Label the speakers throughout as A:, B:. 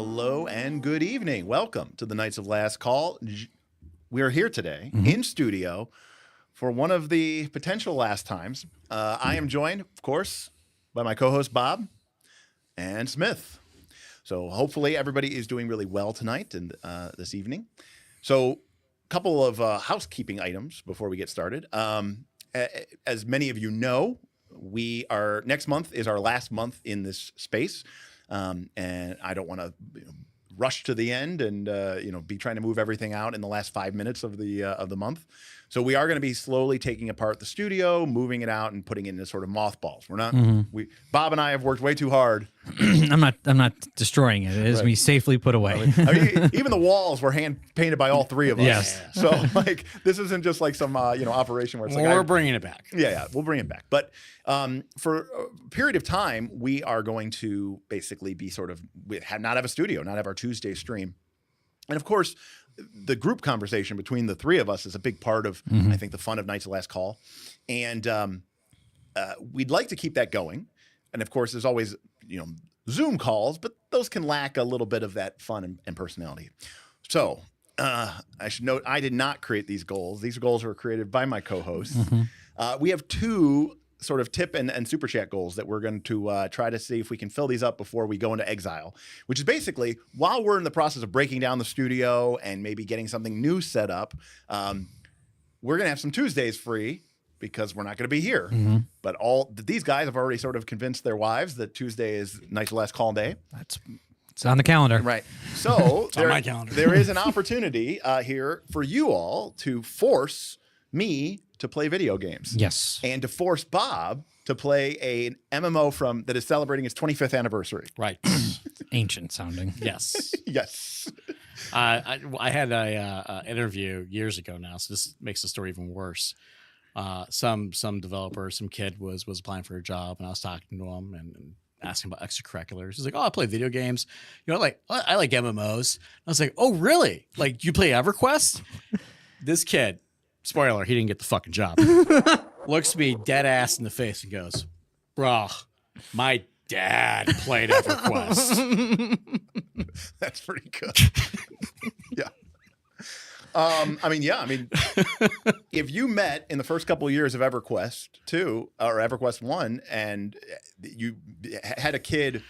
A: Hello and good evening. Welcome to the Knights of Last Call. We are here today in studio for one of the potential last times. I am joined, of course, by my co-host Bob and Smith. So hopefully everybody is doing really well tonight and this evening. So a couple of housekeeping items before we get started. As many of you know, next month is our last month in this space. And I don't want to rush to the end and be trying to move everything out in the last 5 minutes of the month. So we are going to be slowly taking apart the studio, moving it out, and putting it into sort of mothballs. We're not. Bob and I have worked way too hard.
B: I'm not destroying it. It is be safely put away.
A: I mean, even the walls were hand painted by all three of us.
B: Yes.
A: So this isn't just like some operation where it's
C: we're bringing it back.
A: Yeah, we'll bring it back. But for a period of time, we are going to basically be not have a studio, not have our Tuesday stream, and of course, the group conversation between the three of us is a big part of I think the fun of Knights of Last Call, and we'd like to keep that going. And of course, there's always Zoom calls, but those can lack a little bit of that fun and personality. So I should note I did not create these goals. These goals were created by my co-hosts. We have two sort of tip and super chat goals that we're going to try to see if we can fill these up before we go into exile, which is basically while we're in the process of breaking down the studio and maybe getting something new set up, we're going to have some Tuesdays free because we're not going to be here. But these guys have already sort of convinced their wives that Tuesday is Knights of Last Call day.
B: It's on the calendar.
A: Right. So
C: on my calendar.
A: There is an opportunity here for you all to force me to play video games.
B: Yes.
A: And to force Bob to play an MMO that is celebrating its 25th anniversary.
C: Right.
B: Ancient sounding.
C: Yes.
A: Yes.
C: I had a interview years ago now, so this makes the story even worse. Some developer, some kid was applying for a job, and I was talking to him and asking about extracurriculars. He's like, "Oh, I play video games. I like MMOs." I was like, "Oh, really? Like you play EverQuest?" This kid, spoiler, he didn't get the fucking job. Looks me dead ass in the face and goes, "Bro, my dad played EverQuest."
A: That's pretty good. Yeah. If you met in the first couple of years of EverQuest 2 or EverQuest 1 and you had a kid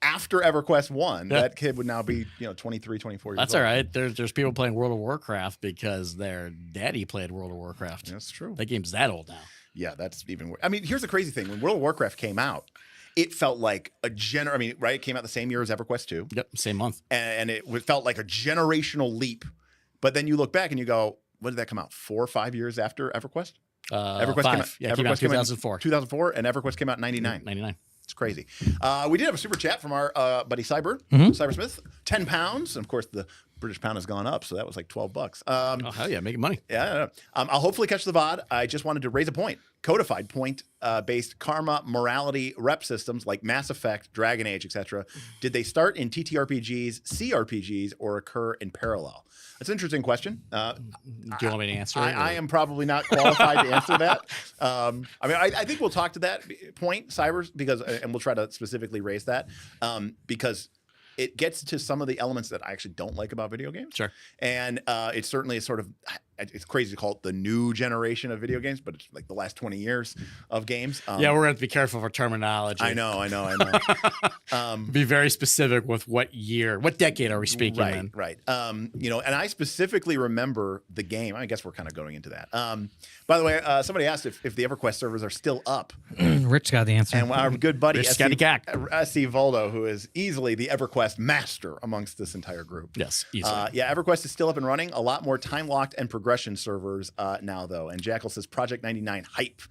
A: after EverQuest 1, that kid would now be 23, 24 years old.
C: That's all right. There's people playing World of Warcraft because their daddy played World of Warcraft.
A: That's true.
C: That game's that old now.
A: Yeah, that's even worse. I mean, here's the crazy thing. When World of Warcraft came out, it felt like it came out the same year as EverQuest 2.
C: Yep, same month.
A: And it felt like a generational leap. But then you look back and you go, when did that come out? 4 or 5 years after EverQuest?
C: EverQuest 5. Came out in 2004.
A: 2004, and EverQuest came out in 99.
C: 99.
A: It's crazy. We did have a super chat from our buddy Cybersmith, £10. And of course, the British pound has gone up, so that was like $12.
C: Oh, hell yeah, making money.
A: Yeah. I'll hopefully catch the VOD. I just wanted to raise a point. Codified point-based karma morality rep systems like Mass Effect, Dragon Age, etc. Did they start in TTRPGs, CRPGs, or occur in parallel? That's an interesting question.
C: Do you want me to answer it?
A: I am probably not qualified to answer that. I think we'll talk to that point, Cybers, and we'll try to specifically raise that because it gets to some of the elements that I actually don't like about video games.
C: Sure.
A: And it's certainly it's crazy to call it the new generation of video games, but it's like the last 20 years of games.
C: Yeah, we're going to have to be careful of our terminology.
A: I know.
C: Be very specific with what decade are we speaking in?
A: Right. And I specifically remember the game. I guess we're kind of going into that. By the way, somebody asked if the EverQuest servers are still up.
B: Rich got the answer.
A: And our good buddy,
C: SC
A: Voldo, who is easily the EverQuest master amongst this entire group.
C: Yes, easily.
A: EverQuest is still up and running. A lot more time-locked and progression servers now, though. And Jackal says Project 99 hype.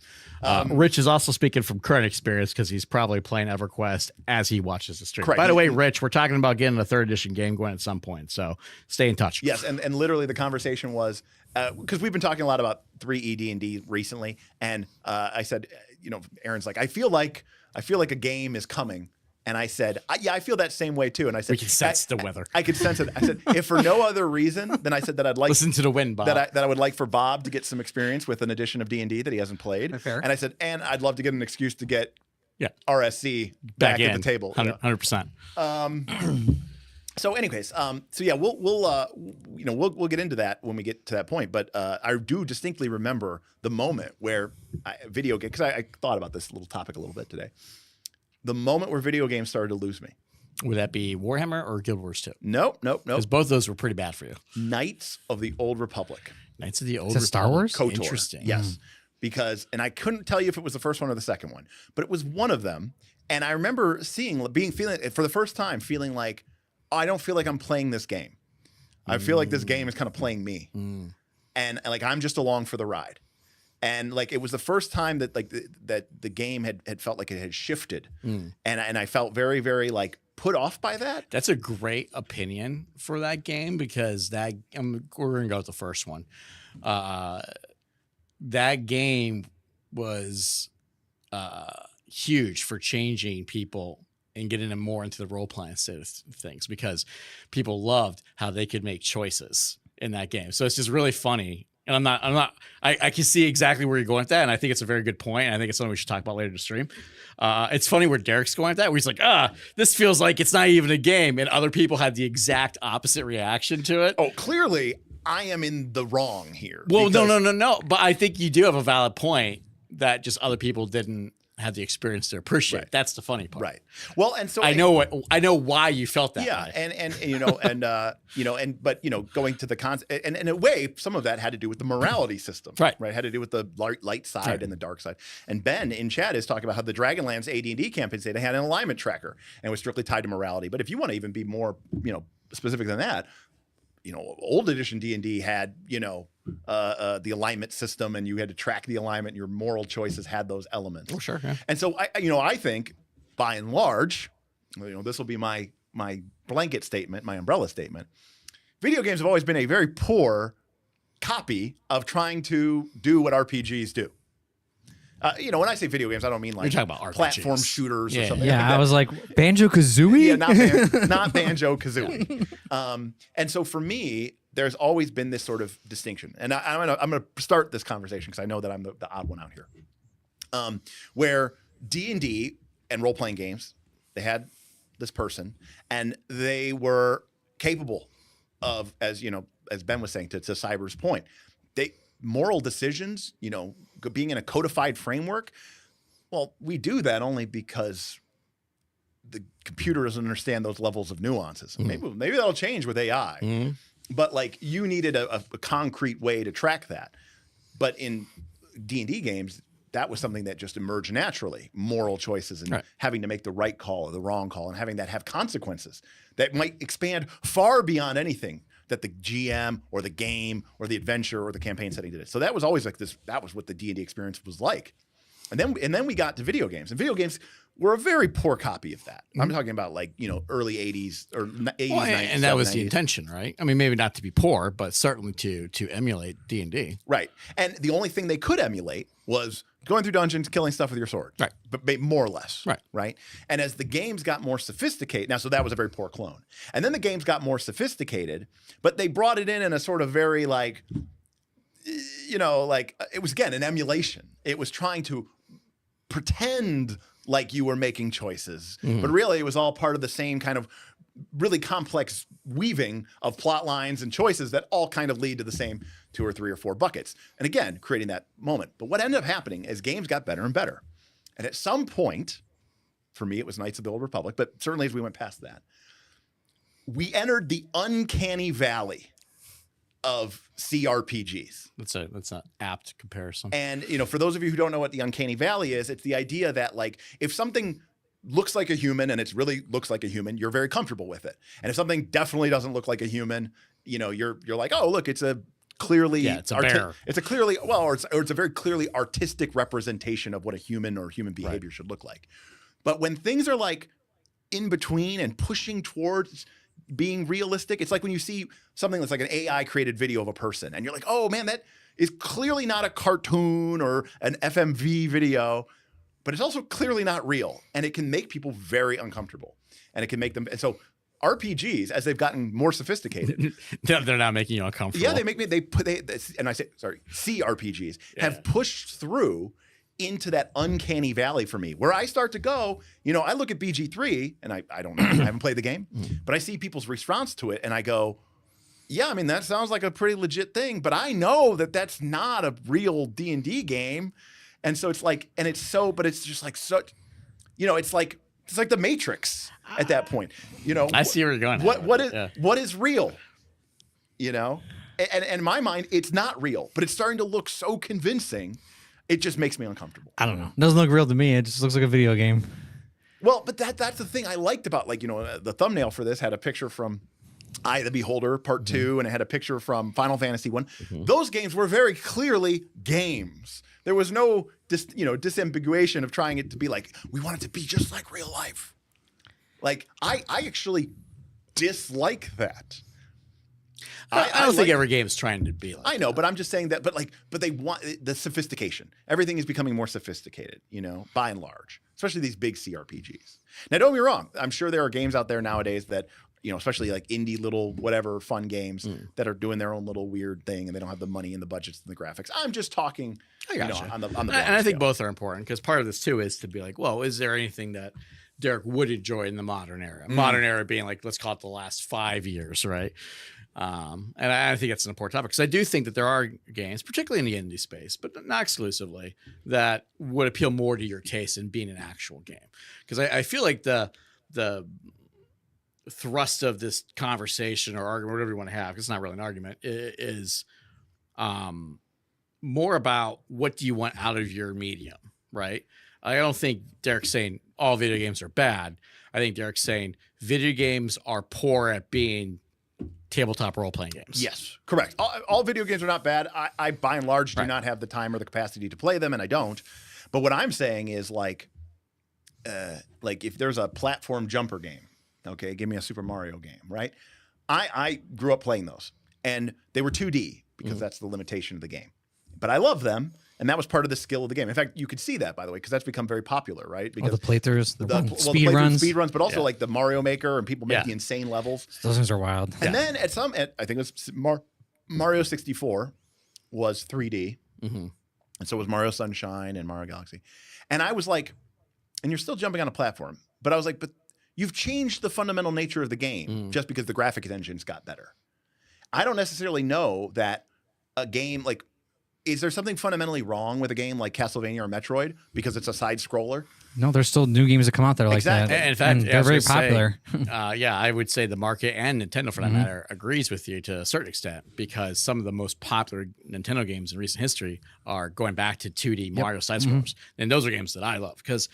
C: Rich is also speaking from current experience because he's probably playing EverQuest as he watches the stream.
A: Correct.
C: By the way, Rich, we're talking about getting a 3rd edition game going at some point, so stay in touch.
A: Yes, and literally the conversation was, because we've been talking a lot about 3E D&D recently, and I said, Aaron's like, I feel like a game is coming. And I said, I feel that same way too. And I said,
C: we can sense the weather.
A: I could sense it. I said, if for no other reason, then I said that I'd like
C: listen to the wind, Bob.
A: That I would like for Bob to get some experience with an edition of D&D that he hasn't played.
B: Fair.
A: And I said, and I'd love to get an excuse to get RSC back at the table.
C: 100%.
A: So, anyways, so yeah, we'll get into that when we get to that point. But I do distinctly remember the moment where video game, because I thought about this little topic a little bit today. The moment where video games started to lose me.
C: Would that be Warhammer or Guild Wars 2?
A: Nope.
C: Because both of those were pretty bad for you.
A: Knights of the Old Republic.
C: Knights of the Old
B: Is that
C: Republic.
B: Star Wars?
A: KOTOR.
C: Interesting.
A: Yes. Because, and I couldn't tell you if it was the first one or the second one, but it was one of them. And I remember feeling for the first time, feeling like, oh, I don't feel like I'm playing this game. I feel like this game is kind of playing me. And like, I'm just along for the ride. And like, it was the first time that like that the game had felt like it had shifted. And I felt very, very like put off by that.
C: That's a great opinion for that game because we're going to go with the first one. That game was huge for changing people and getting them more into the role playing state of things because people loved how they could make choices in that game. So it's just really funny. And I can see exactly where you're going with that. And I think it's a very good point. And I think it's something we should talk about later in the stream. It's funny where Derek's going with that, where he's like, this feels like it's not even a game. And other people had the exact opposite reaction to it.
A: Oh, clearly I am in the wrong here.
C: Well, no. But I think you do have a valid point that just other people didn't have the experience to appreciate.
A: Right.
C: That's the funny part.
A: Right. Well, and so
C: I know why you felt that
A: yeah,
C: way.
A: but going to the concept, and in a way, some of that had to do with the morality system,
C: Right.
A: Had to do with the light side and the dark side. And Ben in chat is talking about how the Dragonlance AD&D campaign they had an alignment tracker and it was strictly tied to morality. But if you want to even be more, specific than that, old edition D&D had, the alignment system, and you had to track the alignment. Your moral choices had those elements.
C: Oh, sure. Yeah.
A: And so I think, by and large, this will be my blanket statement, my umbrella statement. Video games have always been a very poor copy of trying to do what RPGs do. When I say video games, I don't mean like
C: You're talking about RPGs.
A: platform shooters or something.
B: Yeah,
A: like that.
B: I was like, Banjo-Kazooie?
A: Yeah, not Banjo-Kazooie. And so for me, there's always been this sort of distinction. And I'm gonna start this conversation because I know that I'm the odd one out here. Where D&D and role-playing games, they had this person, and they were capable of, as Ben was saying, to Cyber's point, moral decisions, being in a codified framework. Well, we do that only because the computer doesn't understand those levels of nuances. Maybe that'll change with AI. But like, you needed a concrete way to track that. But in D&D games, that was something that just emerged naturally. Moral choices and having to make the right call or the wrong call, and having that have consequences that might expand far beyond anything that the GM or the game or the adventure or the campaign setting did it. So that was always like this. That was what the D&D experience was like. And then we got to video games, and video games were a very poor copy of that. I'm talking about like, early 80s or 80s, 90s.
C: And that was
A: 90s.
C: the intention, right? I mean, maybe not to be poor, but certainly to emulate D&D.
A: Right. And the only thing they could emulate was going through dungeons, killing stuff with your sword.
C: Right.
A: But more or less.
C: Right.
A: Right. And as the games got more sophisticated, so that was a very poor clone. And then the games got more sophisticated, but they brought it in a sort of very like, it was, again, an emulation. It was trying to pretend like you were making choices, but really it was all part of the same kind of really complex weaving of plot lines and choices that all kind of lead to the same 2 or 3 or 4 buckets. And again, creating that moment. But what ended up happening is games got better and better. And at some point, for me, it was Knights of the Old Republic, but certainly as we went past that, we entered the uncanny valley of CRPGs.
C: That's an apt comparison.
A: And, for those of you who don't know what the uncanny valley is, it's the idea that like, if something looks like a human and it really looks like a human, you're very comfortable with it. And if something definitely doesn't look like a human, you're like, oh, look, it's a clearly,
C: it's a bear.
A: It's a clearly, or it's a very clearly artistic representation of what a human or human behavior should look like. But when things are like in between and pushing towards being realistic, it's like when you see something that's like an AI created video of a person and you're like, oh man, that is clearly not a cartoon or an FMV video, but it's also clearly not real. And it can make people very uncomfortable, and it can make them. And so RPGs, as they've gotten more sophisticated,
C: they're not making you uncomfortable.
A: Yeah, CRPGs have pushed through into that uncanny valley for me where I start to go, I look at BG3 and I don't know, I haven't played the game, but I see people's response to it and I go, yeah, I mean, that sounds like a pretty legit thing, but I know that that's not a real D&D game. And so it's like, but it's just like such, it's like the Matrix at that point,
C: I see where you're going.
A: What is real, and in my mind, it's not real, but it's starting to look so convincing. It just makes me uncomfortable.
B: I don't know. It doesn't look real to me. It just looks like a video game.
A: Well, but that's the thing I liked about, the thumbnail for this had a picture from Eye of the Beholder Part 2, and it had a picture from Final Fantasy 1. Those games were very clearly games. There was no disambiguation of trying it to be like, we want it to be just like real life. Like, I actually dislike that.
C: I don't think every game is trying to be like
A: I know, but I'm just saying that, but they want the sophistication. Everything is becoming more sophisticated, by and large, especially these big CRPGs. Now, don't get me wrong. I'm sure there are games out there nowadays that, especially like indie little whatever fun games that are doing their own little weird thing and they don't have the money and the budgets and the graphics. I'm just talking, on the
C: and I think both are important because part of this too is to be like, well, is there anything that Derik would enjoy in the modern era? Modern era being like, let's call it the last 5 years, right? And I think that's an important topic because I do think that there are games, particularly in the indie space, but not exclusively, that would appeal more to your taste in being an actual game. Because I feel like the thrust of this conversation or argument, whatever you want to have, because it's not really an argument, is more about what do you want out of your medium, right? I don't think Derik's saying all video games are bad. I think Derek's saying video games are poor at being tabletop role-playing games. Yes,
A: correct. All video games are not bad. I by and large, do not have the time or the capacity to play them, and I don't. But what I'm saying is like if there's a platform jumper game, okay, give me a Super Mario game, right? I grew up playing those, and they were 2D because that's the limitation of the game. But I love them, and that was part of the skill of the game. In fact, you could see that, by the way, because that's become very popular, right? Because
B: the playthroughs, speed runs,
A: but also like the Mario Maker, and people make the insane levels.
B: Those things are wild.
A: And then I think it was Mario 64 was 3D, and so was Mario Sunshine and Mario Galaxy. And I was like, and you're still jumping on a platform, but I was like, but you've changed the fundamental nature of the game just because the graphics engines got better. I don't necessarily know that a game like, is there something fundamentally wrong with a game like Castlevania or Metroid because it's a side scroller?
B: No, there's still new games that come out that are like that.
C: And in fact,
B: they're very popular.
C: I would say the market and Nintendo, for that matter, agrees with you to a certain extent because some of the most popular Nintendo games in recent history are going back to 2D Mario side scrollers, and those are games that I love because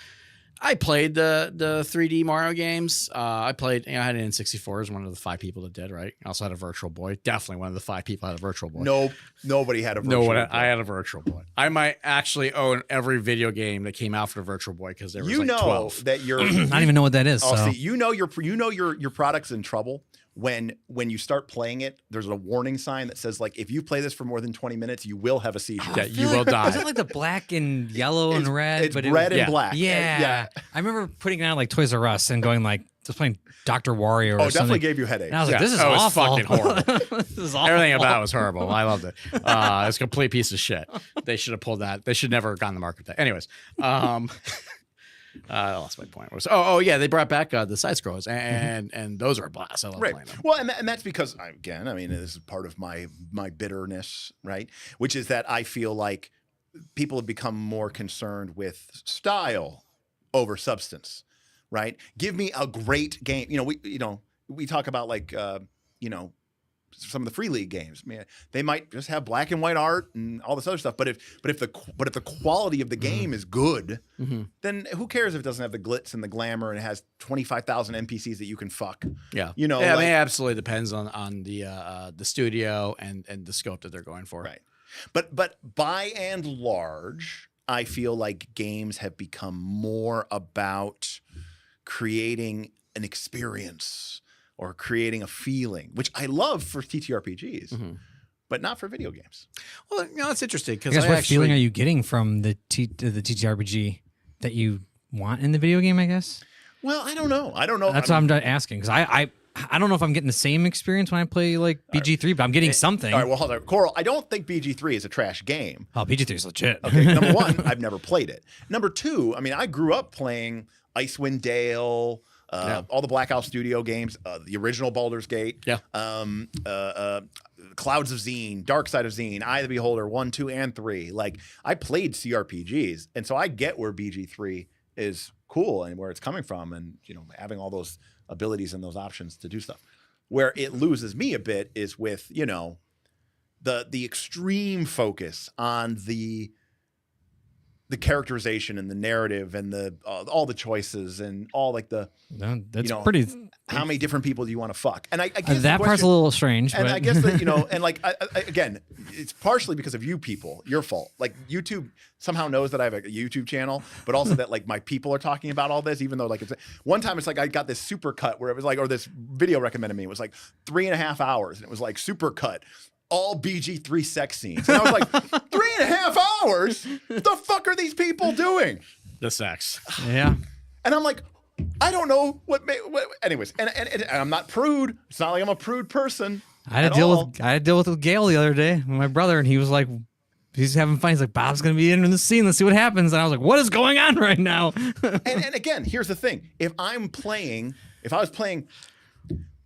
C: I played the 3D Mario games. I had an N64 as one of the 5 people that did, right? I also had a Virtual Boy. Definitely one of the 5 people had a Virtual Boy.
A: No, nobody had a Virtual Boy.
C: I had a Virtual Boy. I might actually own every video game that came out for the Virtual Boy because there was 12.
A: That you're
B: I don't even know what that is.
A: Oh,
B: so.
A: see, your product's in trouble when you start playing it. There's a warning sign that says like if you play this for more than 20 minutes, you will have a seizure.
C: Yeah, you will die.
B: Is it like the black and yellow and red?
A: It's red and black.
B: Yeah. I remember putting it on like Toys R Us and going like just playing Dr. Wario or something.
A: Definitely gave you headaches.
B: And I was like, this is awful.
C: It was fucking horrible.
B: This is awful.
C: Everything about it was horrible. I loved it. It's a complete piece of shit. They should have pulled that. They should never have gotten the market with that. Anyways, I lost my point. Yeah, they brought back the side scrollers, and those are a blast. I love playing them.
A: Well, and that's because again, I mean, this is part of my bitterness, right? Which is that I feel like people have become more concerned with style over substance, right? Give me a great game. We talk about like some of the free league games. I mean, they might just have black and white art and all this other stuff. But if the quality of the game is good, then who cares if it doesn't have the glitz and the glamour and it has 25,000 NPCs that you can fuck?
C: Yeah, it absolutely depends on the studio and the scope that they're going for.
A: Right. But by and large, I feel like games have become more about creating an experience or creating a feeling, which I love for TTRPGs, but not for video games.
C: Well, it's interesting because
B: what feeling are you getting from the TTRPG that you want in the video game? I guess.
A: Well, I don't know.
B: That's what I'm asking because I don't know if I'm getting the same experience when I play like BG3, but I'm getting something.
A: All right, well, hold on. Coral, I don't think BG3 is a trash game.
B: Oh, BG3 is legit.
A: Okay, number one, I've never played it. Number two, I mean, I grew up playing Icewind Dale, all the Black Ops Studio games, the original Baldur's Gate, Clouds of Xene, Dark Side of Xene, Eye of the Beholder, 1, 2, and 3. Like, I played CRPGs, and so I get where BG3 is cool and where it's coming from, and having all those abilities and those options to do stuff. Where it loses me a bit is with the extreme focus on the characterization and the narrative and the all the choices and all like the
B: that's pretty.
A: How many different people do you want to fuck? And I guess
B: that part's a little strange.
A: And
B: but.
A: I guess that and like again, it's partially because of you people, your fault. Like YouTube somehow knows that I have a YouTube channel, but also that like my people are talking about all this, even though like it's one time it's like I got this super cut where it was like, or this video recommended me. It was like 3.5 hours, and it was like super cut. All BG3 sex scenes. And I was like, 3.5 hours? What the fuck are these people doing?
C: The sex.
B: Yeah.
A: And I'm like, I don't know what anyways. And I'm not prude. It's not like I'm a prude person.
B: I had to deal with Gail the other day, my brother, and he was like, he's having fun. He's like, Bob's going to be in the scene. Let's see what happens. And I was like, what is going on right now?
A: and again, here's the thing. If I was playing, I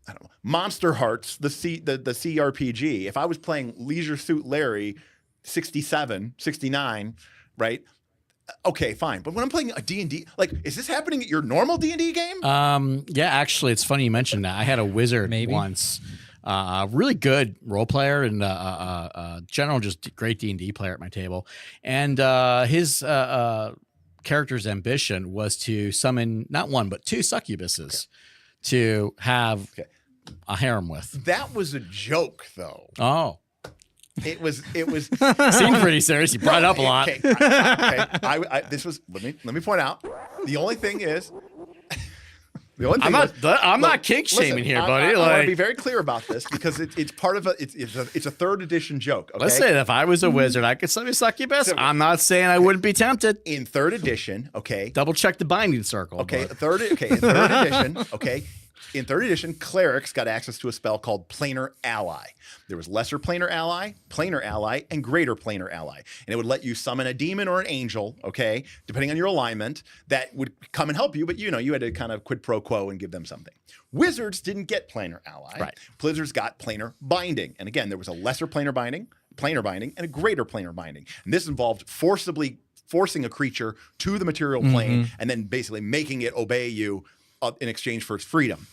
A: don't know, Monster Hearts, the CRPG. If I was playing Leisure Suit Larry, 67, 69, right? Okay, fine. But when I'm playing a D&D, like, is this happening at your normal D&D game?
C: Yeah, actually, it's funny you mentioned that. I had a wizard once, really good role player and general just great D&D player at my table, and his character's ambition was to summon not one but 2 succubuses to have a harem with.
A: That was a joke, though.
C: Oh.
A: It was
C: seemed pretty serious. You brought it up a lot.
A: Okay. This was let me point out. The only thing is I'm
C: not kink shaming here, buddy.
A: I want to be very clear about this because it's part of it's a 3rd edition joke. Okay?
C: Let's say if I was a wizard, I could summon succubus. I'm not saying I wouldn't be tempted.
A: In 3rd edition, okay.
C: Double check the binding circle.
A: Okay, 3rd edition, okay. In 3rd edition, clerics got access to a spell called Planar Ally. There was Lesser Planar Ally, and Greater Planar Ally. And it would let you summon a demon or an angel, okay, depending on your alignment, that would come and help you, but you had to kind of quid pro quo and give them something. Wizards didn't get Planar Ally.
C: Right.
A: Wizards got Planar Binding. And again, there was a Lesser Planar Binding, and a Greater Planar Binding. And this involved forcing a creature to the material plane and then basically making it obey you in exchange for its freedom.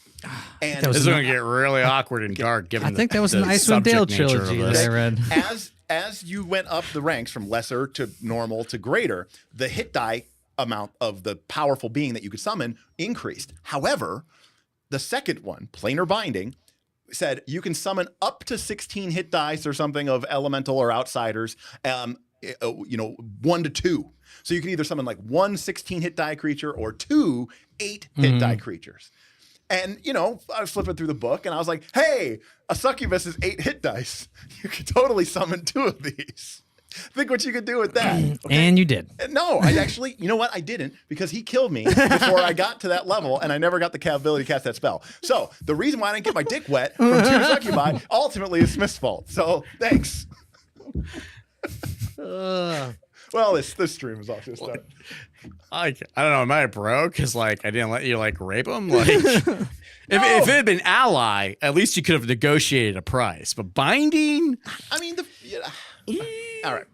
A: And
C: this is going to get really awkward and dark. Given
B: I think that was an Icewind Dale trilogy that I read.
A: As you went up the ranks from lesser to normal to greater, the hit die amount of the powerful being that you could summon increased. However, the second one, Planar Binding, said you can summon up to 16 hit dice or something of elemental or outsiders, 1 to 2. So you can either summon like 1 16 hit die creature or 2 8 hit die creatures. And, I was flipping through the book and I was like, hey, a succubus is 8 hit dice. You could totally summon 2 of these. Think what you could do with that. Okay?
B: And you did.
A: No, I actually, you know what? I didn't because he killed me before I got to that level and I never got the ability to cast that spell. So the reason why I didn't get my dick wet from 2 succubi ultimately is Smith's fault. So thanks. Well, this stream is off to a start.
C: I don't know. Am I broke? Because I didn't let you rape him. If it had been ally, at least you could have negotiated a price. But binding,
A: I mean, all right.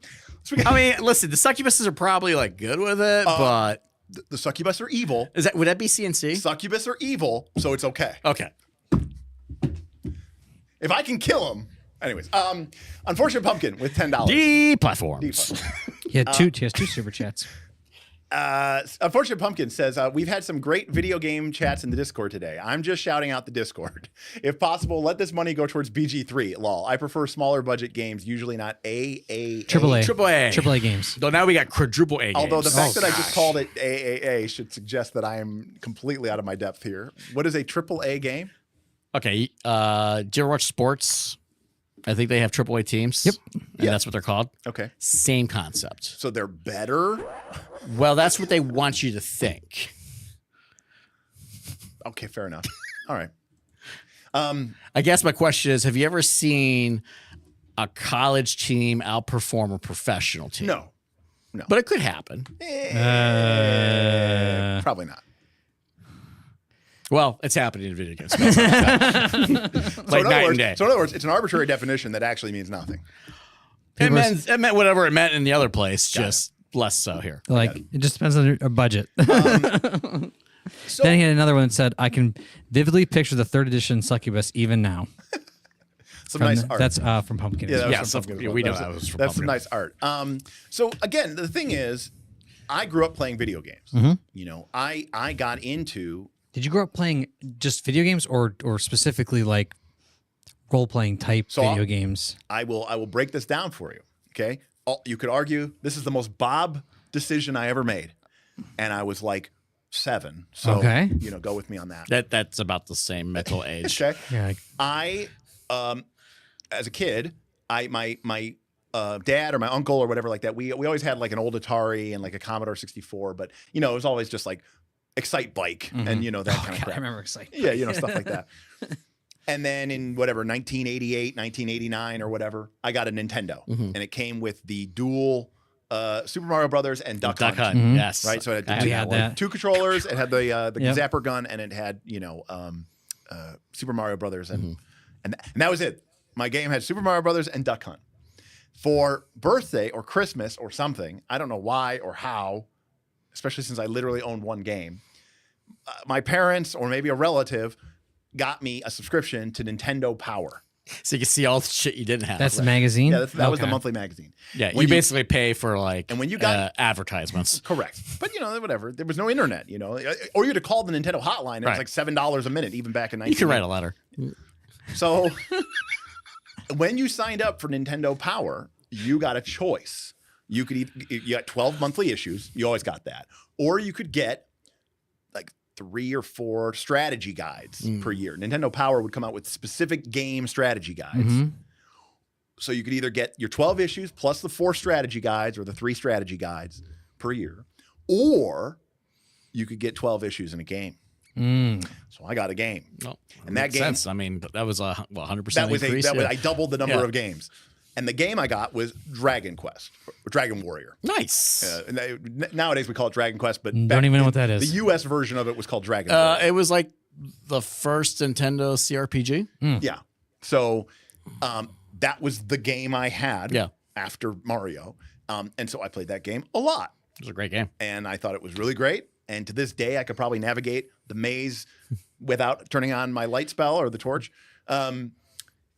C: Listen, the succubuses are probably good with it, but
A: the succubus are evil.
C: Would that be CNC?
A: Succubus are evil, so it's okay.
C: Okay.
A: If I can kill him. Anyways, Unfortunate Pumpkin with $10.
C: D platforms.
B: He has 2 super chats.
A: Unfortunate Pumpkin says, we've had some great video game chats in the Discord today. I'm just shouting out the Discord. If possible, let this money go towards BG3. Lol. I prefer smaller budget games, usually not
B: AAA games.
C: So now we got quadruple A games.
A: Although the fact that I just called it AAA should suggest that I am completely out of my depth here. What is a AAA game?
C: Okay. Do you ever watch sports? I think they have AAA teams.
B: Yep.
C: And that's what they're called.
A: Okay.
C: Same concept.
A: So they're better?
C: Well, that's what they want you to think.
A: Okay, fair enough. All right.
C: I guess my question is, have you ever seen a college team outperform a professional team?
A: No.
C: But it could happen.
A: Probably not.
C: Well, it's happening in video games.
A: So
C: Like night and day.
A: in other words, it's an arbitrary definition that actually means nothing.
C: It meant whatever it meant in the other place, just less so here.
B: Like it just depends on your budget.
A: So,
B: Then he had another one that said, "I can vividly picture the 3rd edition succubus even now."
A: some nice art.
B: That's from Pumpkin.
A: Yeah, that was
C: Yeah,
A: from
C: so
A: Pumpkin as well.
C: we know
A: That's
C: that was from
A: That's some
C: Pumpkin.
A: nice art. So again, the thing is, I grew up playing video games.
B: Mm-hmm.
A: You know, I got into
B: Did you grow up playing just video games, or specifically like role playing type video games?
A: I will break this down for you. Okay, you could argue this is the most Bob decision I ever made, and I was like 7. So
B: Okay.
A: you know, go with me on that.
C: That's about the same mental age.
A: Okay,
B: Yeah.
A: I as a kid, my dad or my uncle or whatever like that, we always had like an old Atari and like a Commodore 64, but you know, it was always just like Excite Bike and you know that kind of
B: God,
A: crap.
B: I remember exciting.
A: Yeah, you know, stuff like that. And then in whatever 1988, 1989 or whatever, I got a Nintendo, and it came with the dual Super Mario Brothers and Duck Hunt.
B: Mhm.
C: Yes.
A: Right, so it
C: I
A: had,
B: We had that.
A: 2 controllers. It had the
B: Yep.
A: zapper gun, and it had Super Mario Brothers, and that was it. My game had Super Mario Brothers and Duck Hunt. For birthday or Christmas or something, I don't know why or how, especially since I literally owned one game. My parents or maybe a relative got me a subscription to Nintendo Power.
C: So you can see all the shit you didn't have.
B: That's the magazine.
A: Yeah, that was the
B: Okay.
A: monthly magazine.
C: Yeah,
A: When
C: you basically pay for like
A: And when you got-
C: advertisements.
A: Correct. But you know, whatever. There was no internet, you know, or you had to call the Nintendo hotline. It was
C: Right.
A: like $7 a minute, even back in 19.
C: You can write a letter.
A: So when you signed up for Nintendo Power, you got a choice. You could you got 12 monthly issues. You always got that. Or you could get like 3 or 4 strategy guides per year. Nintendo Power would come out with specific game strategy guides.
B: Mhm.
A: So you could either get your 12 issues plus the 4 strategy guides or the 3 strategy guides per year, or you could get 12 issues in a game.
B: Mm.
A: So I got a game.
C: Well,
A: And that
C: makes
A: game-
C: sense. I mean, that was a 100%
A: That was
C: increase.
A: I doubled the number
C: Yeah.
A: of games. And the game I got was Dragon Quest, or Dragon Warrior.
C: Nice.
A: Nowadays we call it Dragon Quest, but
B: Don't
A: back
B: even know
A: in-
B: what that is.
A: The U.S. version of it was called Dragon Warrior.
C: It was like the first Nintendo CRPG.
A: Yeah. So that was the game I had
C: Yeah.
A: after Mario. And so I played that game a lot.
C: It was a great game.
A: And I thought it was really great. And to this day, I could probably navigate the maze without turning on my light spell or the torch.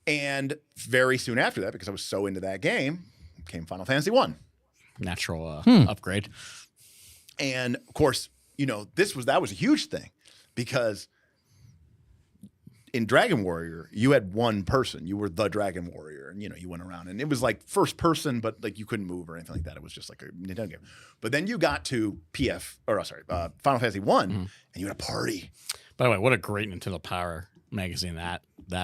A: And very soon after that, because I was so into that game, came Final Fantasy 1.
C: Natural
B: Hmm.
C: upgrade.
A: And of course, you know, that was a huge thing because in Dragon Warrior, you had one person. You were the Dragon Warrior, and you know, you went around, and it was like first person, but like you couldn't move or anything like that. It was just like a Nintendo game. But then you got to Final Fantasy 1, and you had a party.
C: By the way, what a great Nintendo Power magazine that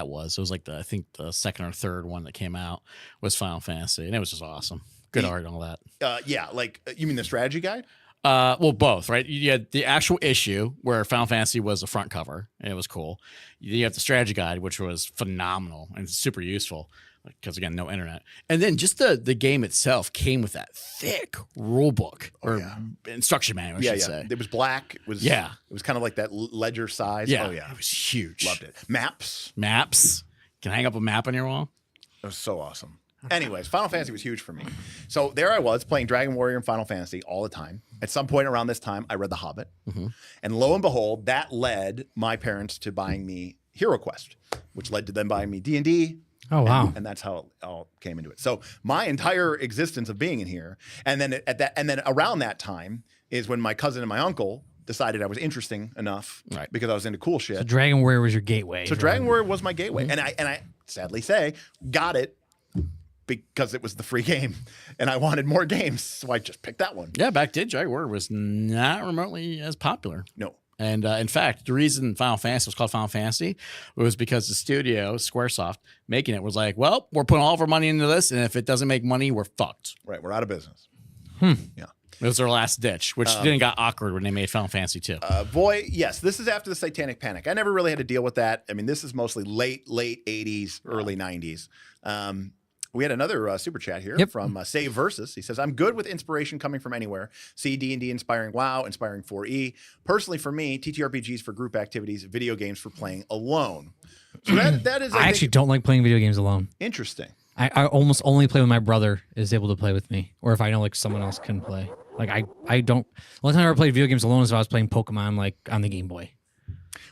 C: was. It was like I think the second or third one that came out was Final Fantasy, and it was just awesome. Good art and all that.
A: Yeah, like you mean the strategy guide?
C: Well, both, right? You had the actual issue where Final Fantasy was the front cover, and it was cool. You have the strategy guide, which was phenomenal and super useful because, again, no internet. And then just the game itself came with that thick rule book or instruction manual, I should say.
A: It was black. It was
C: Yeah.
A: It was kind of like that ledger size.
C: Yeah,
A: Oh yeah,
C: it was huge.
A: loved it. Maps.
C: Can hang up a map on your wall.
A: It was so awesome. Anyways, Final Fantasy was huge for me. So there I was playing Dragon Warrior and Final Fantasy all the time. At some point around this time, I read The Hobbit. And lo and behold, that led my parents to buying me Hero Quest, which led to them buying me D&D.
B: Oh, wow.
A: And that's how it all came into it. So my entire existence of being in here, and then around that time is when my cousin and my uncle decided I was interesting enough
C: Right.
A: because I was into cool shit.
B: So Dragon Warrior was your gateway.
A: So Dragon Warrior was my gateway, and I sadly say got it because it was the free game, and I wanted more games, so I just picked that one.
C: Yeah, back then, Dragon Warrior was not remotely as popular.
A: No,
C: And in fact, the reason Final Fantasy was called Final Fantasy was because the studio, Squaresoft, making it was like, well, we're putting all of our money into this, and if it doesn't make money, we're fucked.
A: right, we're out of business. Yeah.
C: It was their last ditch, which then got awkward when they made Final Fantasy 2.
A: Boy, yes, this is after the Satanic Panic. I never really had to deal with that. I mean, this is mostly late 80s, early 90s. We had another super chat here from Save Versus. He says, I'm good with inspiration coming from anywhere. See D&D inspiring WoW, inspiring 4E. Personally, for me, TTRPGs for group activities, video games for playing alone. So that is,
B: I actually don't like playing video games alone.
A: interesting.
B: I almost only play when my brother is able to play with me, or if I know like someone else can play. Like I don't. The only time I ever played video games alone is when I was playing Pokemon, like on the Game Boy.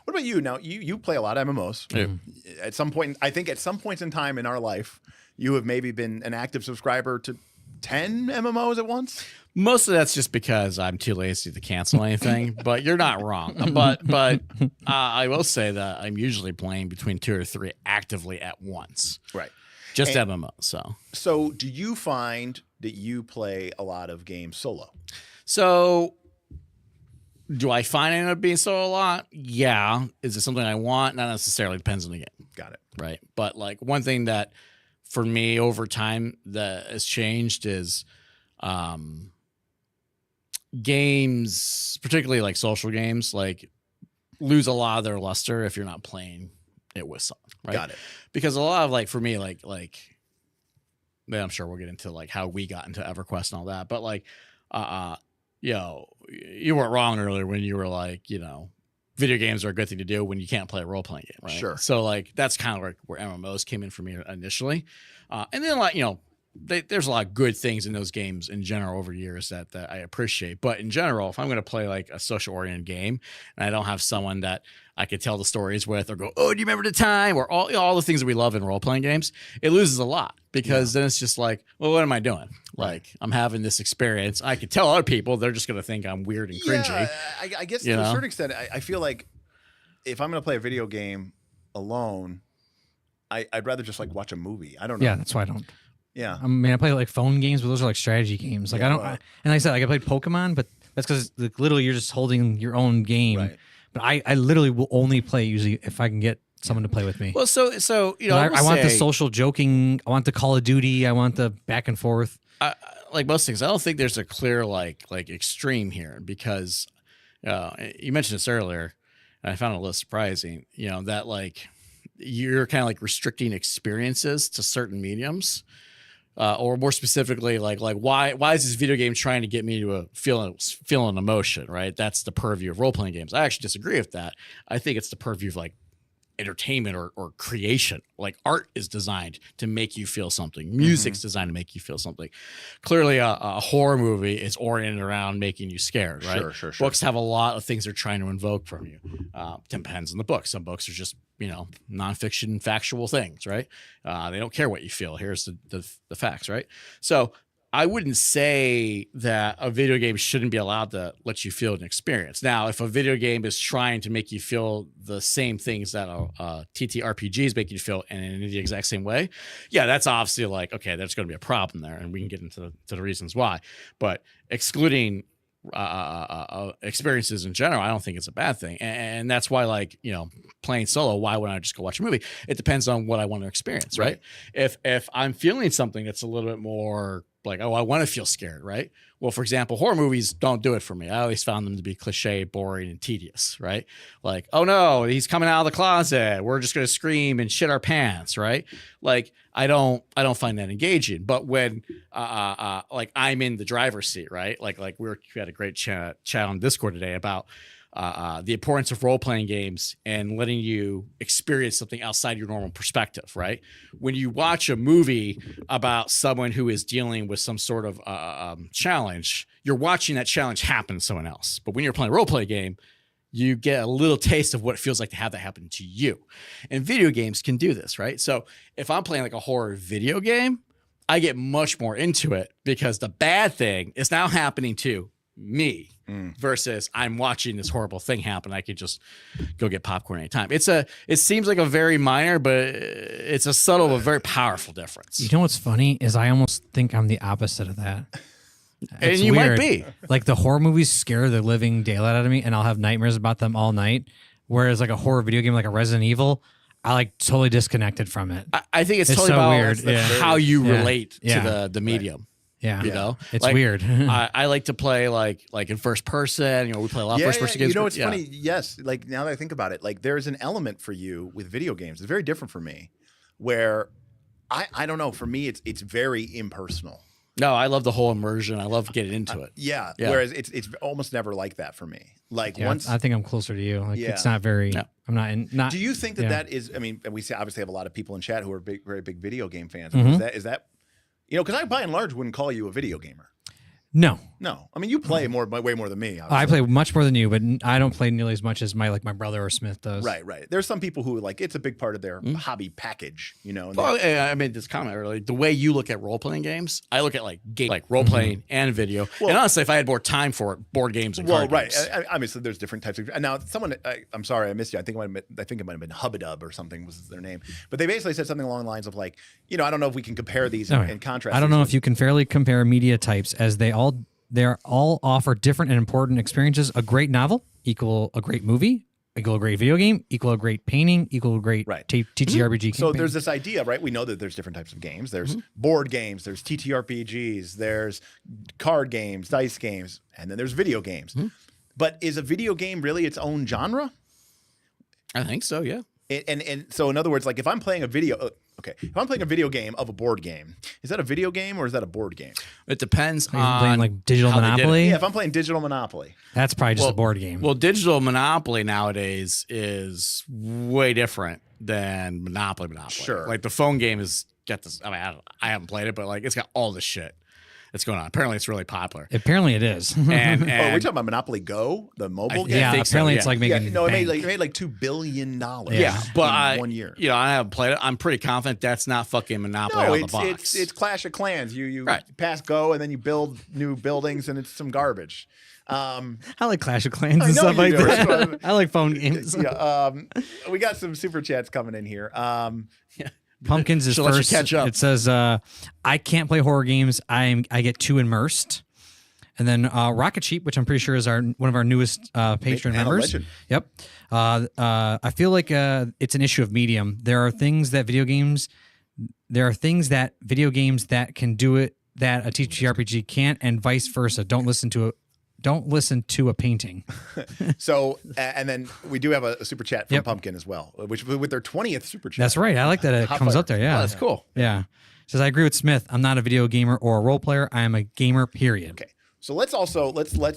A: What about you? Now, you play a lot of MMOs.
C: Yeah.
A: At some point, I think at some points in time in our life, you have maybe been an active subscriber to 10 MMOs at once.
C: Most of that's just because I'm too lazy to cancel anything, but you're not wrong. But I will say that I'm usually playing between 2 or 3 actively at once.
A: Right.
C: Just
A: And-
C: MMO.
A: So do you find that you play a lot of games solo?
C: So do I find it end up being solo a lot? Yeah. Is it something I want? Not necessarily. Depends on the game.
A: Got it.
C: Right. But like one thing that for me over time that has changed is games, particularly like social games, like lose a lot of their luster if you're not playing it with someone, right?
A: Got it.
C: Because a lot of like for me, like I'm sure we'll get into like how we got into EverQuest and all that, but like you weren't wrong earlier when you were like, video games are a good thing to do when you can't play a role-playing game, right?
A: Sure.
C: So like that's kind of like where MMOs came in for me initially, and then like there's a lot of good things in those games in general over years that I appreciate. But in general, if I'm going to play like a social-oriented game and I don't have someone that I could tell the stories with or go, oh, do you remember the time? Or all the things that we love in role-playing games, it loses a lot because then it's just like, well, what am I doing? Like I'm having this experience. I could tell other people, they're just going to think I'm weird and cringy.
A: Yeah, I guess to a certain extent, I feel like if I'm going to play a video game alone, I'd rather just like watch a movie. I don't know.
B: Yeah, that's why I don't.
A: Yeah.
B: I mean, I play like phone games, but those are like strategy games. Like
A: Yeah,
B: I don't.
A: well-
B: And like I said, like I played Pokemon, but that's because like, literally you're just holding your own game.
A: Right.
B: But I literally will only play usually if I can get someone to play with me.
C: Well, so
B: I want the social joking. I want the Call of Duty. I want the back and forth.
C: like most things, I don't think there's a clear like extreme here because you mentioned this earlier, and I found it a little surprising. That like you're kind of like restricting experiences to certain mediums. Or more specifically, like why is this video game trying to get me to feel an emotion, right? That's the purview of role-playing games. I actually disagree with that. I think it's the purview of like entertainment or creation. Like art is designed to make you feel something. Music's designed to make you feel something. Clearly, a horror movie is oriented around making you scared, right?
A: Sure.
C: Books have a lot of things they're trying to invoke from you. Depends on the book. Some books are just nonfiction factual things, right? They don't care what you feel. Here's the facts, right? So I wouldn't say that a video game shouldn't be allowed to let you feel an experience. Now, if a video game is trying to make you feel the same things that TTRPGs make you feel in the exact same way, yeah, that's obviously like, okay, there's going to be a problem there, and we can get into the reasons why. But excluding experiences in general, I don't think it's a bad thing, and that's why, like, playing solo, why wouldn't I just go watch a movie? It depends on what I want to experience, right? If I'm feeling something that's a little bit more like, oh, I want to feel scared, right? Well, for example, horror movies don't do it for me. I always found them to be cliche, boring, and tedious, right? Like, oh no, he's coming out of the closet. We're just going to scream and shit our pants, right? Like, I don't find that engaging. But when, like, I'm in the driver's seat, right? Like we had a great chat on Discord today about the importance of role-playing games and letting you experience something outside your normal perspective, right? When you watch a movie about someone who is dealing with some sort of challenge, you're watching that challenge happen to someone else. But when you're playing a role-play game, you get a little taste of what it feels like to have that happen to you. And video games can do this, right? So if I'm playing like a horror video game, I get much more into it because the bad thing is now happening to me versus I'm watching this horrible thing happen. I could just go get popcorn anytime. It seems like a very minor, but it's a subtle but very powerful difference.
B: You know what's funny is I almost think I'm the opposite of that.
C: And
B: It's
C: you
B: weird.
C: might be.
B: Like the horror movies scare the living daylight out of me, and I'll have nightmares about them all night. Whereas like a horror video game like a Resident Evil, I like totally disconnected from it.
C: I think it's
B: It's
C: totally
B: so
C: about
B: weird. Yeah.
C: how you
B: Yeah.
C: relate
B: Yeah.
C: to the medium.
B: Yeah.
C: You know,
B: It's
C: Like,
B: weird.
C: I like to play like in first person. You know, we play a lot of first person games.
A: You know, it's funny. Yes, like now that I think about it, like there's an element for you with video games. It's very different for me, where I don't know. For me, it's very impersonal.
C: No, I love the whole immersion. I love getting into it.
A: Yeah. Whereas it's almost never like that for me. Like once
B: I think I'm closer to you. Like it's not very.
C: No.
B: I'm not in. Not.
A: Do you think that is? I mean, we obviously have a lot of people in chat who are very big video game fans.
B: Mm-hmm.
A: Is that you know? Because I by and large wouldn't call you a video gamer.
B: No.
A: No, I mean you play way more than me. Obviously.
B: I play much more than you, but I don't play nearly as much as my brother or Smith does.
A: Right. There's some people who like it's a big part of their hobby package, you know. And
C: Well, I made this comment earlier. The way you look at role playing games, I look at like role playing and video.
A: Well-
C: and honestly, if I had more time for it, board games and card games.
A: Obviously, there's different types of. Now, someone, I'm sorry, I missed you. I think it might have been Hubadub or something was their name. But they basically said something along the lines of like, you know, I don't know if we can compare these and contrast.
B: I don't know if you can fairly compare media types as they all offer different and important experiences. A great novel equal a great movie, equal a great video game, equal a great painting, equal a great TTRPG.
A: So there's this idea, right? We know that there's different types of games. There's board games, there's TTRPGs, there's card games, dice games, and then there's video games. But is a video game really its own genre?
C: I think so, yeah.
A: And so in other words, like if I'm playing a video, if I'm playing a video game of a board game, is that a video game or is that a board game?
C: It depends
B: Are you
C: on
B: playing like Digital
C: how they did it.
B: Monopoly.
A: Yeah, if I'm playing Digital Monopoly.
B: That's probably just a board game.
C: Well, Digital Monopoly nowadays is way different than Monopoly.
A: Sure.
C: Like the phone game has got this. I mean, I haven't played it, but like it's got all this shit that's going on. Apparently, it's really popular.
B: Apparently, it is.
C: And
A: Oh, are we talking about Monopoly Go, the mobile game?
B: yeah,
C: think so,
B: apparently
C: yeah.
B: it's like
A: Yeah,
B: making.
A: no, it
B: bank.
A: made like $2 billion.
C: Yeah, but
A: in 1 year.
C: You know, I haven't played it. I'm pretty confident that's not fucking Monopoly out of the box.
A: it's Clash of Clans. You
C: Right.
A: pass Go and then you build new buildings and it's some garbage.
B: I like Clash of Clans
A: I
B: and
A: know
B: stuff
A: you
B: like
A: do.
B: that.
A: That's what
B: I like phone games.
A: Yeah, we got some super chats coming in here.
B: Pumpkins is
C: She'll let you
B: first.
C: catch up.
B: It says, "I can't play horror games. I get too immersed." And then Rocket Sheep, which I'm pretty sure is one of our newest Patreon
A: And a
B: members.
A: legend.
B: Yep. I feel like it's an issue of medium. There are things that video games that can do it that a TTRPG can't, and vice versa. Don't listen to a painting.
A: So, and then we do have a super chat from
B: Yep.
A: Pumpkin as well, which with their 20th super chat.
B: That's right. I like that it
A: Hot
B: comes
A: fire.
B: up there. Yeah,
C: Oh, that's cool.
B: Yeah. Says I agree with Smith. I'm not a video gamer or a role player. I am a gamer. Period.
A: Okay. So let's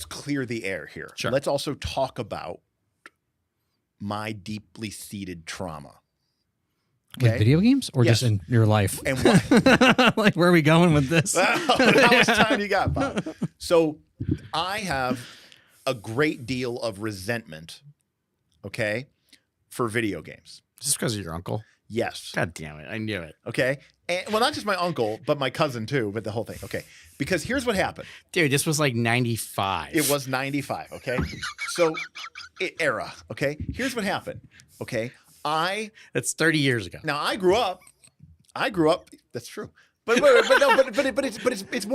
A: clear the air here.
C: Sure.
A: Let's also talk about my deeply seated trauma.
B: With
A: Okay.
B: video games or
A: Yes.
B: just in your life?
A: And what?
B: Like, where are we going with this?
A: How much time you got, Bob? So I have a great deal of resentment, okay, for video games.
C: Just because of your uncle.
A: Yes.
C: God damn it. I knew it.
A: Okay. And, well, not just my uncle, but my cousin too, but the whole thing. Okay. Because here's what happened.
C: Dude, this was like 95.
A: It was 95. Okay. So era. Okay. Here's what happened. Okay.
C: That's 30 years ago.
A: Now I grew up. That's true. But it's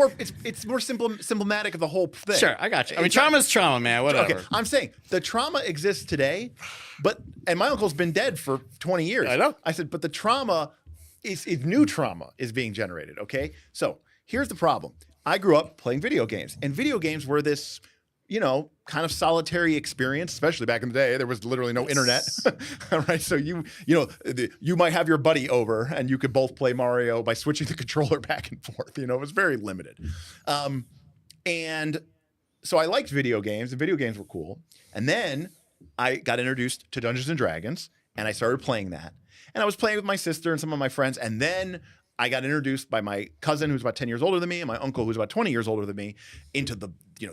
A: more symptomatic of the whole thing.
C: Sure, I got you. I mean, trauma's trauma, man. Whatever.
A: Okay, I'm saying the trauma exists today, and my uncle's been dead for 20 years.
C: I know.
A: I said, but the trauma is new trauma is being generated. Okay, so here's the problem. I grew up playing video games, and video games were this, kind of solitary experience, especially back in the day. There was literally no internet, right? So you might have your buddy over, and you could both play Mario by switching the controller back and forth. It was very limited, and so I liked video games, and video games were cool. And then I got introduced to Dungeons and Dragons, and I started playing that. And I was playing with my sister and some of my friends, and then I got introduced by my cousin who's about 10 years older than me and my uncle who's about 20 years older than me into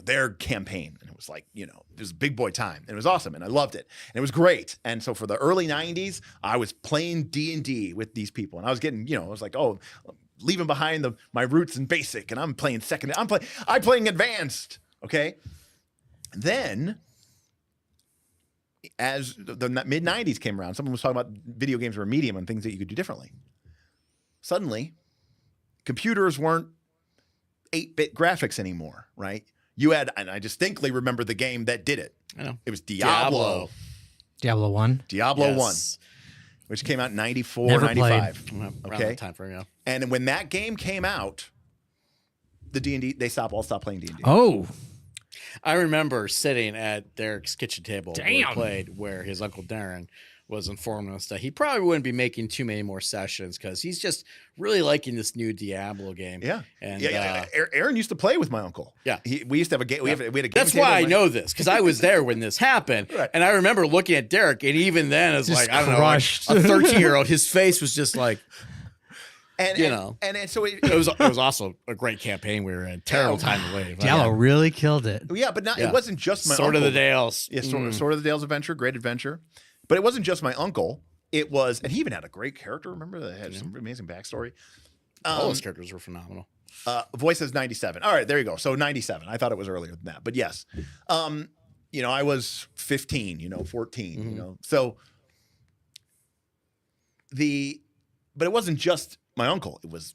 A: their campaign. And it was like, it was big boy time. And it was awesome. And I loved it. And it was great. And so for the early 90s, I was playing D&D with these people. And I was getting, I was like, oh, leaving behind my roots in basic. And I'm playing second. I'm playing advanced. Okay. Then as the mid 90s came around, someone was talking about video games were a medium and things that you could do differently. Suddenly, computers weren't 8-bit graphics anymore, right? You had, and I distinctly remember the game that did it.
C: I know.
A: It was Diablo.
B: Diablo 1.
A: Diablo 1,
C: Yes.
A: which came out in 94,
B: Never
A: 95.
C: Around
A: Okay.
C: that time frame, yeah.
A: And when that game came out, the D&D, they all stopped playing D&D.
B: Oh,
C: I remember sitting at Derik's kitchen table where he
B: Damn.
C: played, where his uncle Darren was informing us that he probably wouldn't be making too many more sessions because he's just really liking this new Diablo game.
A: Yeah.
C: And
A: Aaron used to play with my uncle.
C: Yeah.
A: We used to have a game. We had a game.
C: That's
A: table
C: why I
A: in my-
C: know this, because I was there when this happened.
A: Right.
C: And I remember looking at Derek, and even then, as
B: Just
C: like, I don't
B: crushed.
C: know, like a 13-year-old, his face was just like,
A: And so
C: it was also a great campaign. We were in. Terrible time to leave.
B: Diablo really killed it.
A: yeah, but
C: Yeah.
A: it wasn't just my
C: Sword
A: uncle.
C: of the Dales.
A: Yeah, Sword of the Dales adventure, great adventure. But it wasn't just my uncle. It was, and he even had a great character. Remember that had some amazing backstory.
C: All those characters were phenomenal.
A: Voice says 97. All right, there you go. So 97. I thought it was earlier than that, but yes. I was 15, 14, So but it wasn't just my uncle. It was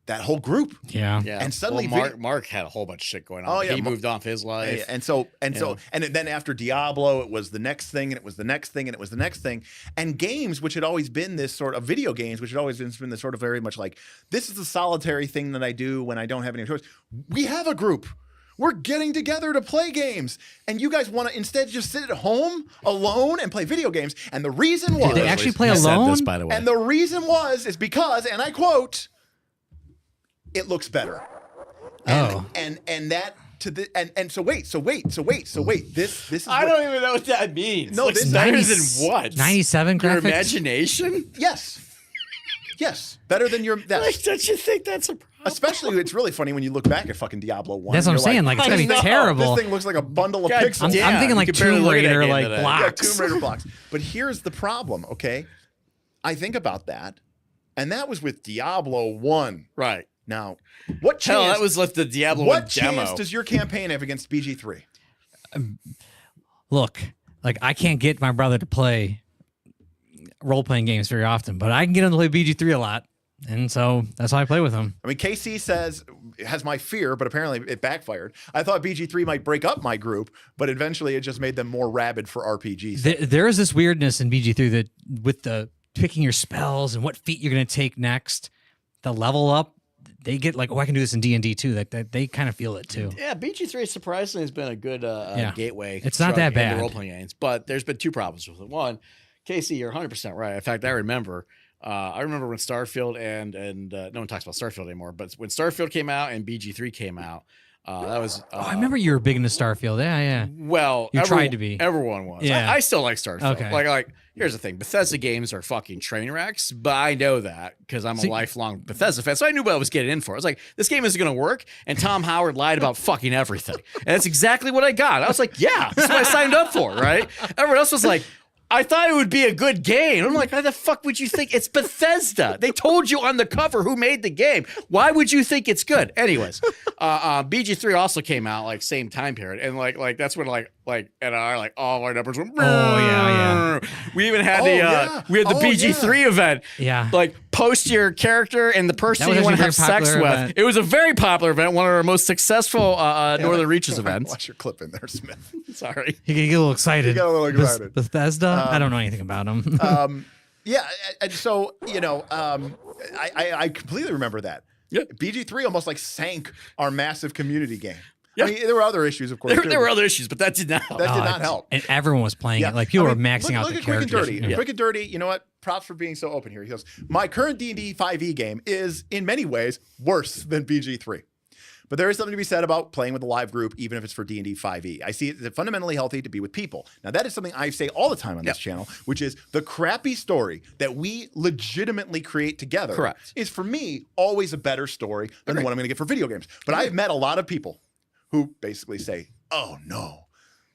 A: that whole group.
B: Yeah.
C: Yeah.
A: And suddenly
C: Mark had a whole bunch of shit going on.
A: Oh, yeah,
C: He moved on with his life.
A: And then after Diablo, it was the next thing, and it was the next thing, and it was the next thing. And games, which had always been this sort of video games, which had always been this sort of very much like, this is the solitary thing that I do when I don't have any choice. We have a group. We're getting together to play games. And you guys want to instead just sit at home alone and play video games. And the reason was...
B: Did they actually play
C: He said
B: alone?
C: this, by the way.
A: And the reason is because, and I quote, it looks better.
B: Oh.
A: And that to the and so wait. This is
C: I
A: what-
C: don't even know what that means.
A: No,
C: Looks
A: this-
C: better
B: 90
C: than what?
B: 97
C: Your
B: graphics?
C: imagination?
A: Yes. Better than your
C: Like, don't you think that's a problem?
A: especially it's really funny when you look back at fucking Diablo 1.
B: That's what I'm
A: You're
B: saying. Like, it's gotta be
A: "This-
B: terrible."
A: This thing looks like a bundle of
C: God
A: pixels.
B: I'm
C: damn,
B: thinking
C: you
B: like
C: could barely
B: Tomb
C: look at that
B: Raider,
C: game
B: like
C: today.
B: blocks.
A: Yeah, Tomb Raider blocks. But here's the problem, okay? I think about that, and that was with Diablo 1.
C: Right.
A: Now, what chance
C: Hell, that was like the Diablo 1
A: what
C: demo.
A: chance does your campaign have against BG3?
B: Look, like I can't get my brother to play role-playing games very often, but I can get him to play BG3 a lot. And so that's how I play with him.
A: I mean, KC has my fear, but apparently it backfired. I thought BG3 might break up my group, but eventually it just made them more rabid for RPGs.
B: There is this weirdness in BG3 that with the picking your spells and what feat you're going to take next, the level up, they get like, oh, I can do this in D&D too. That they kind of feel it too.
C: Yeah, BG3 surprisingly has been a good gateway.
B: It's not
C: drug
B: that
C: into
B: bad.
C: role-playing games, but there's been two problems with it. One, Casey, you're 100% right. In fact, I remember when Starfield and no one talks about Starfield anymore, but when Starfield came out and BG3 came out, that was.
B: I remember you were big into Starfield. Yeah.
C: Well,
B: You tried to be.
C: Everyone was.
B: Yeah.
C: I still like Starfield.
B: Okay.
C: Like, here's the thing: Bethesda games are fucking train wrecks, but I know that because I'm a lifelong Bethesda fan. So I knew what I was getting in for. I was like, this game isn't going to work, and Tom Howard lied about fucking everything, and that's exactly what I got. I was like, yeah, that's what I signed up for, right? Everyone else was like, I thought it would be a good game. I'm like, how the fuck would you think it's Bethesda? They told you on the cover who made the game. Why would you think it's good? Anyways, BG3 also came out like same time period, and like that's when like all our numbers went.
B: Oh, yeah.
C: We even had
A: Oh,
C: we had the BG3 event.
B: Yeah.
C: Like post your character and the person
B: That
C: you
B: was
C: want to
B: actually
C: have
B: a very
C: sex
B: popular
C: with.
B: event.
C: It was a very popular event, one of our most successful Northern Reaches events.
A: Watch your clip in there, Smith.
C: Sorry.
B: He get a little excited.
A: You got a little excited.
B: Bethesda? I don't know anything about him.
A: Yeah, and so I completely remember that.
C: Yeah.
A: BG3 almost like sank our massive community game.
C: Yeah.
A: I mean, there were other issues, of course.
C: There were other issues, but that did not help.
A: That did not help.
B: And everyone was playing it. Like people
A: I
B: were
A: mean,
B: maxing out
A: look
B: the
A: at Quick and
B: characters.
A: Dirty.
B: Yeah.
A: Quick and Dirty, you know what? Props for being so open here. He goes, my current D&D 5e game is, in many ways, worse than BG3. But there is something to be said about playing with a live group, even if it's for D&D 5e. I see it fundamentally healthy to be with people. Now, that is something I say all the time on this channel, which is the crappy story that we legitimately create together
C: Correct.
A: is, for me, always a better story than the one I'm going to get for video games. But I've met a lot of people who basically say, oh, no.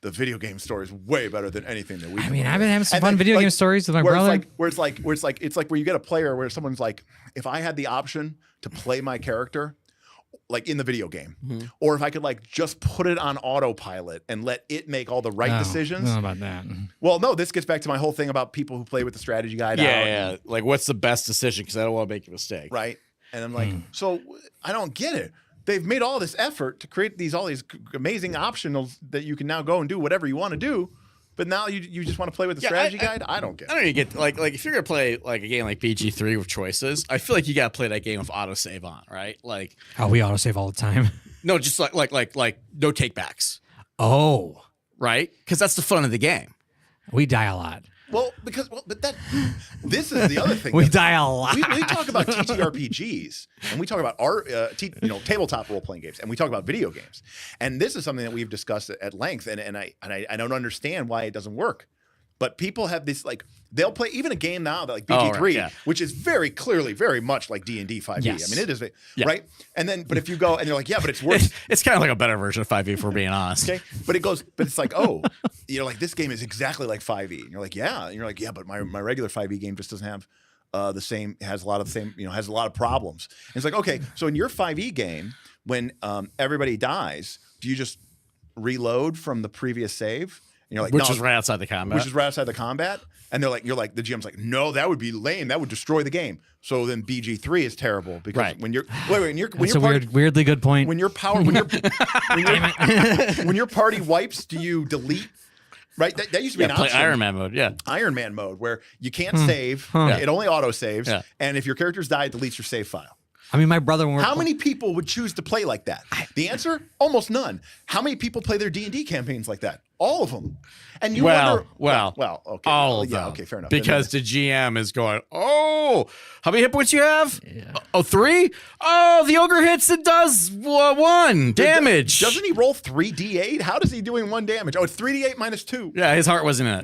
A: The video game story is way better than anything that we.
B: I mean, I've been having some fun video game stories with my brother.
A: It's like where you get a player where someone's like, if I had the option to play my character, like in the video game, or if I could like just put it on autopilot and let it make all the right decisions.
B: I don't know about that.
A: Well, no, this gets back to my whole thing about people who play with the strategy guide.
C: Yeah. Like, what's the best decision? Because I don't want to make a mistake.
A: Right. And I'm like, so I don't get it. They've made all this effort to create all these amazing optionals that you can now go and do whatever you want to do. But now you just want to play with the strategy guide? I don't get
C: I don't even get like if you're gonna play like a game like BG3 with choices, I feel like you gotta play that game with autosave on, right? Like
B: we autosave all the time.
C: no, just like no takebacks.
B: Oh.
C: Right? Because that's the fun of the game.
B: We die a lot.
A: Well, this is the other thing.
B: We die a lot.
A: We talk about TTRPGs and we talk about tabletop role playing games, and we talk about video games. And this is something that we've discussed at length, and I don't understand why it doesn't work. But people have this like they'll play even a game now that like BG3, which is very clearly very much like D&D 5e.
B: Yes.
A: I mean, it is right. And then, but if you go and you're like, yeah, but it's worse.
C: It's kind of like a better version of 5e, if we're being honest.
A: Okay, but it's like, oh, like this game is exactly like 5e, and you're like, yeah, and you're like, yeah, but my regular 5e game just doesn't have the same, has a lot of problems. And it's like, okay, so in your 5e game, when everybody dies, do you just reload from the previous save? And you're like,
C: which is right outside the combat. And they're like, the GM's like, no, that would be lame. That would destroy the game. So then BG3 is terrible because when you're
B: That's a weirdly good point.
A: When your party wipes, do you delete? Right, that used to be an option.
C: Play Iron Man mode,
A: Iron Man mode, where you can't save. It only auto saves, and if your characters die, it deletes your save file.
B: I mean, my brother.
A: How many people would choose to play like that? The answer: almost none. How many people play their D&D campaigns like that? All of them. And you wonder, okay,
C: all of them.
A: Okay, fair enough.
C: Because the GM is going, oh, how many hit points you have? Yeah. Oh, 3? Oh, the ogre hits and does 1 damage.
A: Doesn't he roll 3d8? How does he doing 1 damage? Oh, it's 3d8 minus 2.
C: Yeah, his heart wasn't in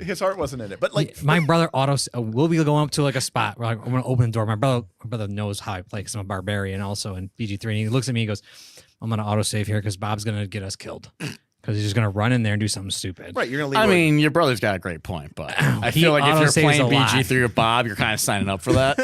C: it.
B: But like my brother we'll be going up to like a spot where I'm going to open the door. My brother knows how I play because I'm a barbarian also in BG3, and he looks at me and he goes, I'm going to autosave here because Bob's going to get us killed. Because he's just going to run in there and do something stupid.
A: Right, you're going to leave.
C: I mean, your brother's got a great point, but I feel like if you're playing BG3 with Bob, you're kind of signing up for that.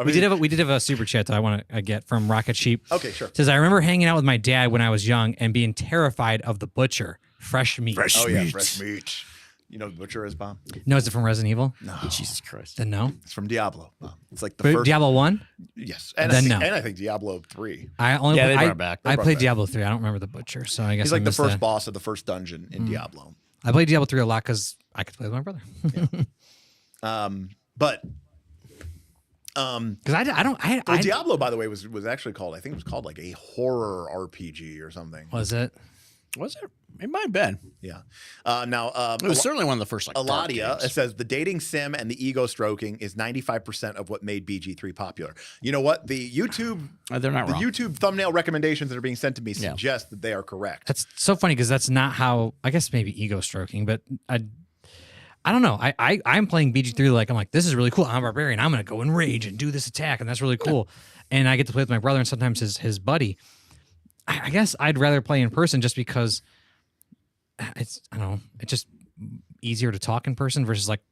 B: We did have a super chat that I want to get from Rocket Sheep.
A: Okay, sure.
B: It says, I remember hanging out with my dad when I was young and being terrified of the butcher. Fresh meat.
A: Fresh meat. You know what the butcher is, Bob?
B: No, is it from Resident Evil?
A: No.
C: Jesus Christ.
B: Then no.
A: It's from Diablo, Bob. It's like the first.
B: Diablo 1?
A: Yes.
B: And
A: I think Diablo 3.
C: They brought it back.
B: I played Diablo 3. I don't remember the butcher, so I guess
A: he's like the first boss of the first dungeon in Diablo.
B: I played Diablo 3 a lot because I could play with my brother.
A: Because Diablo, by the way, was actually called, I think it was called like a horror RPG or something.
B: Was it?
C: Was it? It might have been.
A: Yeah.
C: It was certainly one of the first like
A: Aladia, it says the dating sim and the ego stroking is 95% of what made BG3 popular. You know what? The YouTube
C: they're not wrong.
A: YouTube thumbname recommendations that are being sent to me suggest that they are correct.
B: That's so funny because that's not how, I guess maybe ego stroking, but I don't know. I'm playing BG3 like I'm like, this is really cool. I'm a barbarian. I'm gonna go and rage and do this attack, and that's really cool. And I get to play with my brother and sometimes his buddy. I guess I'd rather play in person just because it's just easier to talk in person versus like,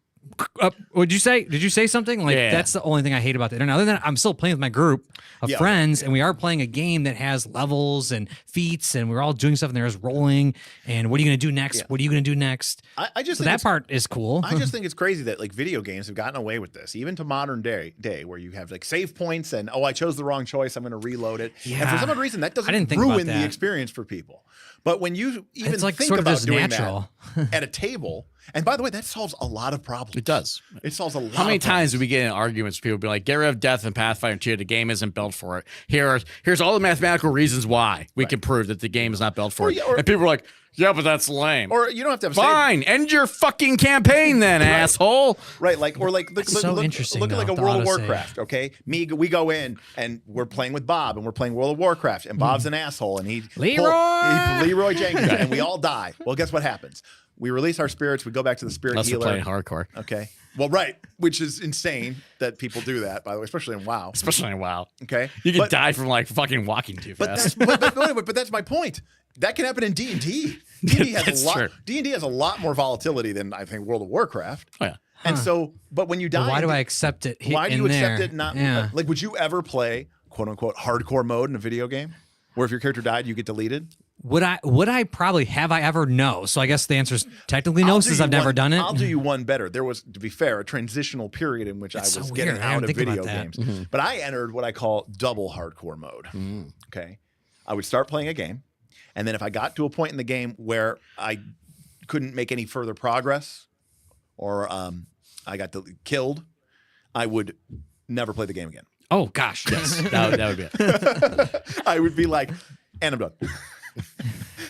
B: what'd you say? Did you say something? Like that's the only thing I hate about the internet. Other than that, I'm still playing with my group of friends, and we are playing a game that has levels and feats, and we're all doing stuff, and there's rolling. And what are you gonna do next? What are you gonna do next?
A: I just
B: so that part is cool.
A: I just think it's crazy that like video games have gotten away with this, even to modern day where you have like save points and I chose the wrong choice, I'm gonna reload it. And for some odd reason that doesn't ruin the experience for people. But when you even
B: like
A: think
B: sort of
A: about
B: just
A: doing
B: natural.
A: that at a table, and by the way, that solves a lot of problems.
C: It does.
A: It solves a lot.
C: How many
A: of
C: times do we get in arguments with people be like, get rid of death in Pathfinder 2, the game isn't built for it. Here's all the mathematical reasons why we can prove that the game is not built for it. And people are like, yeah, but that's lame.
A: Or you don't have to have
C: fine. End your fucking campaign then, asshole.
A: Right, like look
B: interesting.
A: Look at like a World of Warcraft. Okay, we go in and we're playing with Bob and we're playing World of Warcraft and Bob's an asshole and Leroy Jenkins and we all die. Well, guess what happens? We release our spirits. We go back to the spirit
C: Unless
A: healer.
C: Unless we're playing hardcore.
A: Okay. Well, right, which is insane that people do that, by the way, especially in WoW. Okay.
C: You can die from like fucking walking too fast.
A: But that's my point. That can happen in D&D. D&D has a lot more volatility than I think World of Warcraft.
C: Oh yeah.
A: And so, but when you die,
B: why do I accept it?
A: Why do you accept it? Not like, would you ever play "quote unquote" hardcore mode in a video game, where if your character died, you get deleted?
B: Would I probably have I ever? No. So I guess the answer is technically no, since I've never done it.
A: I'll do you one better. There was, to be fair, a transitional period in which I was getting out of video games, but I entered what I call double hardcore mode. Okay, I would start playing a game. And then if I got to a point in the game where I couldn't make any further progress, or I got killed, I would never play the game again.
B: Oh gosh,
C: Yes, that would be it.
A: I would be like, and I'm done.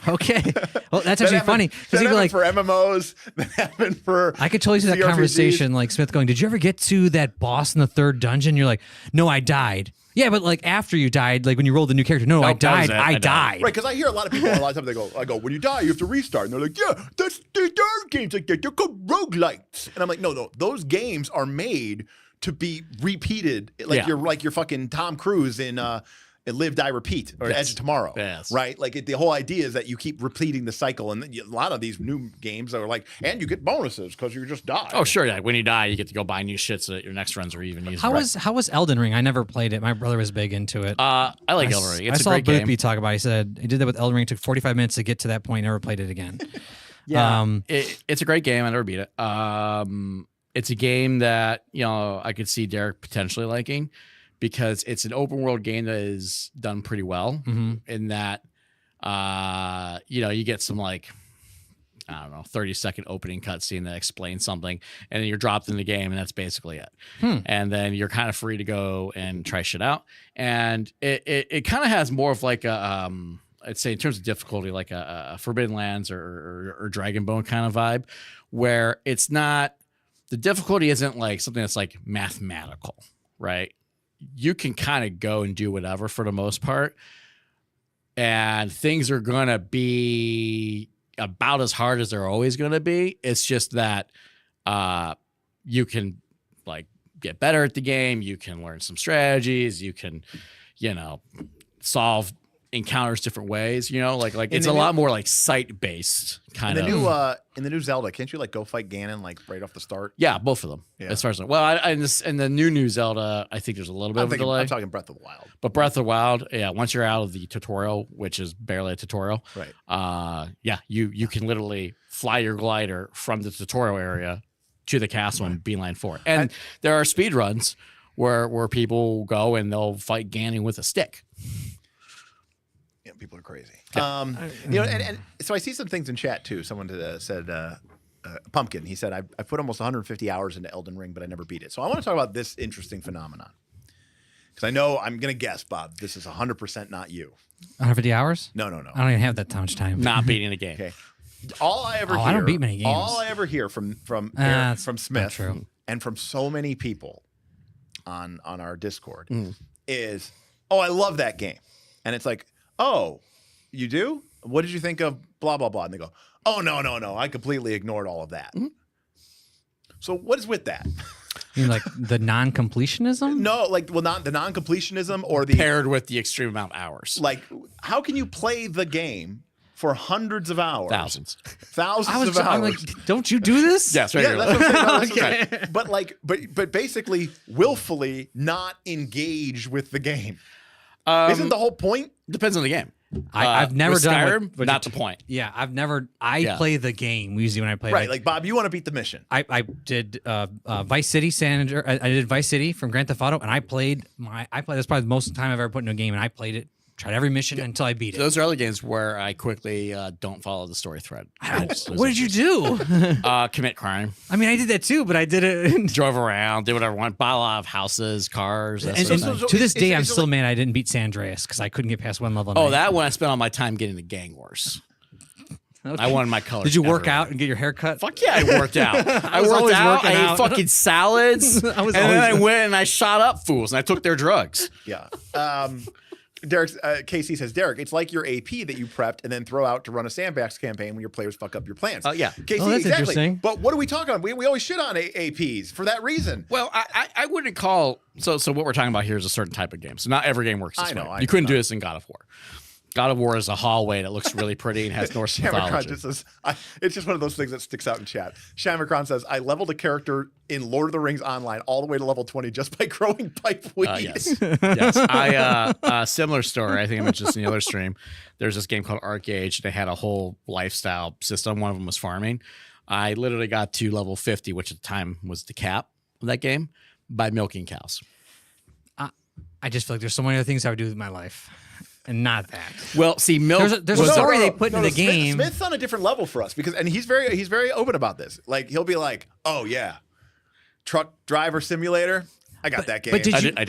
B: Okay. Well, that's actually funny because
A: That
B: he'd be like,
A: for MMOs. That happened for.
B: I could totally see that
A: CRPGs.
B: conversation, like Smith going, "Did you ever get to that boss in the 3rd dungeon?" You're like, "No, I died." Yeah, but like after you died, like when you rolled the new character, no, I
C: that was
B: died.
C: it.
B: I
C: I died.
B: died.
A: Right, because I hear a lot of people, a lot of times I go, when you die, you have to restart. And they're like, yeah, there are games like that. They're called roguelites. And I'm like, no, those games are made to be repeated. Like you're fucking Tom Cruise in Live, Die, Repeat, or Edge of Tomorrow.
C: Yes.
A: Right? Like the whole idea is that you keep repeating the cycle. And a lot of these new games are like, and you get bonuses because you just die.
C: Oh, sure. Yeah. When you die, you get to go buy new shit so that your next runs are even easier.
B: How was Elden Ring? I never played it. My brother was big into it.
C: I like Elden Ring. It's
B: I
C: a
B: saw
C: great game.
B: Boopy talk about it. He said he did that with Elden Ring. It took 45 minutes to get to that point. Never played it again.
C: It's a great game. I never beat it. It's a game that I could see Derek potentially liking because it's an open world game that is done pretty well in that you get some like 30-second opening cutscene that explains something, and then you're dropped in the game, and that's basically it. And then you're kind of free to go and try shit out. And it kind of has more of like a I'd say in terms of difficulty, like a Forbidden Lands or Dragonbone kind of vibe, where it's not, the difficulty isn't like something that's like mathematical, right? You can kind of go and do whatever for the most part, and things are going to be about as hard as they're always going to be. It's just that you can like get better at the game. You can learn some strategies. You can, solve encounters different ways, like it's a lot more like site-based kind of.
A: In the new Zelda, can't you like go fight Ganon like right off the start?
C: Yeah, both of them.
A: Yeah.
C: As far as in the new Zelda, I think there's a little bit of a delay.
A: I'm talking Breath of the Wild.
C: But Breath of the Wild, yeah, once you're out of the tutorial, which is barely a tutorial,
A: right?
C: You can literally fly your glider from the tutorial area to the castle and beeline for it. And there are speed runs where people go and they'll fight Ganon with a stick.
A: Yeah, people are crazy.
C: Yeah.
A: And so I see some things in chat too. Someone said, Pumpkin, he said, I put almost 150 hours into Elden Ring, but I never beat it. So I want to talk about this interesting phenomenon. Because I know, I'm going to guess, Bob, this is 100% not you.
B: 150 hours?
A: No.
B: I don't even have that much time.
C: Not beating the game.
A: Okay. All I ever hear,
B: I don't beat many games.
A: All I ever hear from Smith and from so many people on our Discord is, oh, I love that game. And it's like, oh, you do? What did you think of blah, blah, blah? And they go, oh, no. I completely ignored all of that. So what is with that?
B: You mean like the non-completionism?
A: No, not the non-completionism or the
C: paired with the extreme amount of hours.
A: Like, how can you play the game for hundreds of hours?
C: Thousands
A: of hours.
B: I'm like, don't you do this?
C: Yes,
A: Yeah, that's what I'm saying.
B: Okay.
A: But basically, willfully not engage with the game. Isn't the whole point?
C: Depends on the game.
B: I've never
C: with
B: done
C: Skyrim,
B: what
C: not the point.
B: Yeah, I play the game usually when I play.
A: Right, like Bob, you want to beat the mission.
B: I did Vice City, San Andreas. I did Vice City from Grand Theft Auto, and I played that's probably the most time I've ever put into a game, and I played it, tried every mission until I beat it.
C: Those are other games where I quickly don't follow the story thread.
B: What did you do?
C: Commit crime.
B: I mean, I did that too, but I did it.
C: Drove around, did whatever I want, bought a lot of houses, cars. That
B: And
C: sort of thing.
B: to this day, I'm still mad I didn't beat San Andreas because I couldn't get past one level.
C: Oh, that one I spent all my time getting the gang wars.
B: Okay.
C: I wanted my colors.
B: Did you work
C: everywhere.
B: out and get your hair cut?
C: Fuck yeah, I worked out. I
B: was
C: worked
B: always
C: out.
B: working
C: I ate
B: out.
C: fucking salads.
B: I was
C: and then I
B: always-
C: went and I shot up fools and I took their drugs.
A: Yeah. Derek, KC says, Derek, it's like your AP that you prepped and then throw out to run a sandbox campaign when your players fuck up your plans.
C: Yeah.
A: KC,
B: Oh, that's
A: exactly.
B: interesting.
A: But what are we talking about? We always shit on APs for that reason.
C: Well, I wouldn't call so what we're talking about here is a certain type of game. So not every game works this
A: I know,
C: way.
A: I
C: You couldn't
A: know.
C: do this in God of War. God of War is a hallway that looks really pretty and has Norse
A: Shamrock
C: mythology.
A: just says, it's just one of those things that sticks out in chat. Shamrock says, I leveled a character in Lord of the Rings Online all the way to level 20 just by growing pipe weed.
C: Yes. I similar story. I think I mentioned this in the other stream. There's this game called Archetypes. They had a whole lifestyle system. One of them was farming. I literally got to level 50, which at the time was the cap of that game, by milking cows.
B: I just feel like there's so many other things I would do with my life. and not that.
C: Well, see, Milk.
B: There's a story they put in the
A: Smith,
B: game.
A: Smith's on a different level for us and he's very open about this. Like he'll be like, "Oh yeah, truck driver simulator. I got that game."
B: But
C: I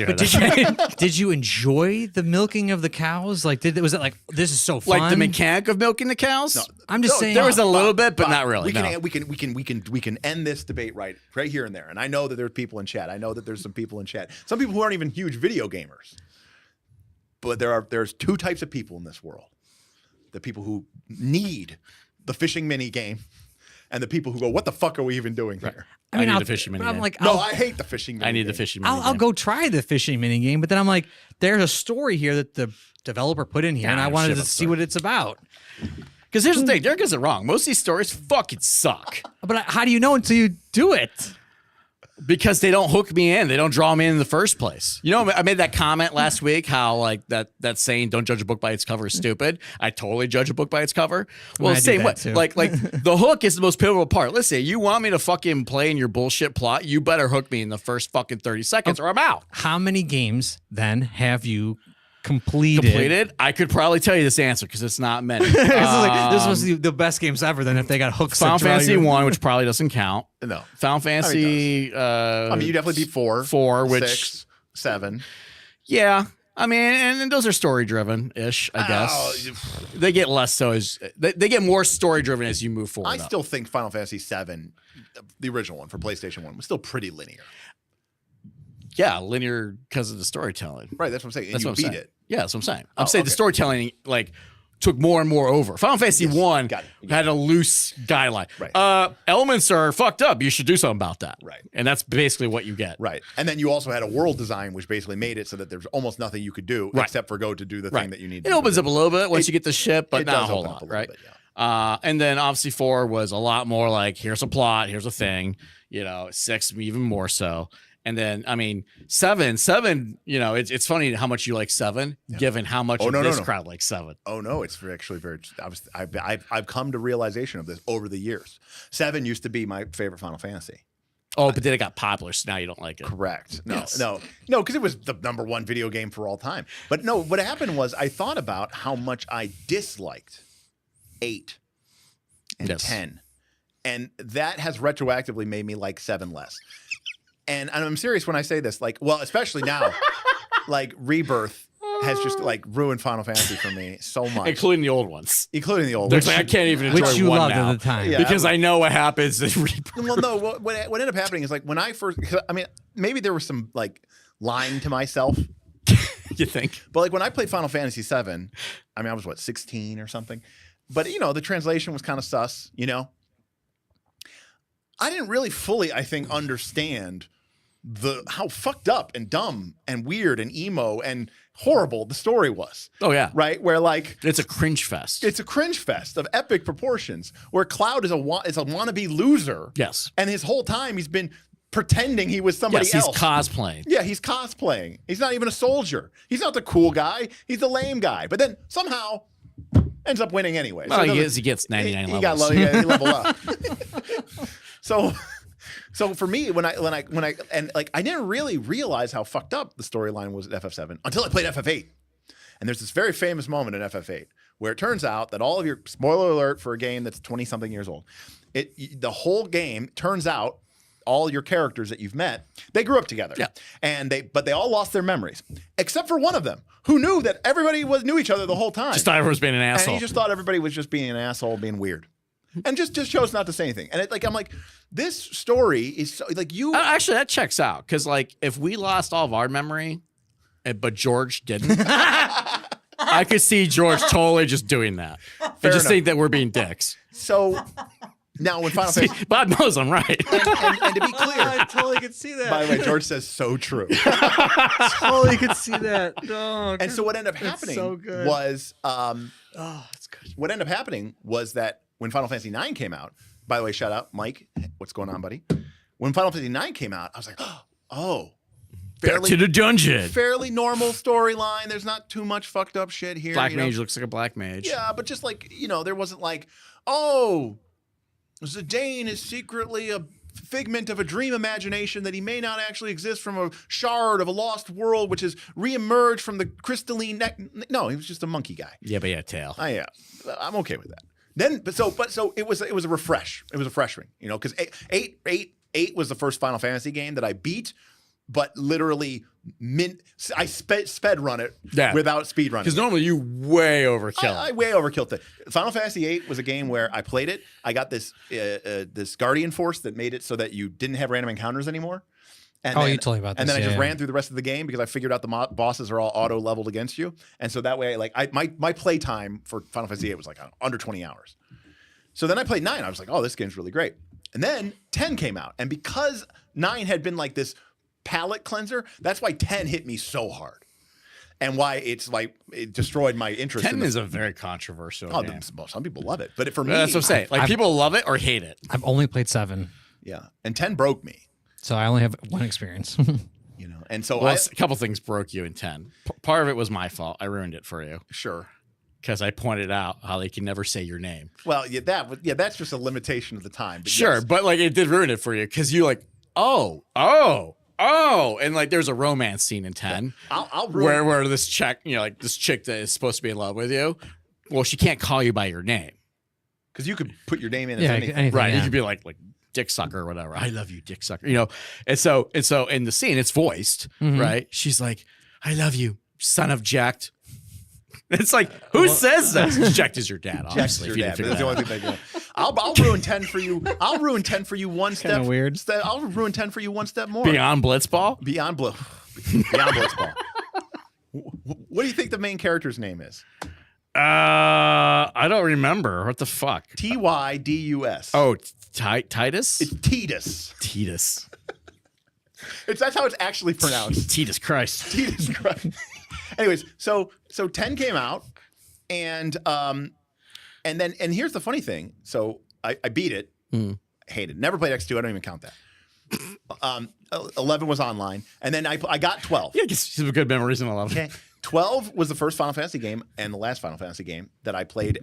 B: did you enjoy the milking of the cows? Like, was it like this is so fun?
C: Like the mechanic of milking the cows?
A: No,
B: I'm just saying
C: there was a little bit, but not really.
A: We can end this debate right here and there. And I know that there's people in chat. I know that there's some people in chat. Some people who aren't even huge video gamers. But there's two types of people in this world: the people who need the fishing mini game, and the people who go, "What the fuck are we even doing here?"
C: I need the fishing mini game.
B: I'm like,
A: No, I hate the fishing mini
C: I need
A: game.
C: the fishing mini game.
B: I'll go try the fishing mini game, but then I'm like, there's a story here that the developer put in here, and I wanted to see what it's about.
C: Because here's the thing, Derek gets it wrong. Most of these stories fucking suck.
B: But how do you know until you do it?
C: Because they don't hook me in. They don't draw me in the first place. You know, I made that comment last week how like that saying "don't judge a book by its cover" is stupid. I totally judge a book by its cover. Well, the same way. Like the hook is the most pivotal part. Listen, you want me to fucking play in your bullshit plot? You better hook me in the first fucking 30 seconds or I'm out.
B: How many games then have you completed?
C: I could probably tell you this answer because it's not many.
B: This was the best games ever. Then if they got hooks,
C: Final Fantasy 1, which probably doesn't count.
A: No.
C: Final Fantasy.
A: I mean, you definitely beat 4,
C: which
A: 6, 7.
C: Yeah. I mean, and those are story driven ish, I guess. They get less so as they get more story driven as you move forward.
A: I still think Final Fantasy 7, the original one for PlayStation 1, was still pretty linear.
C: Yeah, linear because of the storytelling.
A: Right, that's what I'm saying. And
C: That's
A: you
C: what I'm
A: beat
C: saying.
A: it.
C: Yeah, that's what I'm saying. I'm saying the storytelling took more and more over. Final Fantasy 1 had a loose guideline.
A: Right.
C: Elements are fucked up. You should do something about that.
A: Right.
C: And that's basically what you get.
A: Right. And then you also had a world design, which basically made it so that there's almost nothing you could do except for go to do the thing that you need to do.
C: It opens up a little bit once you get the ship, but
A: it
C: not a
A: does
C: whole
A: open
C: lot,
A: up a little
C: right?
A: bit, yeah.
C: And then obviously 4 was a lot more like, here's a plot, here's a thing. 6 even more so. And then, I mean, 7, it's funny how much you like 7, given how much this crowd likes 7.
A: Oh, no, it's actually very, I've come to realization of this over the years. 7 used to be my favorite Final Fantasy.
C: Oh, but then it got popular, so now you don't like it.
A: Correct. No,
C: Yes.
A: no, because it was the #1 video game for all time. But no, what happened was I thought about how much I disliked 8 and 10. And that has retroactively made me like 7 less. And I'm serious when I say this, especially now, Rebirth has just ruined Final Fantasy for me so much.
C: Including the old ones.
A: Including the old
C: There's
A: ones.
C: I can't even enjoy
B: which you
C: one
B: loved
C: now
B: at the time.
A: Yeah,
C: because I know what happens in Rebirth.
A: Well, no, what ended up happening is when I first, maybe there was some lying to myself.
C: You think?
A: But when I played Final Fantasy 7, I was 16 or something. But the translation was kind of sus, I didn't really fully, I think, understand how fucked up and dumb and weird and emo and horrible the story was.
C: Oh yeah.
A: Right? Where
C: it's a cringe fest.
A: It's a cringe fest of epic proportions where Cloud is a wannabe loser.
C: Yes.
A: And his whole time he's been pretending he was somebody else.
C: He's cosplaying.
A: Yeah, he's cosplaying. He's not even a soldier. He's not the cool guy. He's the lame guy. But then somehow ends up winning anyway.
C: Well, he gets 99
A: he
C: levels.
A: He leveled up. So for me, when I didn't really realize how fucked up the storyline was at FF7 until I played FF8. And there's this very famous moment in FF8 where it turns out that all of your, spoiler alert for a game that's 20 something years old, the whole game turns out all your characters that you've met, they grew up together. Yeah. But they all lost their memories, except for one of them who knew that everybody knew each other the whole time.
C: Just thought everyone was being an asshole.
A: And he just thought everybody was just being an asshole, being weird. And just chose not to say anything. And I'm like, this story is so, you.
C: Actually, that checks out because if we lost all of our memory, but George didn't, I could see George totally just doing that. And just think that we're being dicks.
A: So now when Final Fantasy,
C: Bob knows I'm right.
A: and to be clear,
B: I totally could see that.
A: By the way, George says so true.
B: Totally could see that. Oh,
A: and so what ended up happening was,
B: that's good.
A: What ended up happening was that when Final Fantasy 9 came out, by the way, shout out Mike, what's going on, buddy? When Final Fantasy 9 came out, I was like, oh,
C: back to the dungeon.
A: Fairly normal storyline. There's not too much fucked up shit here.
C: Black mage looks like a black mage.
A: Yeah, but just there wasn't Zidane is secretly a figment of a dream imagination that he may not actually exist from a shard of a lost world, which has reemerged from the crystalline neck. No, he was just a monkey guy.
C: Yeah, but yeah, tail.
A: Yeah, I'm okay with that. Then, so it was a refresh. It was a refreshing, because eight was the first Final Fantasy game that I beat, but literally I sped run it without speed running.
C: Because normally you way overkill.
A: I way overkilled it. Final Fantasy VIII was a game where I played it. I got this Guardian Force that made it so that you didn't have random encounters anymore. And
B: you told me about this.
A: And then I just ran through the rest of the game because I figured out the bosses are all auto leveled against you. And so that way, my play time for Final Fantasy VIII was under 20 hours. So then I played 9. I was like, oh, this game's really great. And then 10 came out. And because 9 had been like this palate cleanser, that's why 10 hit me so hard. And why it destroyed my interest.
C: 10 is a very controversial game.
A: Some people love it. But for me,
C: that's what I'm saying. People love it or hate it.
B: I've only played 7.
A: Yeah. And 10 broke me.
B: So I only have one experience.
A: And so
C: a couple things broke you in 10. Part of it was my fault. I ruined it for you.
A: Sure.
C: Because I pointed out how they can never say your name.
A: Well, that's just a limitation of the time. But
C: sure,
A: yes.
C: But it did ruin it for you because you oh, and there's a romance scene in 10.
A: Yeah. I'll ruin
C: where this chick, this chick that is supposed to be in love with you, well, she can't call you by your name
A: because you could put your name in as anything.
C: Right?
B: Yeah.
C: You could be like dick sucker or whatever. I love you, dick sucker. And so in the scene, it's voiced, right? She's like, I love you, son of jacked. It's like, who says that? Jacked is your dad, obviously.
A: Jacked is your dad. That's the only thing they do. I'll ruin 10 for you. I'll ruin 10 for you one step.
B: Kind of weird.
A: I'll ruin 10 for you one step more.
C: Beyond Blitzball?
A: Beyond Blitzball. What do you think the main character's name is?
C: I don't remember. What the fuck?
A: Tydus.
C: Oh, Titus?
A: It's Titus.
C: Titus.
A: That's how it's actually pronounced.
C: Titus Christ.
A: Titus Christ. Anyways, so 10 came out, and here's the funny thing. So I beat it. Hated it. Never played X2. I don't even count that. 11 was online, and then I got 12.
C: Yeah, some good memories in 11.
A: Okay, 12 was the first Final Fantasy game and the last Final Fantasy game that I played.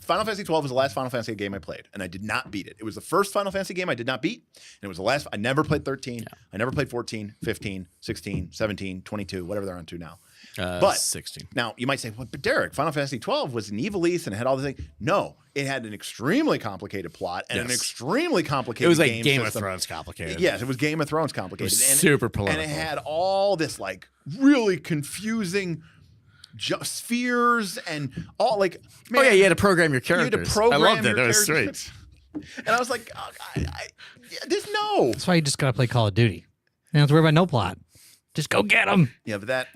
A: Final Fantasy 12 was the last Final Fantasy game I played, and I did not beat it. It was the first Final Fantasy game I did not beat, and it was the last. I never played 13. Yeah. I never played 14, 15, 16, 17, 22, whatever they're on to now. But
C: 16.
A: Now, you might say, well, but Derek, Final Fantasy 12 was an Evil East and it had all the things. No, it had an extremely complicated plot and an extremely complicated
C: It was
A: game
C: Game of
A: system.
C: Thrones complicated.
A: Yes, it was Game of Thrones complicated.
C: It was super political.
A: And it had all this really confusing spheres and all man,
C: oh, yeah, you had to program your characters.
A: You had to program
C: I loved it.
A: your
C: It was
A: characters.
C: sweet.
A: And I was like, there's no.
B: That's why you just got to play Call of Duty. You don't have to worry about no plot. Just go get them.
A: Yeah, but that...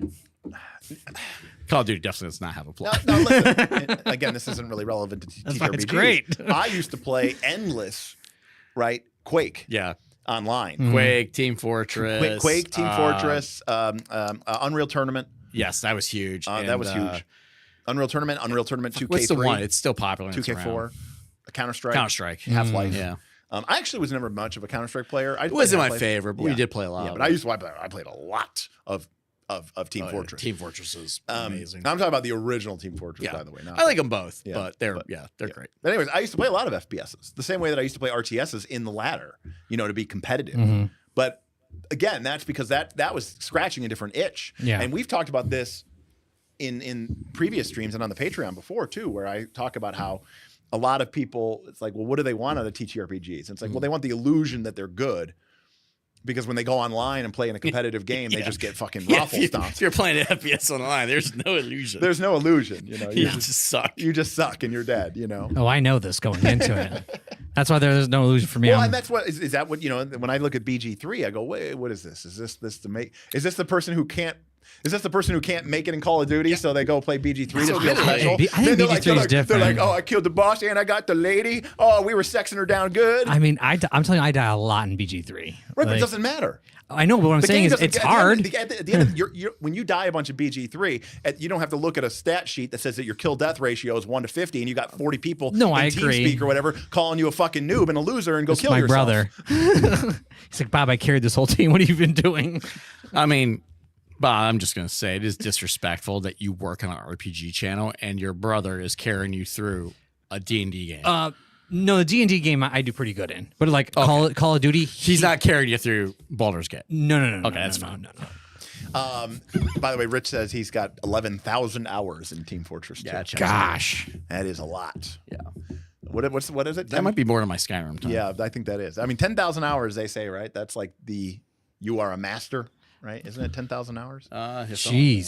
C: Call of Duty definitely does not have a plot.
A: No, listen. Again, this isn't really relevant to TTRPGs.
B: That's why it's great.
A: I used to play endless, Quake.
C: Yeah.
A: Online.
C: Quake, Team Fortress.
A: Quake, Team Fortress, Unreal Tournament.
C: Yes, that was huge.
A: That was huge. Unreal Tournament 2K3.
C: What's the one? It's still popular.
A: 2K4. Counter-Strike.
C: Counter-Strike.
A: Half-Life.
C: Yeah.
A: I actually was never much of a Counter-Strike player.
C: It wasn't my favorite, but we did play a lot.
A: Yeah, but I played a lot of Team Fortress.
C: Team Fortress is amazing.
A: I'm talking about the original Team Fortress, by the way.
C: I like them both, but they're great.
A: But anyways, I used to play a lot of FPSs, the same way that I used to play RTSs in the ladder, to be competitive. But again, that's because that was scratching a different itch.
B: Yeah.
A: And we've talked about this in previous streams and on the Patreon before too, where I talk about how a lot of people, it's like, well, what do they want out of TTRPGs? And it's like, well, they want the illusion that they're good. Because when they go online and play in a competitive game, they just get fucking raffle stomped.
C: If you're playing FPS online, there's no illusion.
A: There's no illusion,
C: You just suck.
A: You just suck and you're dead,
B: Oh, I know this going into it. That's why there's no illusion for me.
A: Well, and that's what is that what when I look at BG3, I go, wait, what is this? Is this the person who can't? Is this the person who can't make it in Call of Duty, so they go play BG3 to feel special?
B: I think BG3 is different.
A: They're like, oh, I killed the boss and I got the lady. Oh, we were sexing her down good.
B: I mean, I'm telling you, I die a lot in BG3.
A: Right, but it doesn't matter.
B: I know, but what I'm saying is it's hard.
A: At the end of, when you die a bunch of BG3, you don't have to look at a stat sheet that says that your kill-death ratio is 1 to 50, and you got 40 people in TeamSpeak or whatever calling you a fucking noob and a loser and go kill yourself.
B: My brother. He's like, Bob, I carried this whole team. What have you been doing?
C: I mean... Bob, I'm just going to say it is disrespectful that you work on an RPG channel and your brother is carrying you through a D&D game.
B: No, the D&D game I do pretty good in, but like Call of Duty,
C: He's not carrying you through Baldur's Gate.
B: No.
C: Okay, that's fine.
B: No.
A: By the way, Rich says he's got 11,000 hours in Team Fortress 2.
C: Gotcha.
B: Gosh,
A: That is a lot.
C: Yeah.
A: What is it?
C: That might be more than my Skyrim time.
A: Yeah, I think that is. I mean, 10,000 hours, they say, right? That's like you are a master, right? Isn't it 10,000 hours?
B: jeez.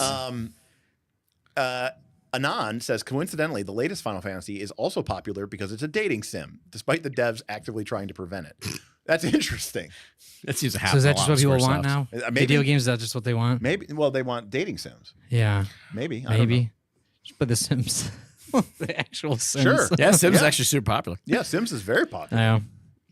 A: Anon says, coincidentally, the latest Final Fantasy is also popular because it's a dating sim, despite the devs actively trying to prevent it. That's interesting.
C: That seems to happen.
B: So is that
C: a
B: just
C: lot
B: what
C: with
B: people want
C: Squaresoft.
B: now?
A: Maybe.
B: Video games, is that just what they want?
A: Maybe. Well, they want dating sims.
B: Yeah,
A: Maybe. I don't know.
B: maybe. But the Sims, the actual Sims.
A: Sure.
C: Yeah, Sims is
A: Yeah.
C: actually super popular.
A: Yeah, Sims is very popular.
B: I know.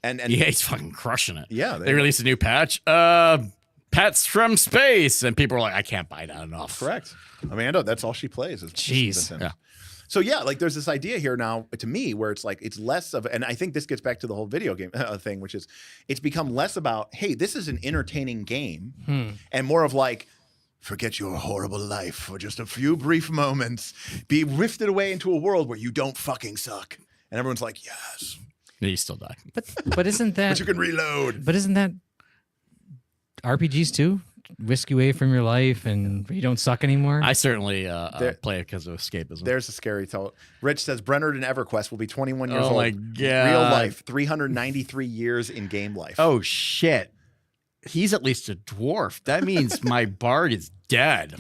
A: And
C: EA's fucking crushing it.
A: Yeah,
C: They released a new patch. Pets from space. And people are like, I can't buy that enough.
A: correct. Amanda, that's all she plays. Is
B: Jeez.
A: The Sims.
C: Yeah.
A: So yeah, like there's this idea here now to me where it's like it's less of, and I think this gets back to the whole video game thing, which is it's become less about, hey, this is an entertaining game, and more of like, forget your horrible life for just a few brief moments, be rifted away into a world where you don't fucking suck, and everyone's like, yes,
C: Yeah, you still die.
B: But isn't that?
A: but you can reload.
B: But isn't that RPGs too? Whisk you away from your life, and you don't suck anymore.
C: I certainly play it because of escapism.
A: There's a scary tell. Rich says Brennard in EverQuest will be 21 years
C: Oh
A: old.
C: my God.
A: Real life, 393 years in game life.
C: Oh, shit. He's at least a dwarf. That means my bard is dead.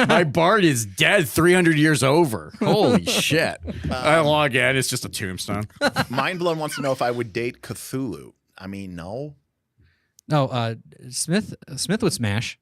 C: My bard is dead 300 years over. Holy shit. I log in. It's just a tombstone.
A: Mindblown wants to know if I would date Cthulhu. I mean, no.
B: No, Smith would smash.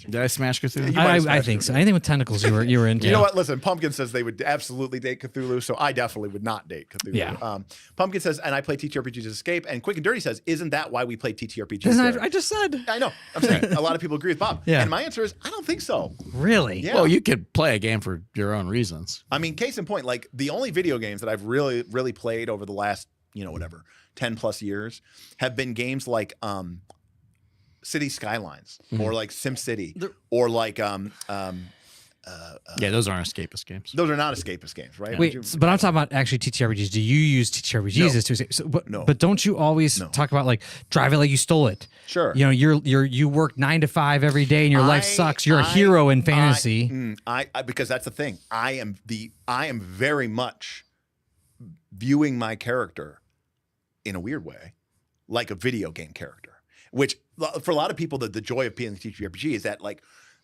C: Did I smash Cthulhu?
A: You might have
B: I
A: smashed
B: think
A: it.
B: so. Anything with tentacles, you were into.
A: You know what? Listen, Pumpkin says they would absolutely date Cthulhu, so I definitely would not date Cthulhu.
B: Yeah.
A: Pumpkin says, and I play TTRPGs as Escape, and Quick and Dirty says, isn't that why we play TTRPGs?
B: Isn't
A: Derek?
B: I just said.
A: I know. I'm saying a lot of people agree with Bob.
B: Yeah.
A: And my answer is, I don't think so.
B: Really?
A: Yeah.
C: Well, you could play a game for your own reasons.
A: I mean, case in point, like the only video games that I've really, really played over the last, 10 plus years have been games like City Skylines or like SimCity or like
C: Yeah, those aren't escapist games.
A: those are not escapist games, right?
B: Wait, but I'm talking about actually TTRPGs. Do you use TTRPGs
A: No.
B: as to escape? So, but,
A: No.
B: but don't you always talk about like drive it like you stole it?
A: Sure.
B: You work 9 to 5 every day and your life sucks. You're a hero in fantasy.
A: I because that's the thing. I am very much viewing my character in a weird way like a video game character, which for a lot of people, the joy of playing the TTRPG is that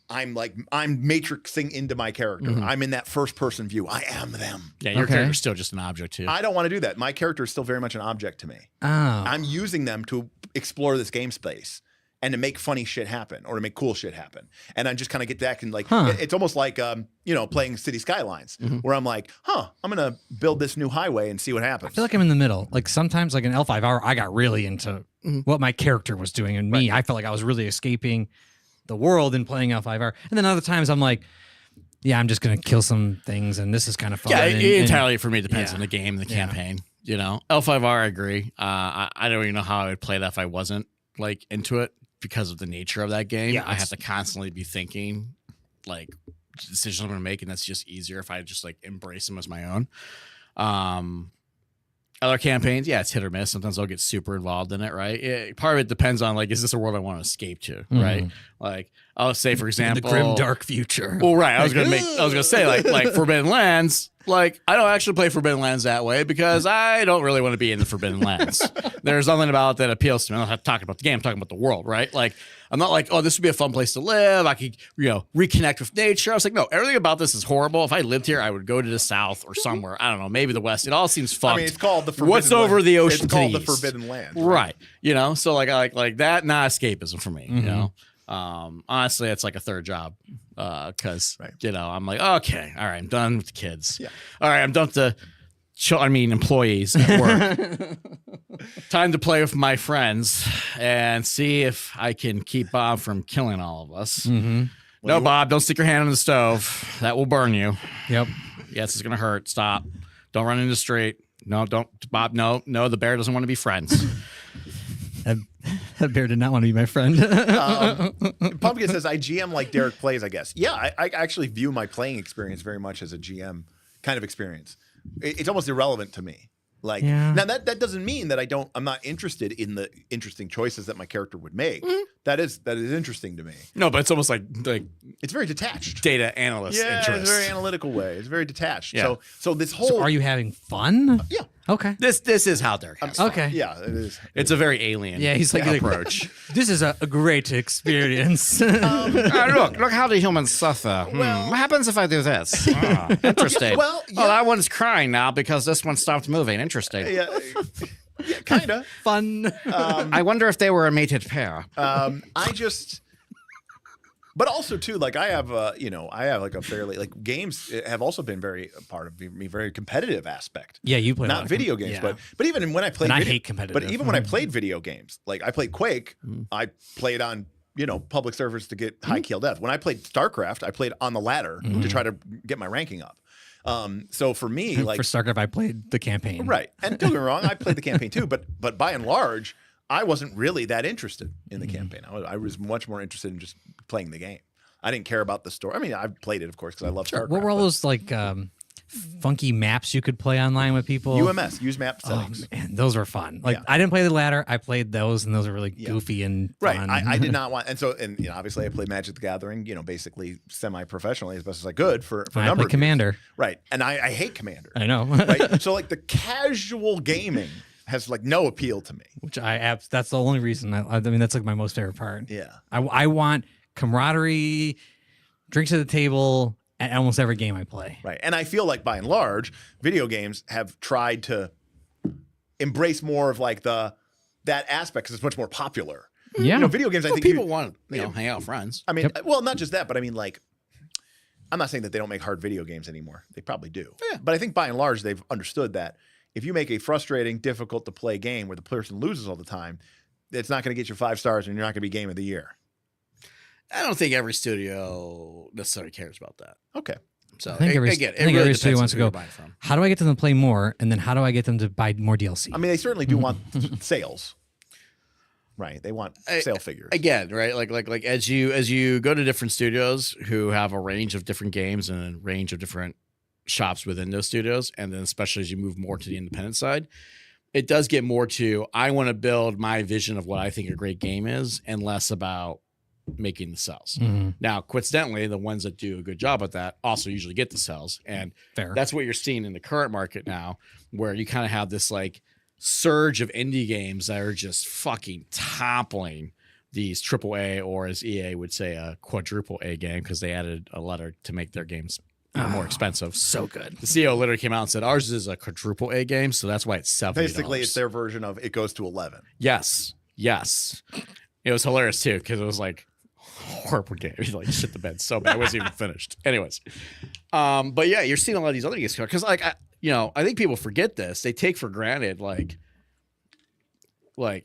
A: I'm matrixing into my character. I'm in that first person view. I am them.
C: Yeah, your
B: Okay.
C: character's still just an object, too.
A: I don't want to do that. My character is still very much an object to me.
B: Oh.
A: I'm using them to explore this game space and to make funny shit happen or to make cool shit happen. And I just kind of get back and it's almost like, playing City Skylines where I'm like, I'm going to build this new highway and see what happens.
B: I feel like I'm in the middle. Like sometimes, like in L5R, I got really into what my character was doing, and me, I felt like I was really escaping the world and playing L5R. And then other times, I'm like, yeah, I'm just gonna kill some things, and this is kind of fun.
C: Yeah,
B: and,
C: entirely for me depends
B: yeah.
C: on the game, the campaign. L5R, I agree. I don't even know how I would play that if I wasn't like into it because of the nature of that game.
B: Yeah,
C: I have to constantly be thinking like decisions I'm going to make, and that's just easier if I just like embrace them as my own. Other campaigns, yeah, it's hit or miss. Sometimes I'll get super involved in it, right? Part of it depends on like, is this a world I want to escape to, right? Like, I'll say, for example,
B: the grim dark future.
C: Well, right. I was gonna say like Forbidden Lands. Like, I don't actually play Forbidden Lands that way because I don't really want to be in the Forbidden Lands. There's nothing about it that appeals to me. I'm not talking about the game. I'm talking about the world, right? Like, I'm not like, oh, this would be a fun place to live. I could, reconnect with nature. I was like, no, everything about this is horrible. If I lived here, I would go to the south or somewhere. I don't know, maybe the west. It all seems fucked.
A: I mean, it's called the Forbidden
C: What's over
A: Land.
C: the ocean?
A: It's called
C: to
A: the
C: east.
A: Forbidden Land,
C: right? So like that, not escapism for me. Honestly, it's like a third job because I'm like, okay, all right, I'm done with the kids.
A: Yeah.
C: All right, I'm done with the employees at work. Time to play with my friends and see if I can keep Bob from killing all of us. No, Bob, don't stick your hand on the stove. That will burn you.
B: Yep.
C: Yes, it's gonna hurt. Stop. Don't run in the street. No, don't, Bob. No, the bear doesn't want to be friends.
B: That bear did not want to be my friend.
A: Pumpkin says, I GM like Derek plays, I guess. Yeah, I actually view my playing experience very much as a GM kind of experience. It's almost irrelevant to me. Like now that doesn't mean that I'm not interested in the interesting choices that my character would make. That is interesting to me.
C: No, but it's almost like
A: it's very detached.
C: Data analyst interest.
A: It's a very analytical way. It's very detached. Yeah. So this whole
B: So are you having fun?
A: Yeah.
B: Okay.
C: This is how they're
B: okay.
A: Yeah, it is.
C: It's a very alien.
B: Yeah, he's like
C: approach.
B: This is a great experience.
C: Look how the humans suffer. What happens if I do this? Interesting. That one's crying now because this one stopped moving. Interesting.
A: Yeah, kind of
B: fun.
C: I wonder if they were a mated pair.
A: But also too, like I have like a fairly like games have also been very a part of me, very competitive aspect.
B: Yeah, you play
A: not video games, but even when I played,
B: I hate competitive.
A: But even when I played video games, like I played Quake, I played on public servers to get high kill death. When I played StarCraft, I played on the ladder to try to get my ranking up. So for me, like
B: for StarCraft, I played the campaign.
A: Right, and don't get me wrong, I played the campaign too. But by and large, I wasn't really that interested in the campaign. I was much more interested in just playing the game. I didn't care about the story. I mean, I played it, of course, because I love StarCraft.
B: What were all those like funky maps you could play online with people?
A: Use map settings.
B: Man, those were fun. Like I didn't play the ladder. I played those, and those are really goofy and fun.
A: Right. I did not want, and obviously I played Magic the Gathering, basically semi-professionally as best as I could for a number of years.
B: Commander.
A: Right, and I hate Commander.
B: I know.
A: Right, so like the casual gaming has like no appeal to me.
B: Which that's the only reason. I mean, that's like my most favorite part.
A: Yeah.
B: I want camaraderie, drinks at the table at almost every game I play.
A: Right. And I feel like by and large, video games have tried to embrace more of like that aspect because it's much more popular.
B: Yeah.
A: Video games, I think
C: people want to hang out with friends.
A: I mean, well, not just that, but I mean, like, I'm not saying that they don't make hard video games anymore. They probably do.
C: Yeah.
A: But I think by and large, they've understood that if you make a frustrating, difficult to play game where the person loses all the time, it's not going to get you 5 stars and you're not going to be game of the year.
C: I don't think every studio necessarily cares about that.
A: Okay.
C: So
B: I think every studio wants to go, how do I get them to play more? And then how do I get them to buy more DLC?
A: I mean, they certainly do want sales. Right. They want sale figures.
C: Again, right? Like as you go to different studios who have a range of different games and a range of different shops within those studios, and then especially as you move more to the independent side, it does get more to I want to build my vision of what I think a great game is and less about making the sales. Now, coincidentally, the ones that do a good job at that also usually get the sales. And that's what you're seeing in the current market now, where you kind of have this like surge of indie games that are just fucking toppling these AAA, or as EA would say, a quadruple A game, because they added a letter to make their games more expensive.
B: So good.
C: The CEO literally came out and said, ours is a quadruple A game, so that's why it's $70.
A: Basically, it's their version of it goes to 11.
C: Yes. It was hilarious, too, because it was like, horrible game. He like shit the bed so bad. It wasn't even finished. Anyways. But yeah, you're seeing a lot of these other games because like I think people forget this. They take for granted like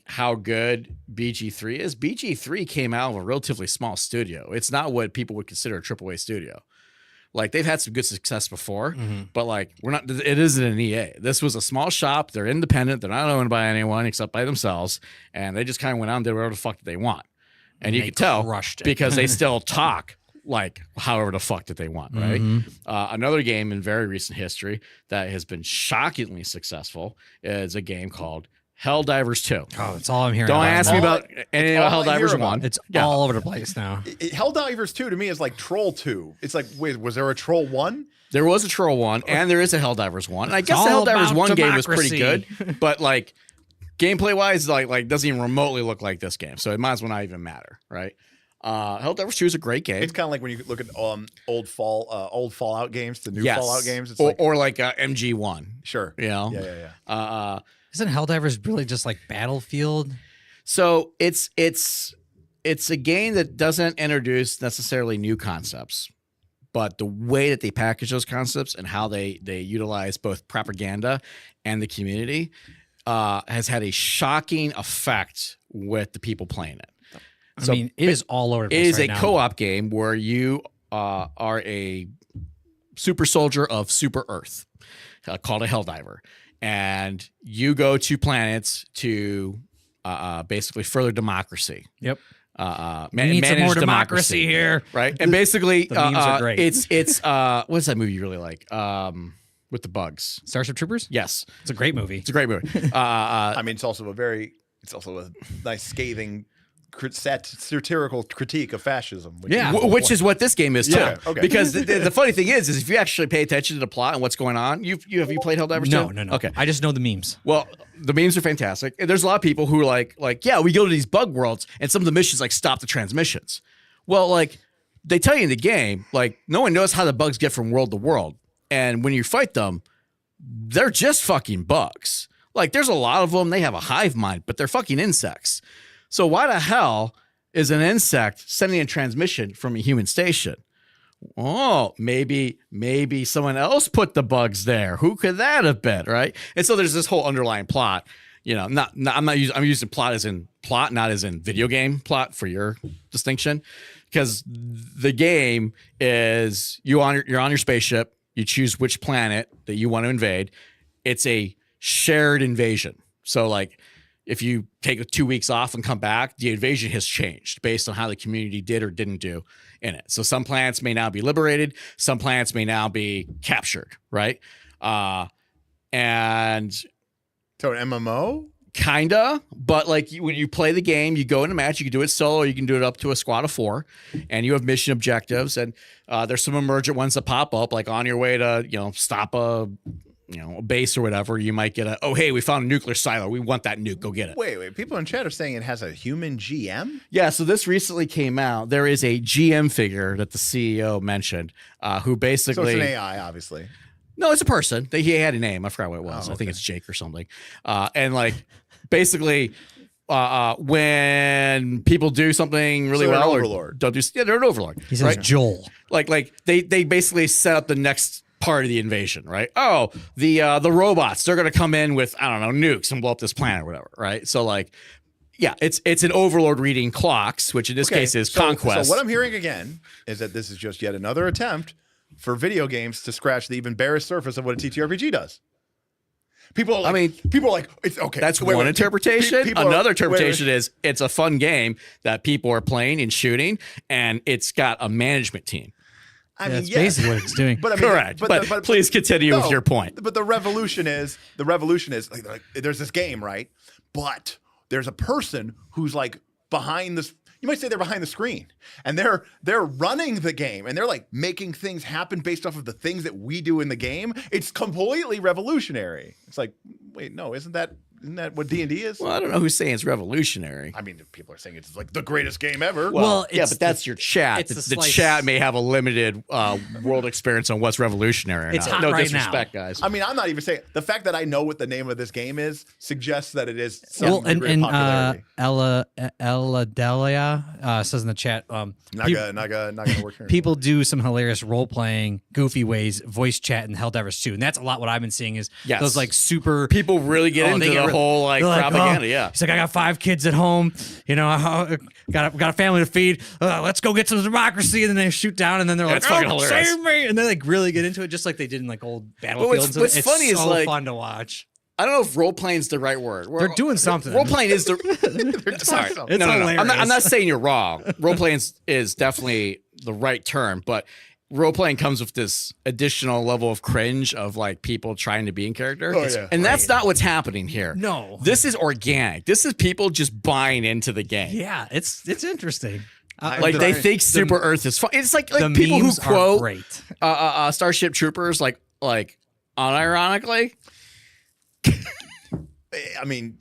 C: how good BG3 is. BG3 came out of a relatively small studio. It's not what people would consider a AAA studio. Like they've had some good success before, but like it isn't an EA. This was a small shop. They're independent. They're not owned by anyone except by themselves. And they just kind of went out and did whatever the fuck they want. And you can tell because they still talk like however the fuck that they want, right? Another game in very recent history that has been shockingly successful is a game called Helldivers 2.
B: Oh, that's all I'm hearing.
C: Don't ask me about any of Helldivers 1.
B: It's all over the place now.
A: Helldivers 2 to me is like Troll 2. It's like, wait, was there a Troll 1?
C: There was a Troll 1, and there is a Helldivers 1. And I guess the Helldivers 1 game was pretty good, but like gameplay wise, like doesn't even remotely look like this game, so it might as well not even matter, right? Helldivers 2 is a great game.
A: It's kind of like when you look at old Fallout games to new Fallout games. It's
C: or like MG1.
A: Sure.
C: You know?
A: Yeah.
B: Isn't Helldivers really just like Battlefield?
C: So it's a game that doesn't introduce necessarily new concepts, but the way that they package those concepts and how they utilize both propaganda and the community has had a shocking effect with the people playing it.
B: I mean, it is all over the place.
C: It is
B: right
C: a
B: now.
C: co-op game where you are a super soldier of Super Earth called a Helldiver. And you go to planets to basically further democracy.
B: Yep.
C: We
B: need some more democracy here.
C: Right? And basically,
B: the memes are great.
C: it's what's that movie you really like? With with the bugs.
B: Starship Troopers?
C: Yes,
B: It's a great movie.
C: it's a great movie.
A: I mean, it's also a nice scathing satirical critique of fascism.
C: Which is what this game is too.
A: Yeah, okay.
C: Because the funny thing is if you actually pay attention to the plot and what's going on, have you played Helldivers
B: No,
C: too?
B: no.
C: Okay.
B: I just know the memes.
C: Well, the memes are fantastic. And there's a lot of people who are like, yeah, we go to these bug worlds and some of the missions like stop the transmissions. Well, like they tell you in the game, like no one knows how the bugs get from world to world. And when you fight them, they're just fucking bugs. Like there's a lot of them. They have a hive mind, but they're fucking insects. So why the hell is an insect sending a transmission from a human station? Oh, maybe someone else put the bugs there. Who could that have been, right? And so there's this whole underlying plot. You know, I'm using plot as in plot, not as in video game plot for your distinction, because the game is you're on your spaceship. You choose which planet that you want to invade. It's a shared invasion. So like if you take 2 weeks off and come back, the invasion has changed based on how the community did or didn't do in it. So some planets may now be liberated. Some planets may now be captured, right? And
A: so an MMO?
C: Kinda, but like when you play the game, you go in a match, you can do it solo, or you can do it up to a squad of 4, and you have mission objectives, and there's some emergent ones that pop up, like on your way to, stop a base or whatever. You might get hey, we found a nuclear silo. We want that nuke. Go get it.
A: Wait. People in chat are saying it has a human GM?
C: Yeah, so this recently came out. There is a GM figure that the CEO mentioned who basically...
A: So it's an AI, obviously.
C: No, it's a person. He had a name. I forgot what it was.
A: Oh, okay.
C: I think it's Jake or something. And like basically when people do something really well or
A: overlord.
C: don't do... Yeah, they're an overlord.
B: He says
C: right?
B: Joel.
C: Like they basically set up the next part of the invasion, right? Oh, the robots, they're gonna come in with, I don't know, nukes and blow up this planet or whatever, right? So like, yeah, it's an overlord reading clocks, which in this case is conquest.
A: So what I'm hearing again is that this is just yet another attempt for video games to scratch the even barest surface of what a TTRPG does. People are like, it's okay.
C: That's one interpretation. Another interpretation is it's a fun game that people are playing and shooting, and it's got a management team.
B: That's basically what it's doing.
A: But
C: correct. But please continue with your point.
A: But the revolution is like there's this game, right? But there's a person who's like behind this. You might say they're behind the screen, and they're running the game, and they're like making things happen based off of the things that we do in the game. It's completely revolutionary. It's like, wait, no, isn't that what D&D is?
C: Well, I don't know who's saying it's revolutionary.
A: I mean, people are saying it's like the greatest game ever.
C: Well yeah, but that's your chat. The chat may have a limited world experience on what's revolutionary or
B: it's
C: not.
B: hot
C: No
B: right
C: disrespect,
B: now.
C: guys.
A: I mean, I'm not even saying the fact that I know what the name of this game is suggests that it is some degree of popularity.
B: Ella Delia says in the chat,
A: not gonna work here.
B: people do some hilarious role playing, goofy ways, voice chat in Helldivers 2, and that's a lot what I've been seeing is those like super
C: people really get into the whole like propaganda. Yeah,
B: he's like, I got 5 kids at home, I got a family to feed. Let's go get some democracy, and then they shoot down, and then they're like, save me, and they like really get into it, just like they did in like old Battlefields.
C: What's funny is like
B: fun to watch.
C: I don't know if role playing is the right word.
B: They're doing something.
C: Role playing is the. Sorry,
B: it's hilarious.
C: I'm not saying you're wrong. Role playing is definitely the right term, but role playing comes with this additional level of cringe of like people trying to be in character, and that's not what's happening here.
B: No,
C: this is organic. This is people just buying into the game.
B: Yeah, it's interesting.
C: Like they think Super Earth is fun. It's like people who quote
B: great.
C: Starship Troopers like unironically.
A: I mean,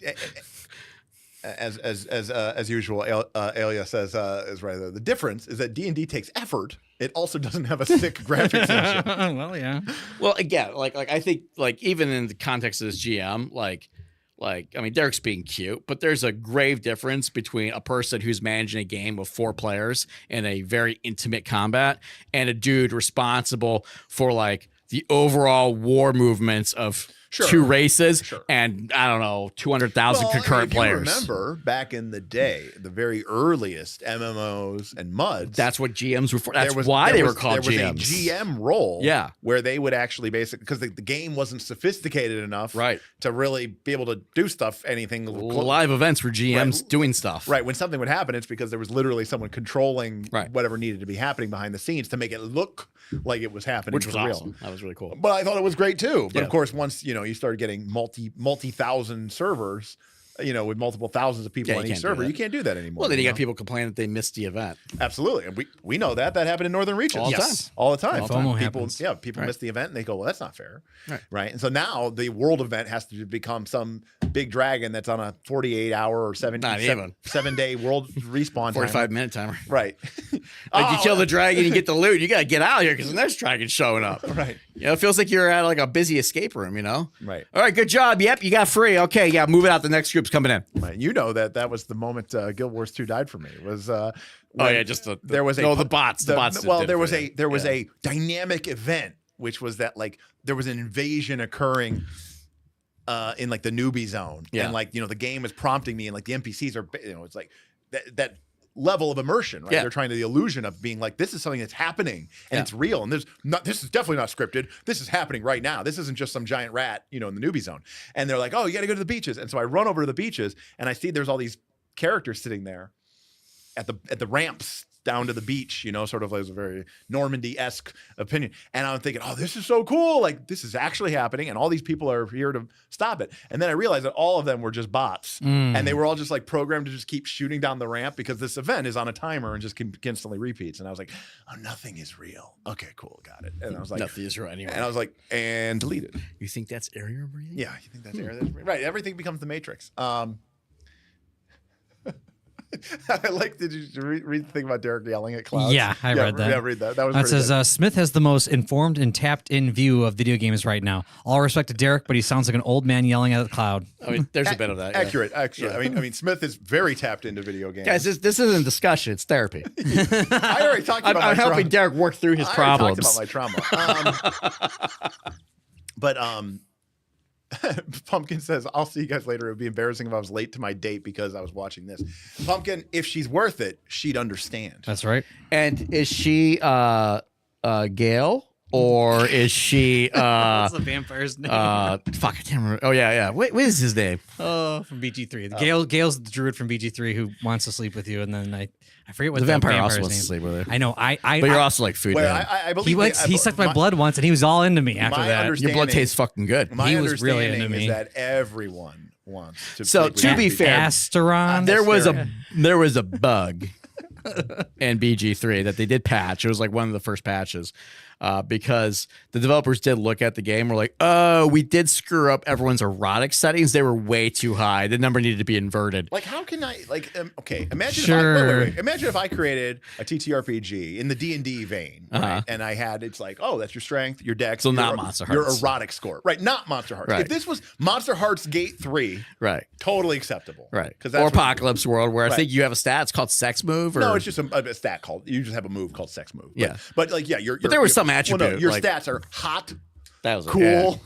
A: as usual, Alia says is right. The difference is that D&D takes effort. It also doesn't have a sick graphics engine.
B: Well, yeah.
C: Well, again, like I think like even in the context of this GM, like I mean, Derek's being cute, but there's a grave difference between a person who's managing a game with 4 players in a very intimate combat and a dude responsible for like the overall war movements of 2 races,
A: Sure.
C: and I don't know, 200,000 concurrent
A: if
C: players.
A: You remember back in the day, the very earliest MMOs and MUDs.
C: That's what GMs were for. That's why they were called GMs.
A: There was a GM role,
C: Yeah.
A: where they would actually basically, because the game wasn't sophisticated enough,
C: Right.
A: to really be able to do stuff, anything
C: Live events for GMs doing stuff.
A: Right. When something would happen, it's because there was literally someone controlling
C: Right.
A: whatever needed to be happening behind the scenes to make it look like it was happening,
C: Which was
A: for
C: awesome.
A: real.
C: That was really cool.
A: But I thought it was great too. But
C: Yeah.
A: of course, once you started getting multi-thousand servers, with multiple thousands of people
C: Yeah,
A: on
C: you
A: each
C: can't do
A: server,
C: that.
A: you can't do that anymore.
C: Well, then you
A: know?
C: got people complaining that they missed the event.
A: Absolutely, and we know that happened in Northern Reaches
C: All the
B: Yes.
C: time.
A: all the time.
B: All the time. FOMO
A: People,
B: happens.
A: people
C: Right.
A: miss the event and they go, "Well, that's not fair."
C: Right.
A: And so now the world event has to become some big dragon that's on a 48-hour or 7-day world respawn
C: 45-minute timer.
A: Right.
C: Like you kill the dragon, you get the loot. You got to get out of here because the next dragon's showing up.
A: Right.
C: It feels like you're at like a busy escape room,
A: Right.
C: All right, good job. Yep, you got free. Okay, yeah, move it out. The next group's coming in.
A: Right. You know that was the moment Guild Wars 2 died for me. It was
C: Just the
A: there was
C: the bots. The bots.
A: Well, there was a dynamic event, which was that there was an invasion occurring in the newbie zone,
C: Yeah.
A: and the game is prompting me, and the NPCs are it's like that level of immersion, right?
C: Yeah.
A: They're trying to the illusion of being like, this is something that's happening and it's real, and this is definitely not scripted. This is happening right now. This isn't just some giant rat, in the newbie zone. And they're like, oh, you got to go to the beaches. And so I run over to the beaches and I see there's all these characters sitting there at the ramps down to the beach, sort of like a very Normandy-esque opinion. And I'm thinking, oh, this is so cool. Like, this is actually happening, and all these people are here to stop it. And then I realized that all of them were just bots, and they were all just programmed to just keep shooting down the ramp because this event is on a timer and just constantly repeats. And I was like, oh, nothing is real. Okay, cool, got it. And I was like,
C: nothing is real anyway.
A: And I was like, and deleted.
C: You think that's air you're breathing?
A: Yeah, you think that's air? Right, everything becomes the Matrix. I did you read the thing about Derik yelling at clouds?
B: Yeah, I read that.
A: Yeah, read that. That was
B: That
A: pretty
B: says
A: good.
B: Smith has the most informed and tapped in view of video games right now. All respect to Derik, but he sounds like an old man yelling at a cloud.
C: I mean, there's a bit of that. Yeah.
A: Accurate. I mean, Smith is very tapped into video games.
C: Guys, this isn't discussion. It's therapy.
A: I already talked about
C: I'm
A: my
C: helping
A: trauma.
C: Derek work through his
A: I already
C: problems.
A: talked about my trauma. But Pumpkin says, I'll see you guys later. It would be embarrassing if I was late to my date because I was watching this. Pumpkin, if she's worth it, she'd understand.
B: That's right.
C: And is she Gail? Or is she
B: What's the vampire's name?
C: fuck, I can't remember. Oh yeah. What is his name?
B: Oh, from BG3. Gail's the druid from BG3 who wants to sleep with you, and then I forget what
C: The vampire
B: vampire's
C: also wants
B: name.
C: to sleep with her.
B: I know.
C: But you're also like food.
A: Well,
C: man.
A: I believe
B: He sucked my blood once, and he was all into me after
A: my
B: that.
A: understanding-
C: Your blood tastes fucking good.
A: My
B: He was really
A: understanding
B: into me.
A: is that everyone wants to.
C: So,
A: sleep with
C: to be
A: you.
C: fair,
B: Asteron.
C: there was a bug in BG3 that they did patch. It was like one of the first patches. Because the developers did look at the game and were like, oh, we did screw up everyone's erotic settings. They were way too high. The number needed to be inverted.
A: Like, how can I okay? Imagine
B: Sure.
A: wait. Imagine if I created a TTRPG in the D&D vein, right? And I had it's like, oh, that's your strength, your dex,
C: So
A: your,
C: not Monster
A: your
C: Hearts.
A: erotic score, right? Not Monster Hearts.
C: Right.
A: If this was Monster Hearts Gate 3,
C: Right.
A: totally acceptable,
C: Right.
A: Because
C: Or Apocalypse World, where I
A: Right.
C: think you have a stat. It's called Sex Move. Or,
A: No, it's just a stat called. You just have a move called Sex Move.
C: Yeah.
A: but
C: there was some
A: Well, no,
C: attribute,
A: your
C: like-
A: stats are hot,
C: that was
A: cool,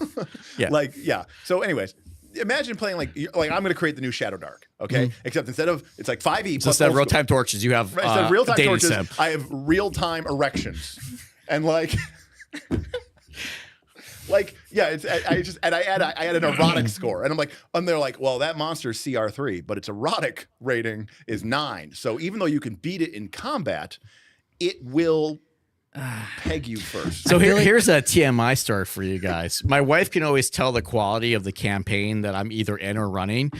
C: Yeah.
A: So, anyways, imagine playing like I'm going to create the new Shadow Dark, okay? Except instead of it's like 5e.
C: So instead of real-time torches, you have
A: Instead of real-time
C: dating
A: torches,
C: sim.
A: I have real-time erections, and like it's I add an erotic score, and I'm like, and they're like, well, that monster's CR3, but its erotic rating is 9. So even though you can beat it in combat, it will peg you first.
C: So here's a TMI story for you guys. My wife can always tell the quality of the campaign that I'm either in or running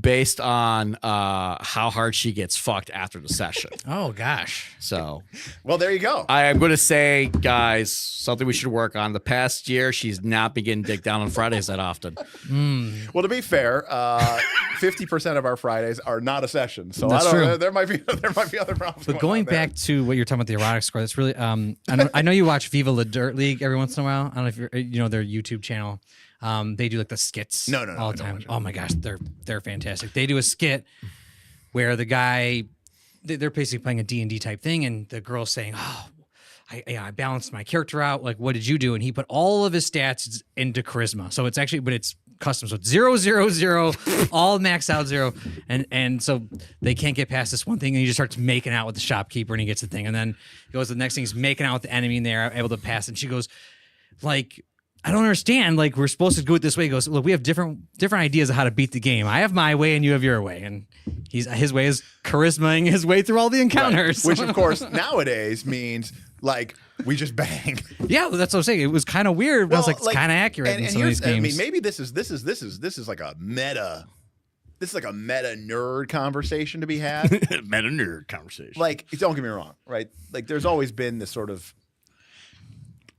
C: based on how hard she gets fucked after the session.
B: Oh gosh.
C: So,
A: Well, there you go.
C: I'm going to say, guys, something we should work on. The past year, she's not been getting dick down on Fridays that often.
A: Well, to be fair, 50% of our Fridays are not a session, so
B: That's
A: I don't.
B: true.
A: There might be other problems.
B: But going
A: on there.
B: back to what you're talking about, the erotic score, that's really I know you watch Viva La Dirt League every once in a while. I don't know if you know their YouTube channel. They do like the skits
A: No,
B: all
A: I
B: the
A: don't
B: time.
A: watch it.
B: Oh my gosh, they're fantastic. They do a skit where the guy they're basically playing a D&D type thing, and the girl's saying, "Oh, I balanced my character out. Like, what did you do? And he put all of his stats into charisma. So it's actually, but it's custom. So it's 0, 0, 0, all maxed out 0. And so they can't get past this one thing. And he just starts making out with the shopkeeper and he gets the thing. And then he goes to the next thing. He's making out with the enemy and they're able to pass. And she goes, like, I don't understand. Like, we're supposed to do it this way. He goes, look, we have different ideas of how to beat the game. I have my way and you have your way. And his way is charismaing his way through all the encounters.
A: Right. Which, of course, nowadays means like we just bang.
B: Yeah, that's what I'm saying. It was kind of weird, but I was like, it's kind of accurate in some of these games.
A: I mean, maybe this is like a meta. This is like a meta nerd conversation to be had.
C: Meta nerd conversation.
A: Like, don't get me wrong, right? Like, there's always been this sort of.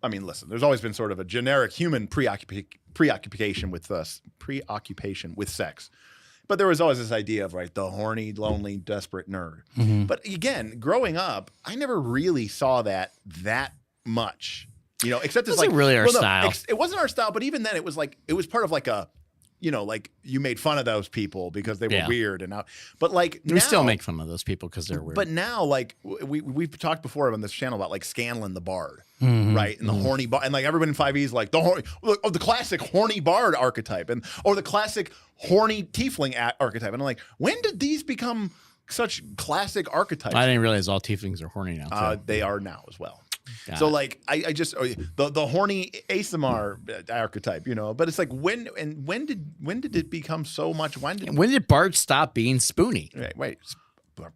A: I mean, listen. There's always been sort of a generic human preoccupation with sex. But there was always this idea of, right, the horny, lonely, desperate nerd. Mm-hmm. But again, growing up, I never really saw that much, except as like
C: really our style.
A: It wasn't our style, but even then it was part of like a, like you made fun of those people because they were weird and now, but like
C: we still make fun of those people because they're weird.
A: But now, like we've talked before on this channel about like Scanlan the Bard, right, and the horny bard, and like everyone in 5e is like the classic horny bard archetype, or the classic horny tiefling archetype, and I'm like, when did these become such classic archetypes?
C: I didn't realize all tieflings are horny now.
A: They are now as well. So like I just the horny ASMR archetype, but it's like when did it become so much? When
C: did bards stop being spoony?
A: Wait,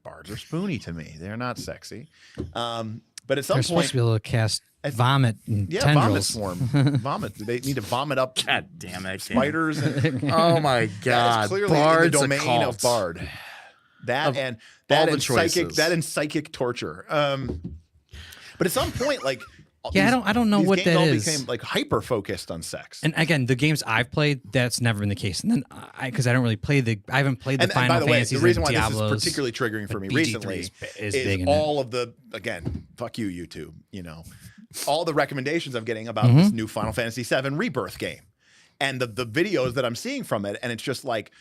A: bards are spoony to me. They're not sexy. But at some
B: They're
A: point,
B: supposed to be able to cast vomit and tendrils.
A: Vomit. They need to vomit up.
C: God damn it,
A: spiders. And,
C: oh my god!
A: That is clearly
C: Bard's
A: in the domain of bard. That and psychic torture. But at some point, like,
B: I don't know what
A: games
B: that
A: all
B: is.
A: became like hyper focused on sex.
B: And again, the games I've played, that's never been the case. And then because I don't really play I haven't played the Final Fantasies.
A: The reason why
B: Diablos,
A: this is particularly triggering for me recently is all of the, again, fuck you, YouTube. All the recommendations I'm getting about this new Final Fantasy VII Rebirth game, and the videos that I'm seeing from it, and it's just like,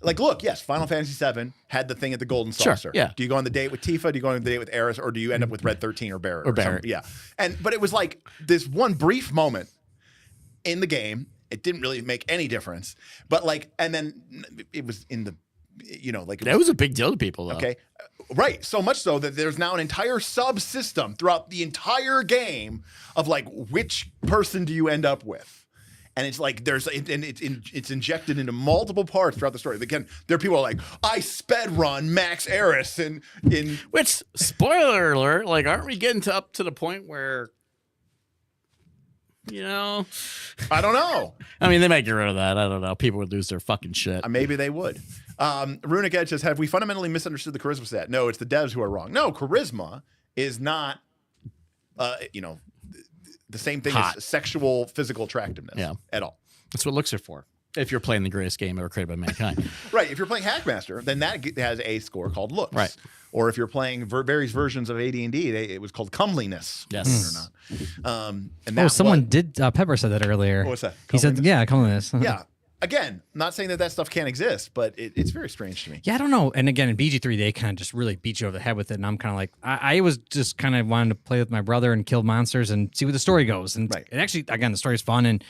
A: look, yes, Final Fantasy VII had the thing at the Golden Saucer.
C: Sure, yeah.
A: Do you go on the date with Tifa? Do you go on the date with Aerith? Or do you end up with Red 13 or Barret?
C: Barret.
A: Yeah. But it was like this one brief moment in the game. It didn't really make any difference. But like, and then it was in the,
C: that was a big deal to people, though.
A: Okay. Right. So much so that there's now an entire subsystem throughout the entire game of like, which person do you end up with? And it's like it's injected into multiple parts throughout the story. Again, there are people who are like, I sped run Max Eris in
C: which, spoiler alert, like, aren't we getting up to the point where
A: I don't know.
C: I mean, they might get rid of that. I don't know. People would lose their fucking shit.
A: Maybe they would. Runic Edge says, have we fundamentally misunderstood the charisma stat? No, it's the devs who are wrong. No, charisma is not the same thing as sexual physical attractiveness at all.
C: That's what looks are for. If you're playing the greatest game ever created by mankind.
A: Right. If you're playing Hackmaster, then that has a score called looks.
C: Right.
A: Or if you're playing various versions of AD&D, it was called comeliness.
C: Yes.
A: Or not. And
B: someone did. Pepper said that earlier.
A: What's that?
B: He said, "Yeah, comeliness."
A: Yeah. Again, not saying that stuff can't exist, but it's very strange to me.
B: Yeah, I don't know. And again, in BG3, they kind of just really beat you over the head with it. And I'm kind of like, I was just kind of wanting to play with my brother and kill monsters and see where the story goes. And it actually, again, the story is fun and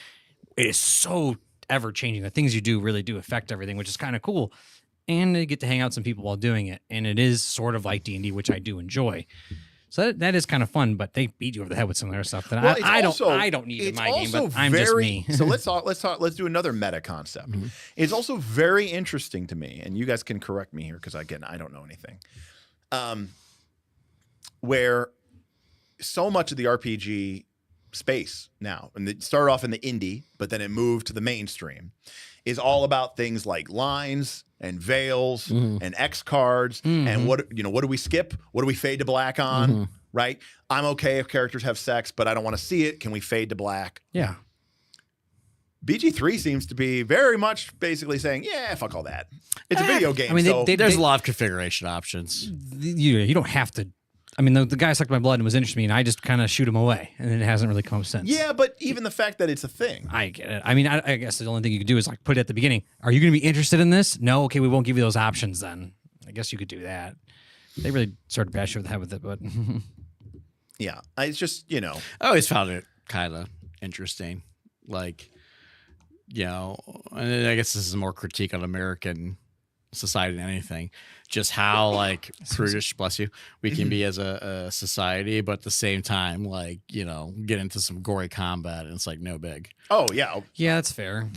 B: it is so ever changing. The things you do really do affect everything, which is kind of cool. And you get to hang out with some people while doing it. And it is sort of like D&D, which I do enjoy. So that is kind of fun, but they beat you over the head with some of their stuff that I don't need in my game, but I'm just me.
A: So let's do another meta concept. Mm-hmm. It's also very interesting to me, and you guys can correct me here because again, I don't know anything. Where so much of the RPG space now, and it started off in the indie, but then it moved to the mainstream, is all about things like lines and veils and X cards and what do we skip? What do we fade to black on? Right? I'm okay if characters have sex, but I don't want to see it. Can we fade to black?
B: Yeah.
A: BG3 seems to be very much basically saying, yeah, fuck all that. It's a video game.
B: I mean,
C: there's a lot of configuration options.
B: You don't have to. I mean, the guy sucked my blood and was interested in me, and I just kind of shoot him away, and it hasn't really come since.
A: Yeah, but even the fact that it's a thing.
B: I get it. I mean, I guess the only thing you could do is like put it at the beginning. Are you going to be interested in this? No? Okay, we won't give you those options then. I guess you could do that. They really sort of bash you over the head with it, but...
A: Yeah, it's just
C: I always found it kind of interesting, like, and I guess this is more critique on American society than anything, just how like prudish, bless you, we can be as a society, but at the same time, like, get into some gory combat and it's like no big.
A: Oh yeah,
B: that's fair.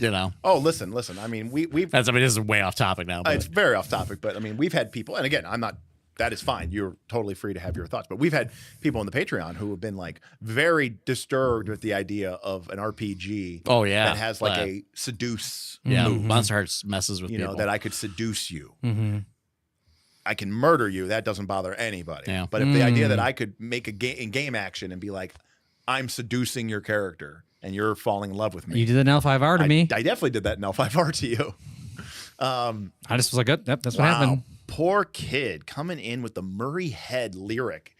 A: Oh, listen. I mean, we've.
C: This is way off topic now. But.
A: It's very off topic, but I mean, we've had people, and again, I'm not. That is fine. You're totally free to have your thoughts. But we've had people on the Patreon who have been like very disturbed with the idea of an RPG.
C: Oh yeah,
A: that has like a seduce.
C: Yeah,
A: move,
C: Monster Hearts messes with people.
A: That I could seduce you. Mm-hmm. I can murder you. That doesn't bother anybody.
C: Yeah.
A: But if the idea that I could make a game action and be like, I'm seducing your character and you're falling in love with me.
B: You did an L5R to me.
A: I definitely did that in L5R to you.
B: I just was like, yep, that's what happened.
A: Poor kid coming in with the Murray Head lyric.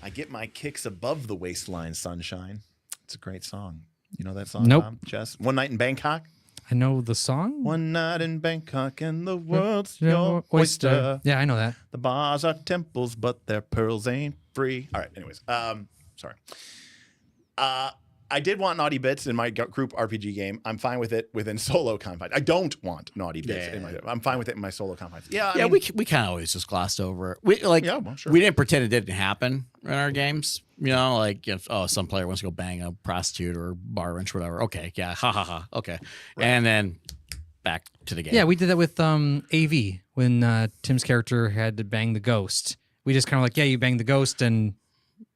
A: I get my kicks above the waistline, sunshine. It's a great song. You know that song,
B: Nope.
A: Tom? Jess? One Night in Bangkok?
B: I know the song.
A: One night in Bangkok and the world's your oyster.
B: Yeah, I know that.
A: The bars are temples, but their pearls ain't free. All right, anyways. Sorry. I did want naughty bits in my group RPG game. I'm fine with it within solo confines. I don't want naughty bits in my. I'm fine with it in my solo confines. Yeah, I mean,
C: we kind of always just glossed over it. We
A: sure.
C: We didn't pretend it didn't happen in our games. Like if some player wants to go bang a prostitute or bar wench, whatever. Okay, yeah, ha ha ha. Okay, right. And then back to the game.
B: Yeah, we did that with AV when Tim's character had to bang the ghost. We just kind of like, yeah, you bang the ghost and.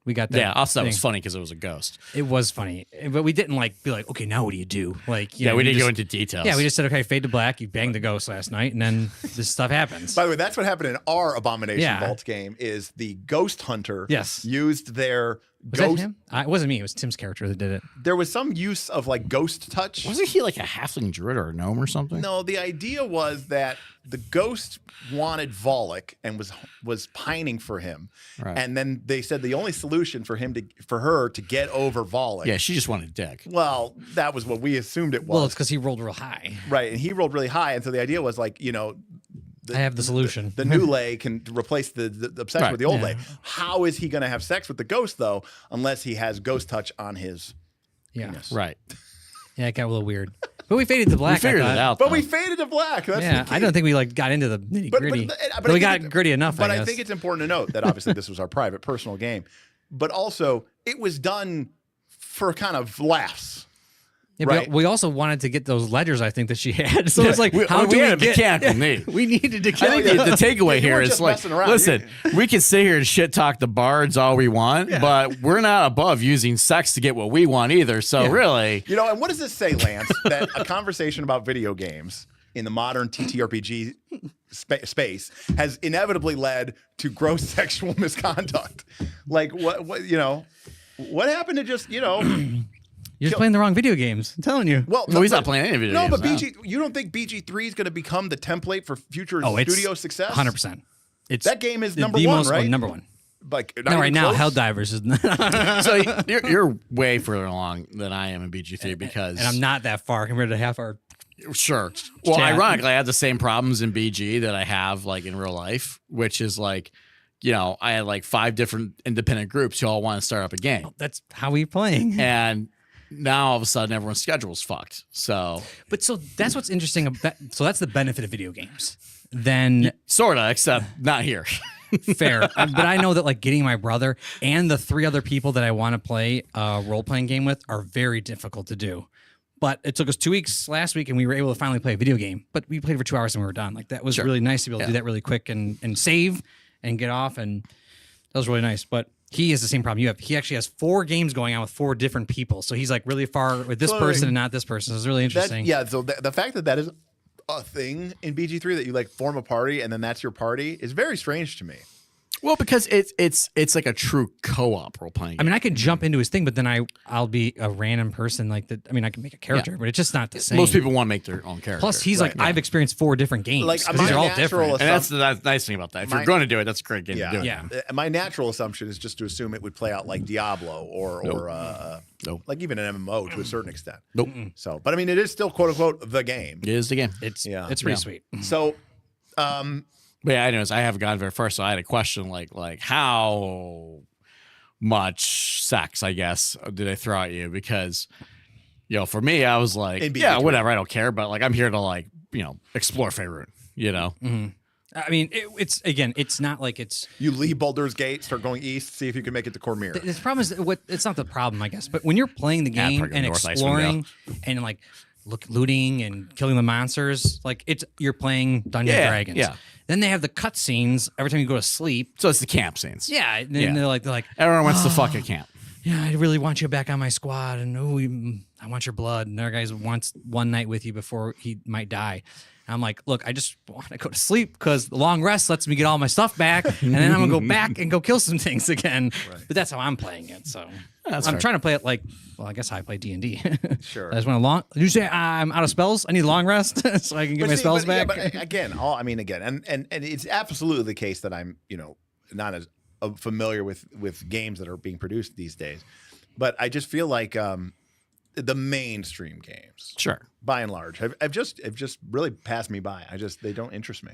B: We got that.
C: Yeah, also that
B: thing.
C: was funny because it was a ghost.
B: It was funny, but we didn't be like, okay, now what do you do? Like,
C: we didn't go into details.
B: Yeah, we just said, okay, fade to black. You banged the ghost last night, and then this stuff happens.
A: By the way, that's what happened in our Abomination Vault game. Is the ghost hunter? Used their
B: was
A: ghost.
B: That him? It wasn't me. It was Tim's character that did it.
A: There was some use of like ghost touch.
C: Wasn't he like a halfling druid or a gnome or something?
A: No, the idea was that the ghost wanted Volek and was pining for him, right. And then they said the only solution for her to get over Volek.
C: Yeah, she just wanted dick.
A: Well, that was what we assumed it was.
B: Well, it's because he rolled real high,
A: right? And he rolled really high, and so the idea was like,
B: I have the solution.
A: The new lay can replace the obsession with the old lay. How is he going to have sex with the ghost though, unless he has ghost touch on his penis?
C: Right.
B: Yeah, it got a little weird. But we faded to black.
C: We figured it out.
A: But we faded to black. That's
B: I don't think we got into the nitty gritty. But we got gritty enough.
A: But I think it's important to note that obviously this was our private, personal game, but also it was done for kind of laughs.
B: Yeah,
A: right.
B: But we also wanted to get those ledgers, I think, that she had. So it's like,
C: how do we get?
B: We needed to.
C: I think the takeaway here is like, listen, we can sit here and shit talk the bards all we want, but we're not above using sex to get what we want either. So really,
A: and what does this say, Lance? That a conversation about video games in the modern TTRPG space has inevitably led to gross sexual misconduct. Like what happened to just
B: You're just playing the wrong video games. I'm telling you.
C: Well, he's not playing any video games.
A: No, but you don't think BG3 is going to become the template for future studio success?
B: 100%.
A: That game is number one, right?
B: Number one.
A: Like
B: right now, Helldivers is.
C: So you're way further along than I am in BG3 because,
B: and I'm not that far compared to half our.
C: Sure. Well, ironically, I have the same problems in BG that I have like in real life, which is like. I had like 5 different independent groups who all want to start up a game.
B: That's how we're playing.
C: And now all of a sudden everyone's schedule's fucked. So
B: that's what's interesting about. So that's the benefit of video games. Then
C: sorta, except not here.
B: Fair, but I know that like getting my brother and the 3 other people that I want to play a role playing game with are very difficult to do. But it took us 2 weeks last week, and we were able to finally play a video game. But we played for 2 hours and we were done. Like that was really nice to be able to do that really quick and save and get off, and that was really nice. But he has the same problem you have. He actually has 4 games going on with 4 different people. So he's like really far with this person and not this person. So it's really interesting.
A: So the fact that is a thing in BG3 that you like form a party and then that's your party is very strange to me.
C: Well, because it's like a true co-op role playing game.
B: I mean, I could jump into his thing, but then I'll be a random person like that. I mean, I can make a character, but it's just not the same.
C: Most people want to make their own character.
B: Plus, he's like, I've experienced 4 different games.
A: Like
B: these are all different.
C: And that's the nice thing about that. If you're going to do it, that's a great game to do.
B: Yeah.
A: My natural assumption is just to assume it would play out like Diablo or like even an MMO to a certain extent.
C: Nope.
A: So, but I mean, it is still quote unquote the game.
C: It is the game.
B: It's pretty sweet.
A: So,
C: but yeah, anyways, I haven't gotten very far, so I had a question like how much sex, I guess, did they throw at you? Because, for me, I was like, yeah, whatever, I don't care. But like, I'm here to like, explore Faerun,
B: Mm-hmm. I mean, it's not like it's...
A: You leave Baldur's Gate, start going east, see if you can make it to Cormyr.
B: The problem is, it's not the problem, I guess. But when you're playing the game and exploring and like looting and killing the monsters, like you're playing Dungeons and Dragons. Yeah. Then they have the cutscenes every time you go to sleep.
C: So it's the camp scenes.
B: Yeah. And then they're like,
C: everyone wants to fuck at camp.
B: Yeah, I really want you back on my squad, and I want your blood. And our guy wants one night with you before he might die. And I'm like, look, I just want to go to sleep because the long rest lets me get all my stuff back, and then I'm gonna go back and go kill some things again. Right. But that's how I'm playing it. So I'm trying to play it like, well, I guess I play D&D.
A: Sure.
B: I just want you say I'm out of spells? I need long rest so I can get my spells back.
A: Yeah, but again, and it's absolutely the case that I'm, not as familiar with games that are being produced these days, but I just feel like the mainstream games,
C: sure,
A: by and large, have just really passed me by. They don't interest me.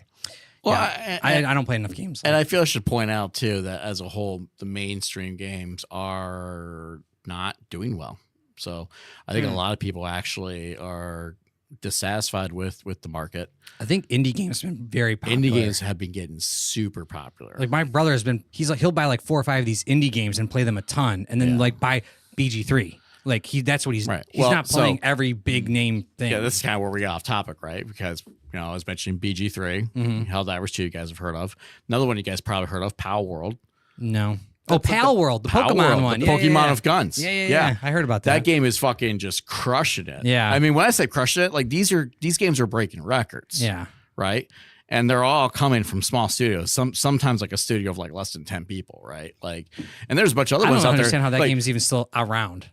B: Well, yeah, I don't play enough games.
C: And I feel I should point out too that as a whole, the mainstream games are not doing well. So I think a lot of people actually are dissatisfied with the market.
B: I think indie games have been very popular.
C: Indie games have been getting super popular.
B: Like my brother he'll buy like 4 or 5 of these indie games and play them a ton, and then like buy BG3. Like that's what he's not playing every big name thing.
C: Yeah, this is kind of where we got off topic, right? Because I was mentioning BG3, Helldivers 2, you guys have heard of. Another one you guys probably heard of, Pal World.
B: No. Pal World, the Pokemon one.
C: The Pokemon of guns.
B: Yeah. I heard about that.
C: That game is fucking just crushing it.
B: Yeah.
C: I mean, when I say crushing it, like these games are breaking records.
B: Yeah.
C: Right? And they're all coming from small studios. Sometimes like a studio of like less than 10 people, right? Like, and there's a bunch of other ones out there.
B: I don't understand how that game is even still around.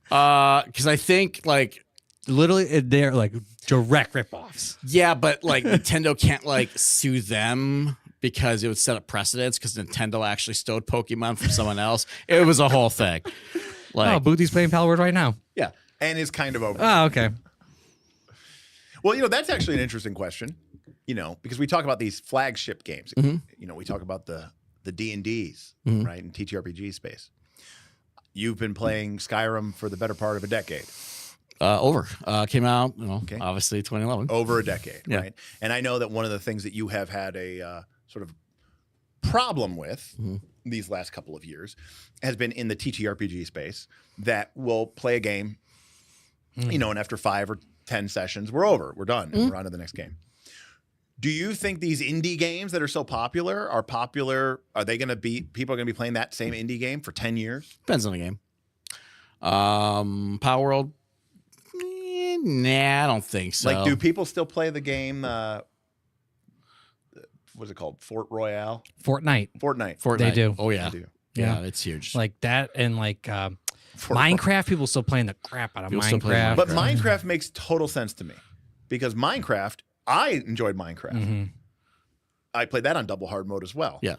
C: Because I think like
B: literally they're like direct ripoffs.
C: Yeah, but like Nintendo can't like sue them because it would set up precedents because Nintendo actually stole Pokemon from someone else. It was a whole thing. Like,
B: Boothy's playing Pal World right now.
A: Yeah, and is kind of over.
B: Oh, okay.
A: Well, that's actually an interesting question. Because we talk about these flagship games. Mm-hmm. We talk about the D&Ds, right, in TTRPG space. You've been playing Skyrim for the better part of a decade.
C: Came out, obviously 2011.
A: Over a decade, right? And I know that one of the things that you have had a sort of problem with these last couple of years has been in the TTRPG space that will play a game, and after 5 or 10 sessions, we're over. We're done. And we're on to the next game. Do you think these indie games that are so popular are popular? Are they going to be, people are going to be playing that same indie game for 10 years?
C: Depends on the game. Power World? Nah, I don't think so.
A: Like, do people still play the game, what's it called? Fort Royale?
B: Fortnite.
C: They
B: do.
C: Oh, yeah.
A: They do.
C: Yeah, it's huge.
B: Like that and like Minecraft, people still playing the crap out of Minecraft.
A: But Minecraft makes total sense to me because Minecraft, I enjoyed Minecraft.
B: Mm-hmm.
A: I played that on double hard mode as well.
C: Yeah.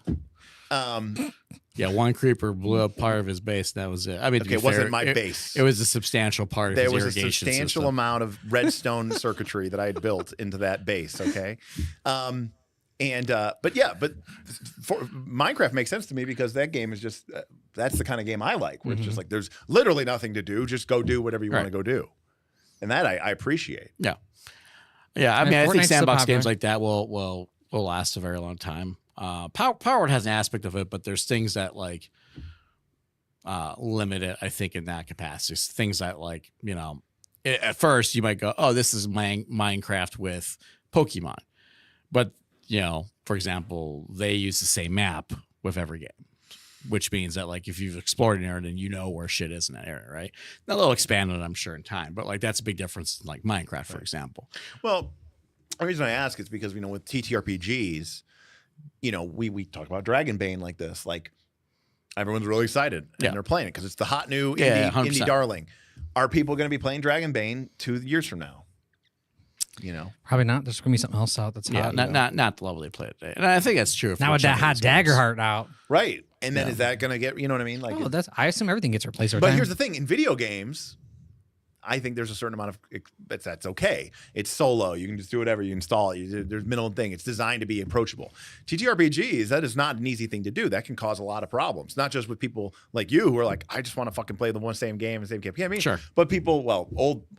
C: One creeper blew up part of his base. That was it. I mean,
A: it wasn't my base.
C: It was a substantial part of his irrigation system. There was a substantial
A: amount of redstone circuitry that I had built into that base. Okay. But Minecraft makes sense to me because that game is just, that's the kind of game I like, where it's just like, there's literally nothing to do. Just go do whatever you want to go do. And that I appreciate.
C: Yeah. Yeah. I mean, I think sandbox games like that will last a very long time. Power Word has an aspect of it, but there's things that like limit it, I think, in that capacity. Things that like, at first you might go, oh, this is Minecraft with Pokemon. But, for example, they use the same map with every game, which means that like if you've explored an area, then you know where shit is in that area, right? Now they'll expand on it, I'm sure, in time, but like that's a big difference in like Minecraft, for example.
A: Well, the reason I ask is because, with TTRPGs, we talk about Dragonbane like this, like everyone's really excited and they're playing it because it's the hot new indie darling. Are people going to be playing Dragonbane 2 years from now?
B: Probably not. There's going to be something else out that's hot.
C: Not the level they play it today. And I think that's true.
B: Now with that hot Daggerheart out.
A: Right. And then is that going to get, you know what I mean? Like,
B: I assume everything gets replaced over
A: But
B: time.
A: here's the thing. In video games, I think there's a certain amount of that's okay. It's solo. You can just do whatever. You install it. There's minimal thing. It's designed to be approachable. TTRPGs, that is not an easy thing to do. That can cause a lot of problems. Not just with people like you who are like, I just want to fucking play the same game.
C: Sure.
A: But people, well,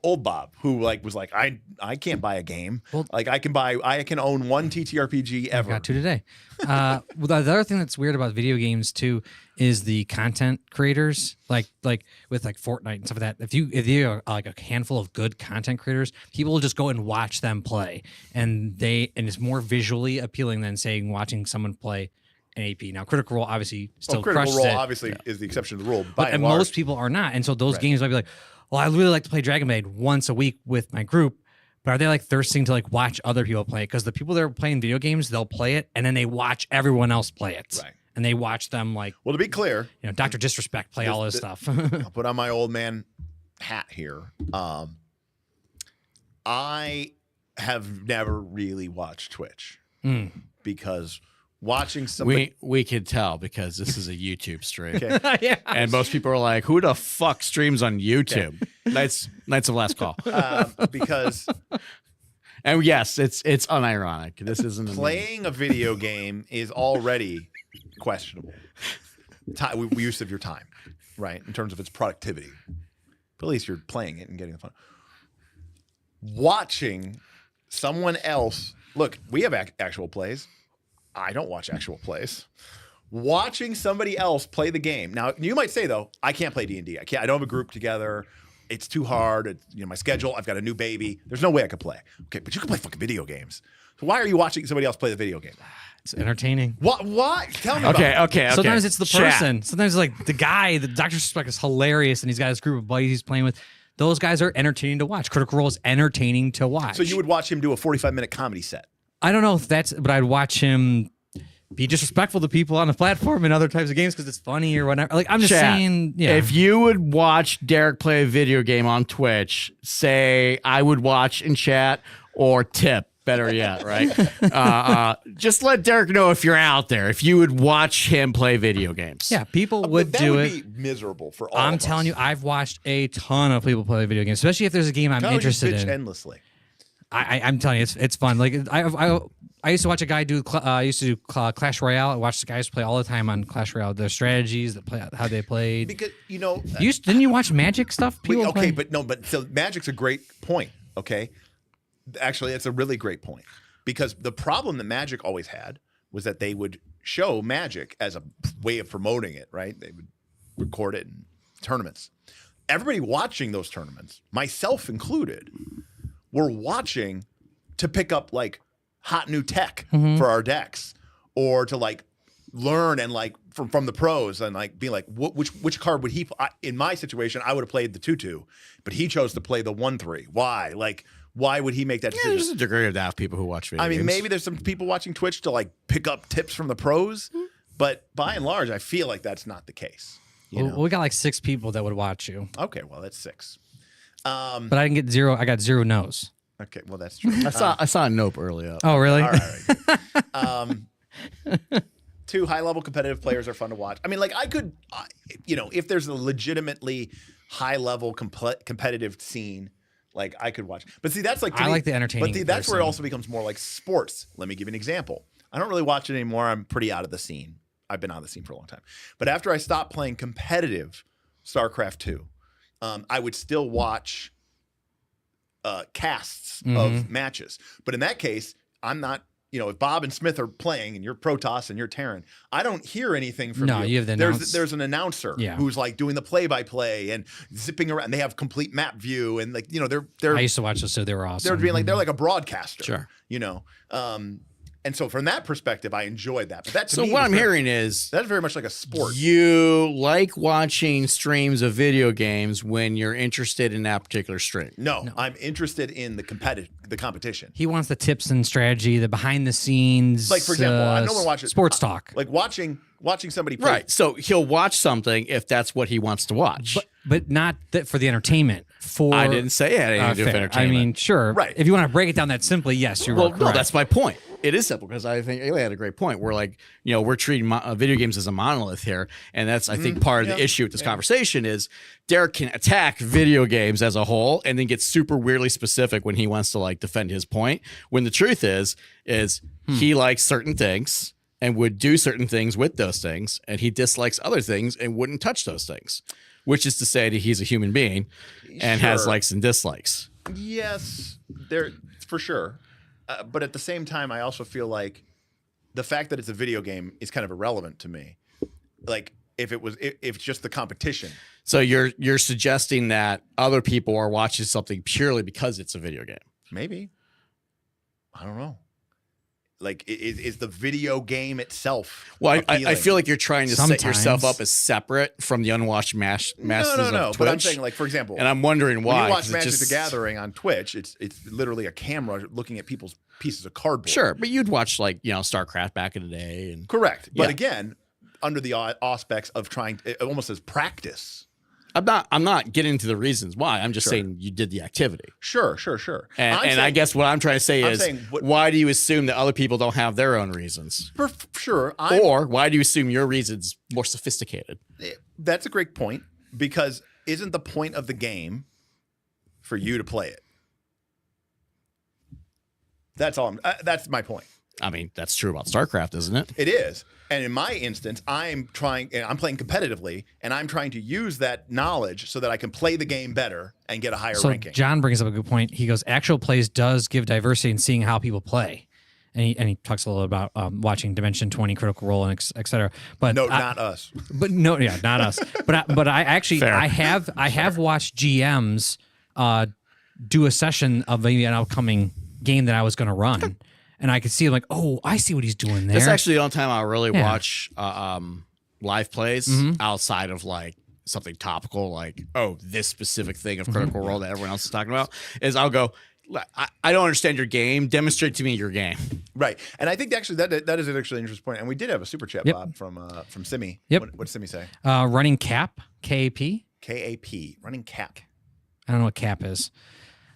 A: old Bob, who was like, I can't buy a game. Well, like I can own one TTRPG ever.
B: I got two today. Well, the other thing that's weird about video games too is the content creators, like with like Fortnite and stuff like that. If you are like a handful of good content creators, people will just go and watch them play, and it's more visually appealing than saying watching someone play an AP. Now, Critical Role obviously still crushes
A: Critical Role
B: it.
A: obviously is the exception to the rule,
B: but most people are not, and so those games might be like, well, I really like to play Dragon Blade once a week with my group. But are they like thirsting to like watch other people play it? Because the people that are playing video games, they'll play it and then they watch everyone else play it.
A: Right.
B: And they watch them like,
A: well, to be clear,
B: Dr. Disrespect play all this stuff.
A: I'll put on my old man hat here. I have never really watched Twitch because watching somebody.
C: We could tell because this is a YouTube stream.
A: Okay.
B: Yeah.
C: And most people are like, who the fuck streams on YouTube? Knights of Last Call.
A: Because
C: and yes, it's unironic. This isn't
A: playing a video game is already questionable. Use of your time, right? In terms of its productivity. But at least you're playing it and getting the fun. Watching someone else. Look, we have actual plays. I don't watch actual plays. Watching somebody else play the game. Now, you might say though, I can't play D&D. I don't have a group together. It's too hard. It's, my schedule. I've got a new baby. There's no way I could play. Okay, but you can play fucking video games. So why are you watching somebody else play the video game?
B: It's entertaining.
A: What? Tell me.
C: Okay.
B: Sometimes it's the person. Sometimes it's like the guy. The Dr. Disrespect is hilarious, and he's got his group of buddies he's playing with. Those guys are entertaining to watch. Critical Role is entertaining to watch.
A: So you would watch him do a 45-minute comedy set.
B: I don't know if that's, but I'd watch him be disrespectful to people on the platform in other types of games because it's funny or whatever. Like, I'm just saying,
C: if you would watch Derek play a video game on Twitch, say I would watch in chat or tip, better yet, right? Just let Derek know if you're out there, if you would watch him play video games.
B: Yeah, people would do it.
A: That would be miserable for all
B: I'm
A: of us.
B: telling you, I've watched a ton of people play video games, especially if there's a game I'm interested in.
A: Endlessly.
B: I'm telling you, it's fun. Like I used to watch a guy do. I used to do Clash Royale. I watched the guys play all the time on Clash Royale. Their strategies, how they played.
A: Because
B: didn't you watch Magic stuff?
A: So Magic's a great point. Okay, actually, it's a really great point because the problem that Magic always had was that they would show Magic as a way of promoting it. Right? They would record it in tournaments. Everybody watching those tournaments, myself included, were watching to pick up like hot new tech for our decks, or to like learn and like from the pros and like be like, which card would he? In my situation, I would have played the 2/2, but he chose to play the 1/3. Why? Like, why would he make that decision?
C: There's a degree of daft people who watch video games.
A: Maybe there's some people watching Twitch to like pick up tips from the pros, but by and large, I feel like that's not the case.
B: We got like 6 people that would watch you.
A: Okay, well that's 6.
B: But I didn't get 0. I got 0 no's.
A: Okay, well that's true.
C: I saw a nope early up.
B: Oh, really?
A: All right. 2 high-level competitive players are fun to watch. I mean, like I could, if there's a legitimately high-level competitive scene, like I could watch. But see, that's like
B: I like the entertaining.
A: But that's where it also becomes more like sports. Let me give you an example. I don't really watch it anymore. I'm pretty out of the scene. I've been out of the scene for a long time. But after I stopped playing competitive StarCraft 2, I would still watch casts of matches. But in that case, I'm not, if Bob and Smith are playing and you're Protoss and you're Terran, I don't hear anything from you.
B: No, you have the
A: there's an announcer who's like doing the play-by-play and zipping around. They have complete map view and like, they're
B: I used to watch those, so they were awesome.
A: They're being like, they're like a broadcaster.
C: Sure.
A: And so from that perspective, I enjoyed that. But that to me
C: what I'm hearing is
A: that's very much like a sport.
C: You like watching streams of video games when you're interested in that particular stream.
A: No, I'm interested in the competition.
B: He wants the tips and strategy, the behind the scenes.
A: Like for example, I know we're watching
B: sports talk.
A: Like watching somebody play.
C: Right. So he'll watch something if that's what he wants to watch.
B: But not for the entertainment.
C: I didn't say it had anything to do with entertainment.
B: I mean, sure.
A: Right.
B: If you want to break it down that simply, yes, you're correct.
C: No, that's my point. it is simple because I think Ailey had a great point. We're like, we're treating video games as a monolith here, and that's I think part of the issue with this conversation is Derek can attack video games as a whole and then get super weirdly specific when he wants to like defend his point. When the truth is he likes certain things and would do certain things with those things, and he dislikes other things and wouldn't touch those things. Which is to say that he's a human being and has likes and dislikes.
A: Yes, there for sure. But at the same time, I also feel like the fact that it's a video game is kind of irrelevant to me. Like if it's just the competition. So
C: you're suggesting that other people are watching something purely because it's a video game?
A: Maybe. I don't know. Like, is the video game itself?
C: Well, I feel like you're trying to set yourself up as separate from the unwatched masses of Twitch.
A: But I'm saying, like, for example,
C: and I'm wondering why.
A: When you watch Magic the Gathering on Twitch, it's literally a camera looking at people's pieces of cardboard.
C: Sure, but you'd watch like StarCraft back in the day, and
A: correct. But again, under the aspects of trying, it almost as practice.
C: I'm not getting into the reasons why. I'm just saying you did the activity.
A: Sure.
C: And I guess what I'm trying to say is, why do you assume that other people don't have their own reasons?
A: For sure.
C: Or why do you assume your reason's more sophisticated?
A: That's a great point, because isn't the point of the game for you to play it? That's all. That's my point.
C: I mean, that's true about StarCraft, isn't it?
A: It is. And in my instance, I'm playing competitively, and I'm trying to use that knowledge so that I can play the game better and get a higher ranking.
B: John brings up a good point. He goes, actual plays does give diversity in seeing how people play. And he talks a little about watching Dimension 20, Critical Role, and et cetera. But
A: no, not us.
B: But no, yeah, not us. But I actually I have watched GMs do a session of maybe an upcoming game that I was going to run. And I could see, like, oh, I see what he's doing there.
C: That's actually the only time I really watch live plays outside of, like, something topical, like, this specific thing of Critical Role that everyone else is talking about, is I'll go, I don't understand your game. Demonstrate to me your game.
A: Right. And I think actually that is actually an interesting point. And we did have a super chat, Bob, from Simi.
B: Yep.
A: What did Simi say?
B: Running Cap, KAP.
A: KAP, running Cap.
B: I don't know what Cap is.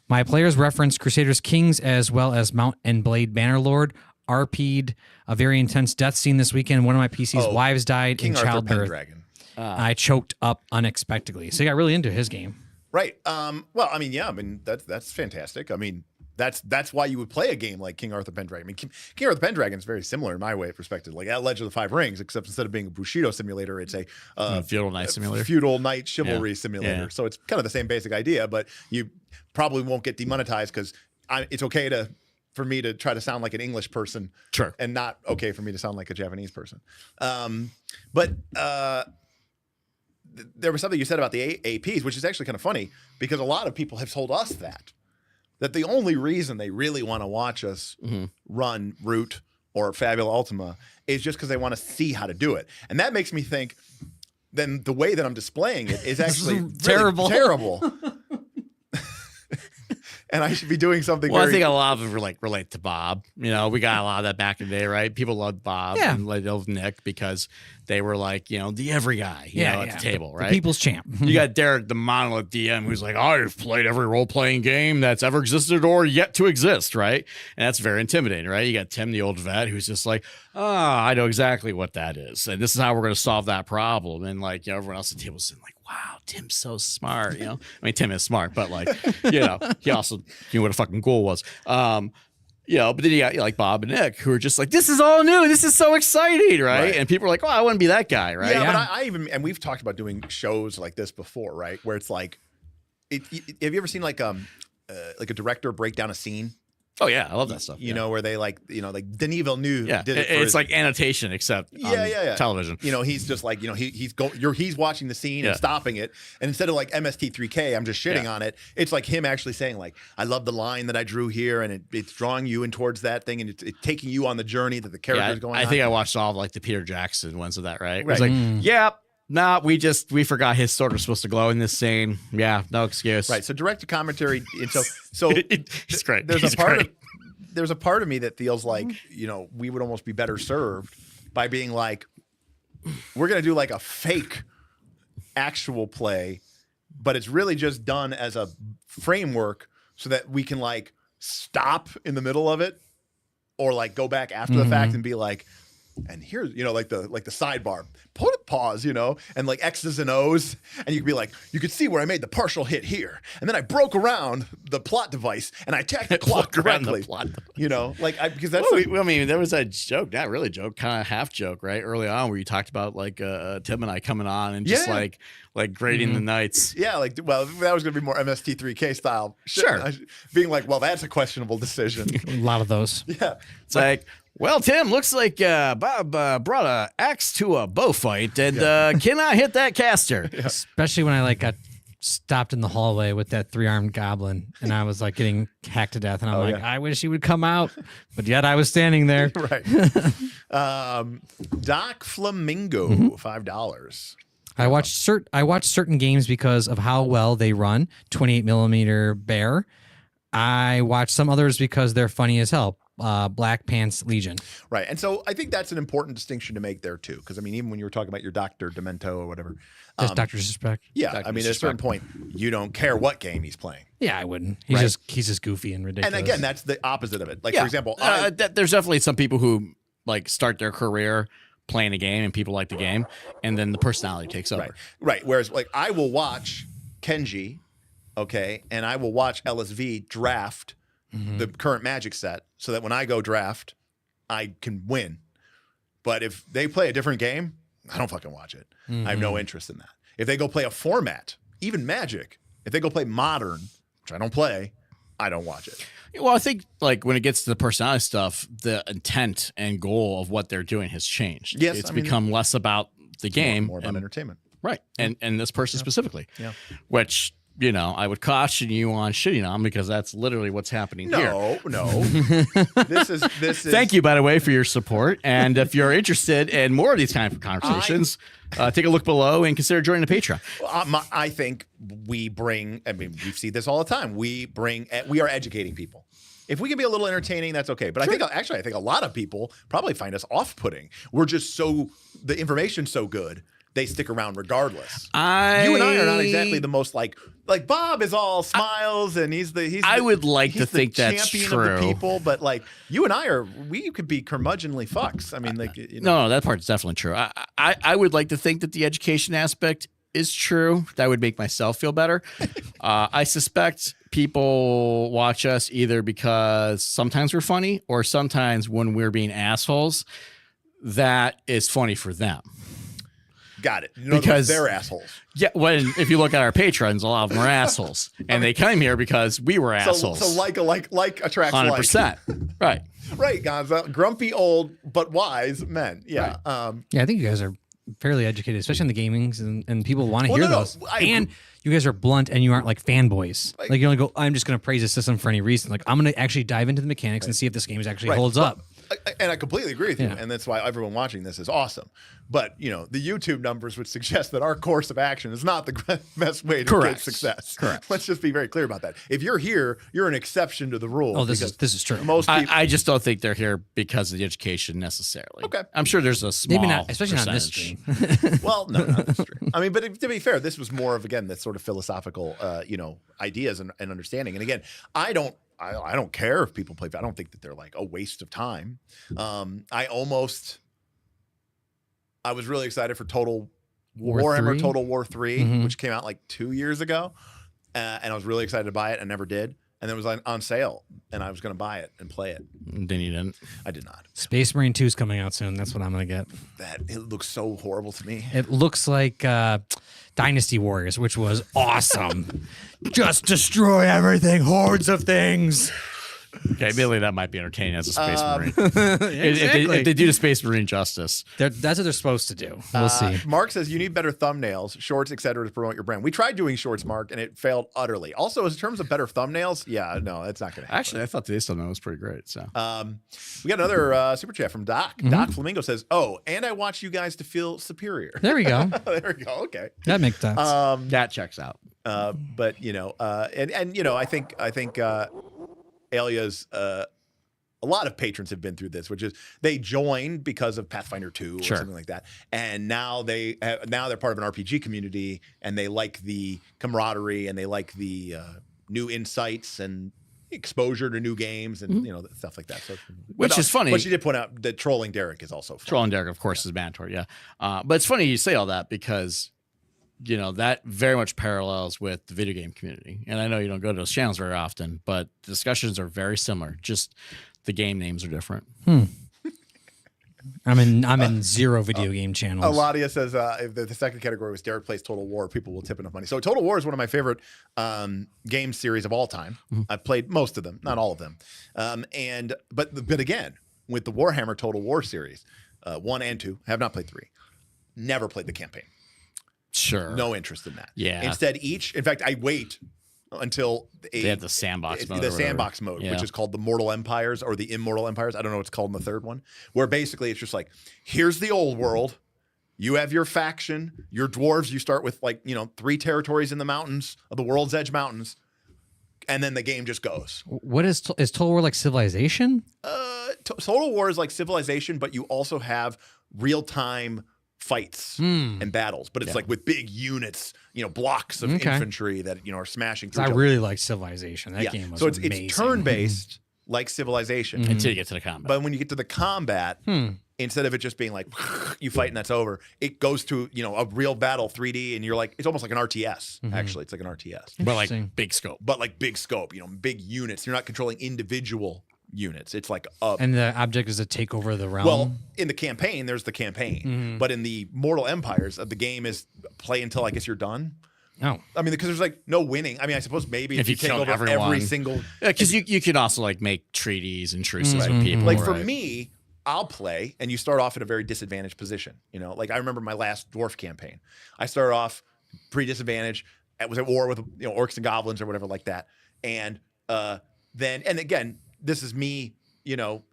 B: My players reference Crusaders Kings as well as Mount and Blade Bannerlord. RP'd a very intense death scene this weekend. One of my PC's wives died in childbirth.
A: Pendragon.
B: I choked up unexpectedly. So he got really into his game.
A: Right. Well, I mean, that's fantastic. I mean, that's why you would play a game like King Arthur Pendragon. I mean, King Arthur Pendragon is very similar in my way of perspective, like at Legend of the Five Rings, except instead of being a Bushido simulator, it's a
C: feudal knight simulator,
A: feudal knight chivalry simulator. Yeah. So it's kind of the same basic idea, but you probably won't get demonetized because it's okay for me to try to sound like an English person,
C: sure,
A: and not okay for me to sound like a Japanese person. But there was something you said about the APs, which is actually kind of funny because a lot of people have told us that the only reason they really want to watch us run Root or Fabula Ultima is just because they want to see how to do it. And that makes me think then the way that I'm displaying it is actually
B: terrible.
A: Terrible. And I should be doing something.
C: Well, I think a lot of it relate to Bob. We got a lot of that back in the day, right? People loved Bob and loved Nick because they were like, the every guy, at the table, right?
B: The people's champ.
C: You got Derek, the monolith DM, who's like, I've played every role-playing game that's ever existed or yet to exist, right? And that's very intimidating, right? You got Tim, the old vet, who's just like, I know exactly what that is, and this is how we're going to solve that problem. And like, everyone else at the table sitting like, wow, Tim's so smart. I mean, Tim is smart, but like, he also knew what a fucking ghoul was. But then you got like Bob and Nick who are just like, this is all new. This is so exciting, right? And people are like, I want to be that guy, right?
A: Yeah, but I even, and we've talked about doing shows like this before, right? Where it's like, have you ever seen like a director break down a scene?
C: Oh yeah, I love that stuff.
A: Where they like Denis Villeneuve did it.
C: It's like annotation, except on television.
A: He's just like he's watching the scene and stopping it, and instead of like MST3K, I'm just shitting on it. It's like him actually saying like, I love the line that I drew here, and it's drawing you in towards that thing, and it's taking you on the journey that the character is going on.
C: I think I watched all of like the Peter Jackson ones of that, right? It was like, we forgot his sword was supposed to glow in this scene. Yeah, no excuse.
A: Right. So direct to commentary. And so
C: it's great.
A: There's a part of me that feels like, we would almost be better served by being like, we're going to do like a fake actual play, but it's really just done as a framework so that we can like stop in the middle of it or like go back after the fact and be like, and here's, you know, like the sidebar, pause, you know, and like X's and O's, and you could be like, you could see where I made the partial hit here, and then I broke around the plot device and I attacked the clock directly. You know, like because that's.
C: Well, I mean, there was a joke, not really joke, kind of half joke, right, early on, where you talked about like Tim and I coming on and just like grading the nights.
A: Yeah, like, well, that was going to be more MST3K style.
C: Sure.
A: Being like, well, that's a questionable decision.
B: A lot of those.
A: Yeah.
C: It's like, well, Tim, looks like Bob brought an axe to a bow fight and cannot hit that caster.
A: Yeah.
B: Especially when I like got stopped in the hallway with that 3-armed goblin and I was like getting hacked to death and I'm I wish he would come out, but yet I was standing there.
A: Right. Doc Flamingo, $5.
B: I watched certain games because of how well they run. 28mm Bear. I watch some others because they're funny as hell. Black Pants Legion.
A: Right. And so I think that's an important distinction to make there too. Because I mean, even when you were talking about your Dr. Demento or whatever.
B: There's Dr. Disrespect.
A: Yeah.
C: Dr.
A: I mean, at a certain point, you don't care what game he's playing.
B: Yeah, I wouldn't. He's just goofy and ridiculous.
A: And again, that's the opposite of it. Like, for example,
C: there's definitely some people who like start their career playing a game and people like the game, and then the personality takes over.
A: Right. Whereas, like, I will watch Kenji, okay, and I will watch LSV draft the current Magic set so that when I go draft, I can win. But if they play a different game, I don't fucking watch it. I have no interest in that. If they go play a format, even Magic, if they go play Modern, which I don't play, I don't watch it.
C: Well, I think like when it gets to the personality stuff, the intent and goal of what they're doing has changed.
A: Yes,
C: it's become less about the game,
A: more about entertainment.
C: Right. And this person specifically.
A: Yeah.
C: Which, you know, I would caution you on shitting on because that's literally what's happening here.
A: No. This is
C: Thank you, by the way, for your support. And if you're interested in more of these kind of conversations, take a look below and consider joining the Patreon.
A: I think we bring, I mean, we see this all the time. We are educating people. If we can be a little entertaining, that's okay. But I think a lot of people probably find us off-putting. We're just the information's so good. They stick around regardless. You and I are not exactly the most like Bob is all smiles and he's
C: I would like to think that's
A: champion
C: true.
A: of the people, but like you and we could be curmudgeonly fucks. I mean, like
C: No, that part's definitely true. I would like to think that the education aspect is true. That would make myself feel better. I suspect people watch us either because sometimes we're funny or sometimes when we're being assholes, that is funny for them.
A: Got it.
C: Because
A: they're assholes.
C: Yeah, if you look at our patrons, a lot of them are assholes, and they came here because we were assholes.
A: So like attracts
C: 100%. Right.
A: Right, Gonzo. Grumpy old but wise men. Yeah.
C: Right.
B: Yeah, I think you guys are fairly educated, especially in the gamings, and people want to hear those. And you guys are blunt, and you aren't like fanboys. Like you only go, I'm just going to praise the system for any reason. Like I'm going to actually dive into the mechanics and see if this game actually holds up.
A: And I completely agree with you, and that's why everyone watching this is awesome. But the YouTube numbers would suggest that our course of action is not the best way to get success.
C: Correct.
A: Let's just be very clear about that. If you're here, you're an exception to the rule.
B: Oh, this is true.
A: Most people,
C: I just don't think they're here because of the education necessarily.
A: Okay.
C: I'm sure there's a small
B: maybe not, especially not in this
C: percentage.
B: stream.
A: well, no, not this stream. I mean, but to be fair, this was more of that sort of philosophical, ideas and understanding. And again, I don't care if people play. I don't think that they're like a waste of time. I was really excited for Warhammer
B: 3?
A: Total War 3, which came out like 2 years ago. And I was really excited to buy it. I never did. And then it was on sale and I was going to buy it and play it.
C: Then you didn't.
A: I did not.
B: Space Marine 2 is coming out soon. That's what I'm going to get.
A: It looks so horrible to me.
B: It looks like Dynasty Warriors, which was awesome. Just destroy everything, hordes of things.
C: Okay, admittedly, that might be entertaining as a Space Marine.
B: Exactly.
C: If they do the Space Marine justice.
B: That's what they're supposed to do. We'll see.
A: Mark says you need better thumbnails, shorts, etc. to promote your brand. We tried doing shorts, Mark, and it failed utterly. Also, in terms of better thumbnails, no, that's not going to happen.
C: Actually, I thought today's thumbnail was pretty great. So
A: we got another super chat from Doc. Doc Flamingo says, and I want you guys to feel superior.
B: There we go.
A: There we go. Okay.
B: That makes sense.
C: that checks out.
A: But I think Alia's a lot of patrons have been through this, which is they joined because of Pathfinder 2 or something like that, and now they're part of an RPG community, and they like the camaraderie and they like the new insights and exposure to new games and stuff like that. So,
C: Which is funny.
A: But she did point out that trolling Derik is also fun.
C: Trolling Derik, of course, is mandatory. Yeah, but it's funny you say all that because that very much parallels with the video game community. And I know you don't go to those channels very often, but the discussions are very similar. Just the game names are different.
B: I'm in zero video game channels.
A: Eladia says if the second category was Derik plays Total War, people will tip enough money. So Total War is one of my favorite game series of all time. I've played most of them, not all of them. But again, with the Warhammer Total War series, 1 and 2, have not played 3. Never played the campaign.
C: Sure.
A: No interest in that.
C: Yeah.
A: Instead, in fact, I wait until
C: they have the sandbox mode.
A: The sandbox mode, which is called the Mortal Empires or the Immortal Empires. I don't know what it's called in the third one, where basically it's just like, here's the old world. You have your faction, your dwarves. You start with 3 territories in the mountains of the World's Edge Mountains, and then the game just goes.
B: What is Total War like Civilization?
A: Total War is like Civilization, but you also have real-time fights and battles, but it's like with big units, blocks of infantry that are smashing through.
B: I really like Civilization. That game was amazing.
A: It's turn-based like Civilization
C: until you get to the combat.
A: But when you get to the combat, instead of it just being like you fight and that's over, it goes to a real battle 3D, and you're like, it's almost like an RTS. Actually, it's like an RTS,
C: but like big scope.
A: Big units. You're not controlling individual units. It's like
B: and the object is to take over the realm.
A: Well, in the campaign, there's the campaign, but in the Mortal Empires, the game is play until I guess you're done.
B: Oh,
A: I mean, because there's like no winning. I mean, I suppose maybe if you take over
C: everyone.
A: every single,
C: because you could also like make treaties and truces with people.
A: Like for me, I'll play, and you start off at a very disadvantaged position. Like I remember my last dwarf campaign. I started off pretty disadvantaged. I was at war with orcs and goblins or whatever like that, and then again. This is me,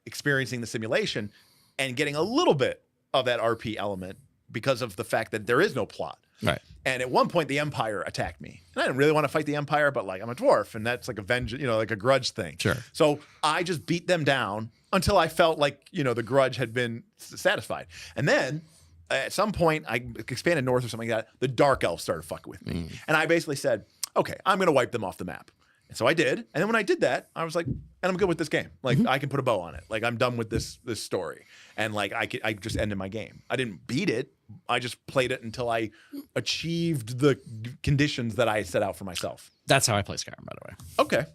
A: experiencing the simulation and getting a little bit of that RP element because of the fact that there is no plot.
C: Right.
A: And at one point, the Empire attacked me. And I didn't really want to fight the Empire, but I'm a dwarf, and that's like a vengeance, like a grudge thing.
C: Sure.
A: So I just beat them down until I felt like, the grudge had been satisfied. And then at some point, I expanded north or something like that. The Dark Elves started fucking with me. And I basically said, okay, I'm going to wipe them off the map. And so I did. And then when I did that, I was like, and I'm good with this game. Like I can put a bow on it. Like I'm done with this story. And like I just ended my game. I didn't beat it. I just played it until I achieved the conditions that I set out for myself.
C: That's how I play Skyrim, by the way.
A: Okay.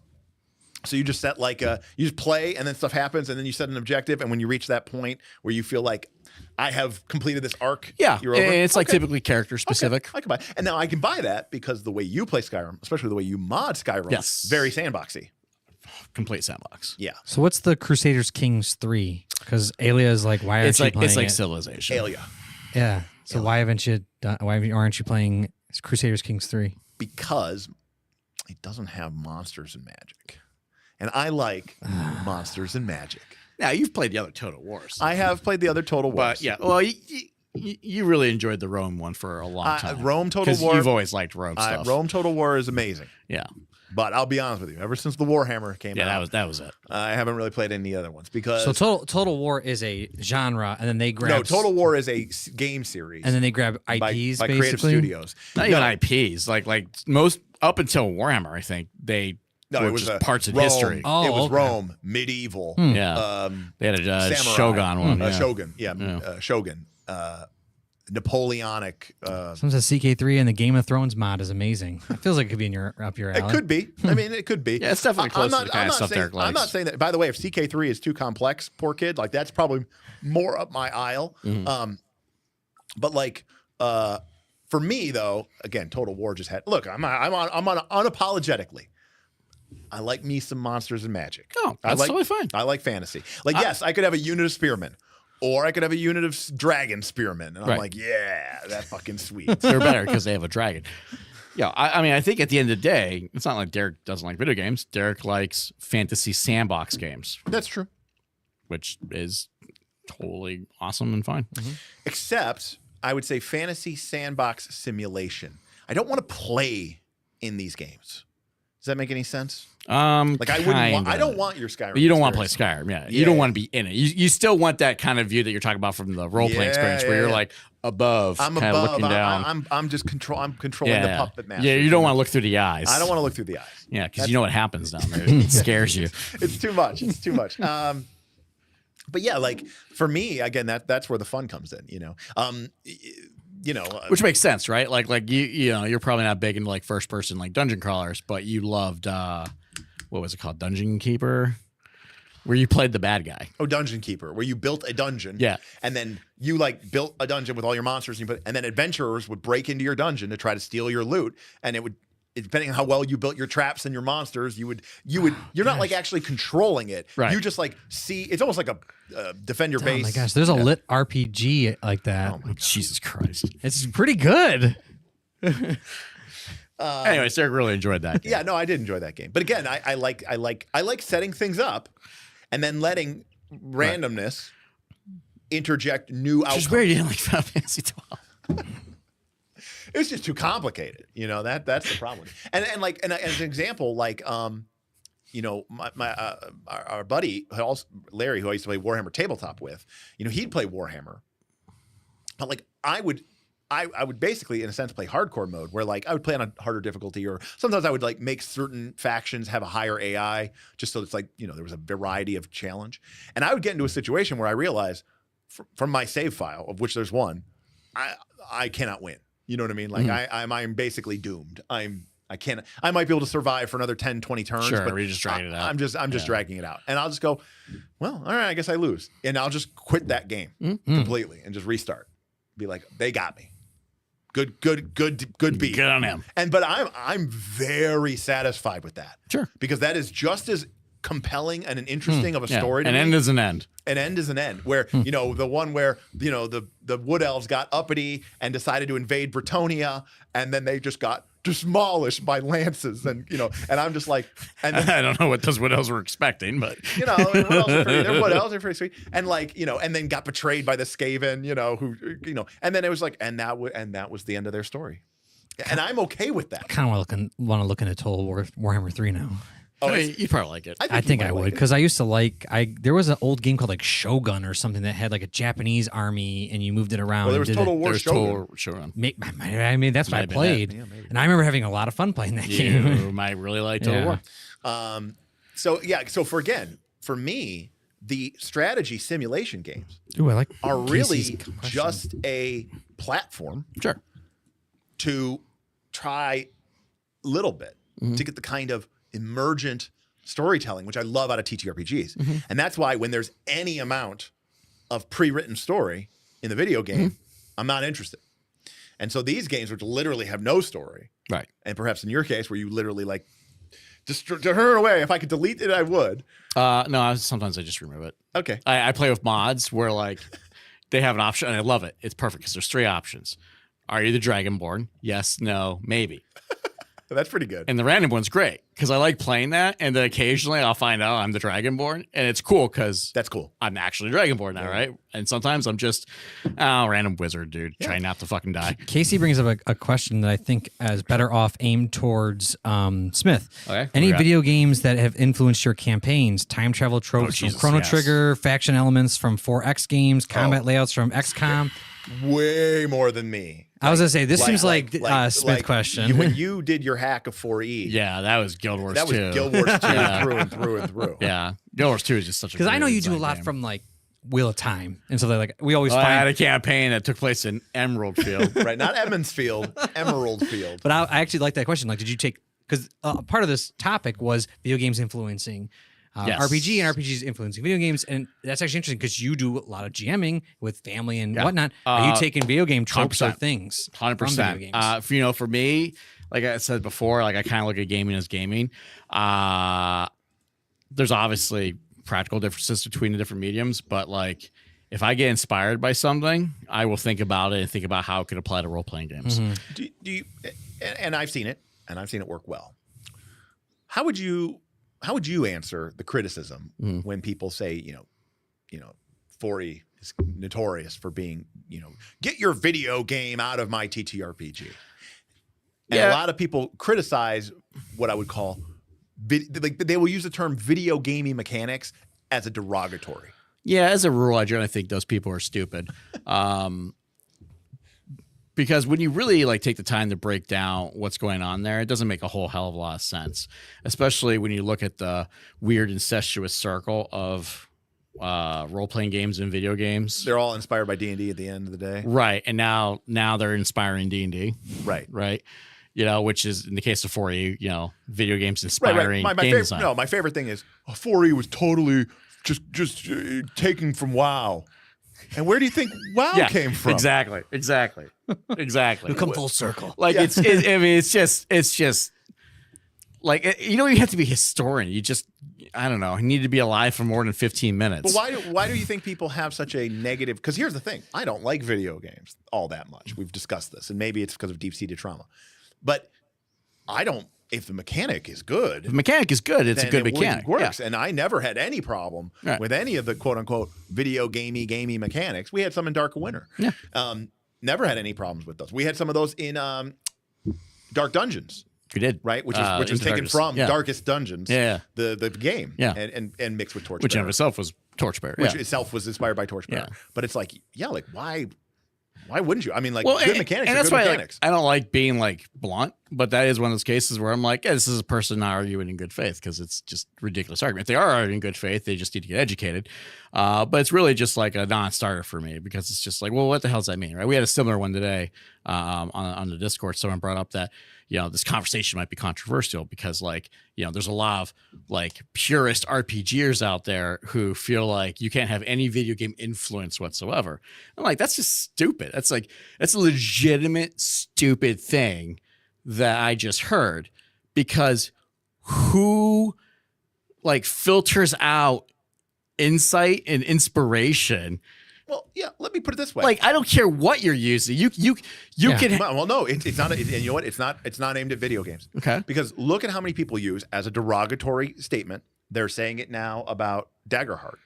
A: So you just set you just play, and then stuff happens, and then you set an objective, and when you reach that point where you feel like I have completed this arc, you're over.
C: It's like typically character specific.
A: Okay. I can buy, and now I can buy that because the way you play Skyrim, especially the way you mod Skyrim, very sandboxy,
C: complete sandbox.
A: Yeah.
B: So what's the Crusaders Kings 3? Because Alia is like, why aren't you playing
C: it's like
B: it?
C: Civilization.
A: Alia.
B: Yeah. So why haven't you done? Why aren't you playing Crusaders Kings 3?
A: Because it doesn't have monsters and magic. And I like monsters and magic.
C: Now, you've played the other Total Wars.
A: I have played the other Total Wars.
C: But yeah, well, you really enjoyed the Rome one for a long time.
A: Rome Total War.
C: You've always liked Rome stuff.
A: Rome Total War is amazing.
C: Yeah.
A: But I'll be honest with you, ever since the Warhammer came out,
C: that was it.
A: I haven't really played any other ones because
B: Total War is a genre, and then they grab
A: Total War is a game series,
B: and then they grab IPs
A: by
B: basically.
A: Creative Studios.
C: Not even IPs, like most up until Warhammer, I think they.
A: No, it was
C: just parts of
A: Rome,
C: history.
A: Oh, it was Rome, medieval.
C: Yeah, they had a Shogun one.
A: Shogun, Shogun. Napoleonic.
B: Some says CK3 and the Game of Thrones mod is amazing. It feels like it could be in up your alley.
A: It could be. I mean, it could be.
C: Yeah, it's definitely close to the kind of stuff Derek likes.
A: I'm not saying that. By the way, if CK3 is too complex, poor kid, like that's probably more up my aisle. But like, for me though, again, Total War just had. Look, I'm on unapologetically. I like me some monsters and magic.
C: Oh, that's totally fine.
A: I like fantasy. Like, yes, I could have a unit of spearmen. Or I could have a unit of dragon spearmen. And I'm like, yeah, that's fucking sweet.
C: They're better because they have a dragon. Yeah, I mean, I think at the end of the day, it's not like Derek doesn't like video games. Derek likes fantasy sandbox games.
A: That's true.
C: Which is totally awesome and fine.
A: Except, I would say fantasy sandbox simulation. I don't want to play in these games. Does that make any sense? Like I don't want your Skyrim.
C: But you don't want to play Skyrim, You don't want to be in it. You still want that kind of view that you're talking about from the role playing experience, where you're like, above,
A: I'm
C: kind of
A: above.
C: looking down.
A: I'm controlling the puppet master.
C: Yeah, you don't want to look through the eyes.
A: I don't want to look through the eyes.
C: Yeah, because you know what happens down there. It scares you.
A: It's too much. It's too much. But yeah, like for me, again, that's where the fun comes in.
C: Which makes sense, right? Like you know, you're probably not big into like first person like dungeon crawlers, but you loved what was it called, Dungeon Keeper, where you played the bad guy.
A: Oh, Dungeon Keeper, where you built a dungeon.
C: Yeah,
A: and then you like built a dungeon with all your monsters, and then adventurers would break into your dungeon to try to steal your loot, and it would. Depending on how well you built your traps and your monsters, you're not like actually controlling it.
C: Right.
A: You just like see. It's almost like a defend your base.
B: Oh my gosh, there's a lit RPG like that.
A: Oh my
C: Jesus Christ,
B: It's pretty good.
C: anyway, Derek really enjoyed that game.
A: Yeah, no, I did enjoy that game. But again, I like setting things up and then letting randomness interject new outcomes.
C: Which is weird, you didn't like Final Fantasy 12.
A: It was just too complicated. That's the problem. And as an example, like our buddy Larry, who I used to play Warhammer Tabletop with, he'd play Warhammer, but like I would basically in a sense play hardcore mode, where like I would play on a harder difficulty, or sometimes I would like make certain factions have a higher AI just so it's like there was a variety of challenge. And I would get into a situation where I realized from my save file, of which there's one, I cannot win. You know what I mean? Like I'm basically doomed. I might be able to survive for another 10, 20 turns.
C: Sure,
A: but
C: we're just dragging it out.
A: I'm just dragging it out. And I'll just go, well, all right, I guess I lose. And I'll just quit that game completely and just restart. Be like, they got me. Good beat.
C: Good on him.
A: But I'm very satisfied with that.
C: Sure.
A: Because that is just as compelling and interesting of a story to
C: an
A: me.
C: end is an end.
A: An end is an end, where the one where the wood elves got uppity and decided to invade Bretonia, and then they just got demolished by lances, and I'm just like, and then,
C: I don't know what those wood elves were expecting, but
A: wood elves are pretty sweet, and like and then got betrayed by the Skaven, who and then it was like, and that was the end of their story, and I'm okay with that.
B: I kind of want to look into Total Warhammer 3 now.
C: Oh, you'd probably like it.
B: I think I would, because I used to there was an old game called like Shogun or something that had like a Japanese army and you moved it around.
A: Well, there was Total War
C: Shogun.
B: I mean, that's what I played. And I remember having a lot of fun playing that game.
C: You might really like Total War.
A: So for me, the strategy simulation games
B: Ooh, I like
A: are really
B: Casey's question.
A: just a platform to try a little bit to get the kind of emergent storytelling, which I love out of TTRPGs. And that's why when there's any amount of pre-written story in the video game, I'm not interested. And so these games, which literally have no story,
C: right?
A: And perhaps in your case, where you literally like just turn it away. If I could delete it, I would.
C: No, sometimes I just remove it.
A: Okay.
C: I play with mods where like they have an option, and I love it. It's perfect because there's 3 options. Are you the Dragonborn? Yes, no, maybe.
A: That's pretty good.
C: And the random one's great because I like playing that. And then occasionally I'll find out I'm the Dragonborn. And it's cool because
A: that's cool.
C: I'm actually Dragonborn now, right? And sometimes I'm just, random wizard, dude, trying not to fucking die.
B: Casey brings up a question that I think is better off aimed towards Smith.
C: Okay.
B: Any video games that have influenced your campaigns? Time travel tropes from Chrono Trigger, faction elements from 4X games, combat layouts from XCOM?
A: Way more than me.
B: I was gonna say this seems like Smith question.
A: When you did your hack of 4E,
C: yeah, that was Guild Wars 2.
A: That was Guild Wars 2 through and through and through.
C: Yeah, Guild Wars 2 is just such a
B: because I know you do a lot
C: game.
B: from like Wheel of Time and so like we always
C: I
B: find
C: had a campaign that took place in Emerald Field,
A: right? Not Emmons Field, Emerald Field.
B: But I actually like that question. Like, did you take because part of this topic was video games influencing. RPG and RPGs influencing video games, and that's actually interesting because you do a lot of GMing with family and whatnot. Are you taking video game tropes or things
C: 100%.
B: from video games?
C: For me, like I said before, like I kind of look at gaming as gaming. There's obviously practical differences between the different mediums, but like if I get inspired by something, I will think about it and think about how it could apply to role-playing games.
A: Do you? And I've seen it, and I've seen it work well. How would you answer the criticism when people say, 4E is notorious for being, get your video game out of my TTRPG? And a lot of people criticize what I would call, they will use the term video gaming mechanics as a derogatory.
C: Yeah, as a rule, I generally think those people are stupid. Because when you really like take the time to break down what's going on there, it doesn't make a whole hell of a lot of sense, especially when you look at the weird incestuous circle of role-playing games and video games.
A: They're all inspired by D&D at the end of the day.
C: Right. And now they're inspiring D&D.
A: Right.
C: Right. You know, which is in the case of 4E, you know, video games inspiring
A: My
C: game
A: favorite,
C: design.
A: no, my favorite thing is 4E was totally just taken from WoW. And where do you think WoW came from?
C: Exactly.
B: We come full circle.
C: Like I mean, it's just like, you know, you have to be a historian. You just, I don't know, you need to be alive for more than 15 minutes.
A: But why do you think people have such a negative? Because here's the thing. I don't like video games all that much. We've discussed this. And maybe it's because of deep-seated trauma. But I don't, if the mechanic is good.
C: If the mechanic is good, it's a good mechanic.
A: It works. Yeah. And I never had any problem with any of the quote-unquote video gamey mechanics. We had some in Dark Winter.
C: Yeah.
A: Never had any problems with those. We had some of those in Dark Dungeons.
C: We did.
A: Right? Which was taken from Darkest Dungeons.
C: Yeah.
A: The game.
C: Yeah.
A: And mixed with Torchbearer.
C: Which in of itself was Torchbearer.
A: Which itself was inspired by Torchbearer.
C: Yeah.
A: But it's like, like why wouldn't you? I mean, like,
C: well,
A: good mechanics
C: and
A: are
C: that's
A: good
C: why
A: mechanics.
C: I don't like being like blunt, but that is one of those cases where I'm like, this is a person not arguing in good faith because it's just ridiculous argument. If they are arguing in good faith, they just need to get educated. But it's really just like a non-starter for me because it's just like, well, what the hell does that mean, right? We had a similar one today on the Discord. Someone brought up that, you know, this conversation might be controversial because, like, you know, there's a lot of like purist RPGers out there who feel like you can't have any video game influence whatsoever. I'm like, that's just stupid. That's a legitimate stupid thing that I just heard, because who like filters out insight and inspiration?
A: Well, yeah. Let me put it this way.
C: Like, I don't care what you're using. You can.
A: Well, no, it's not. And you know what? It's not aimed at video games.
C: Okay.
A: Because look at how many people use as a derogatory statement. They're saying it now about Daggerheart.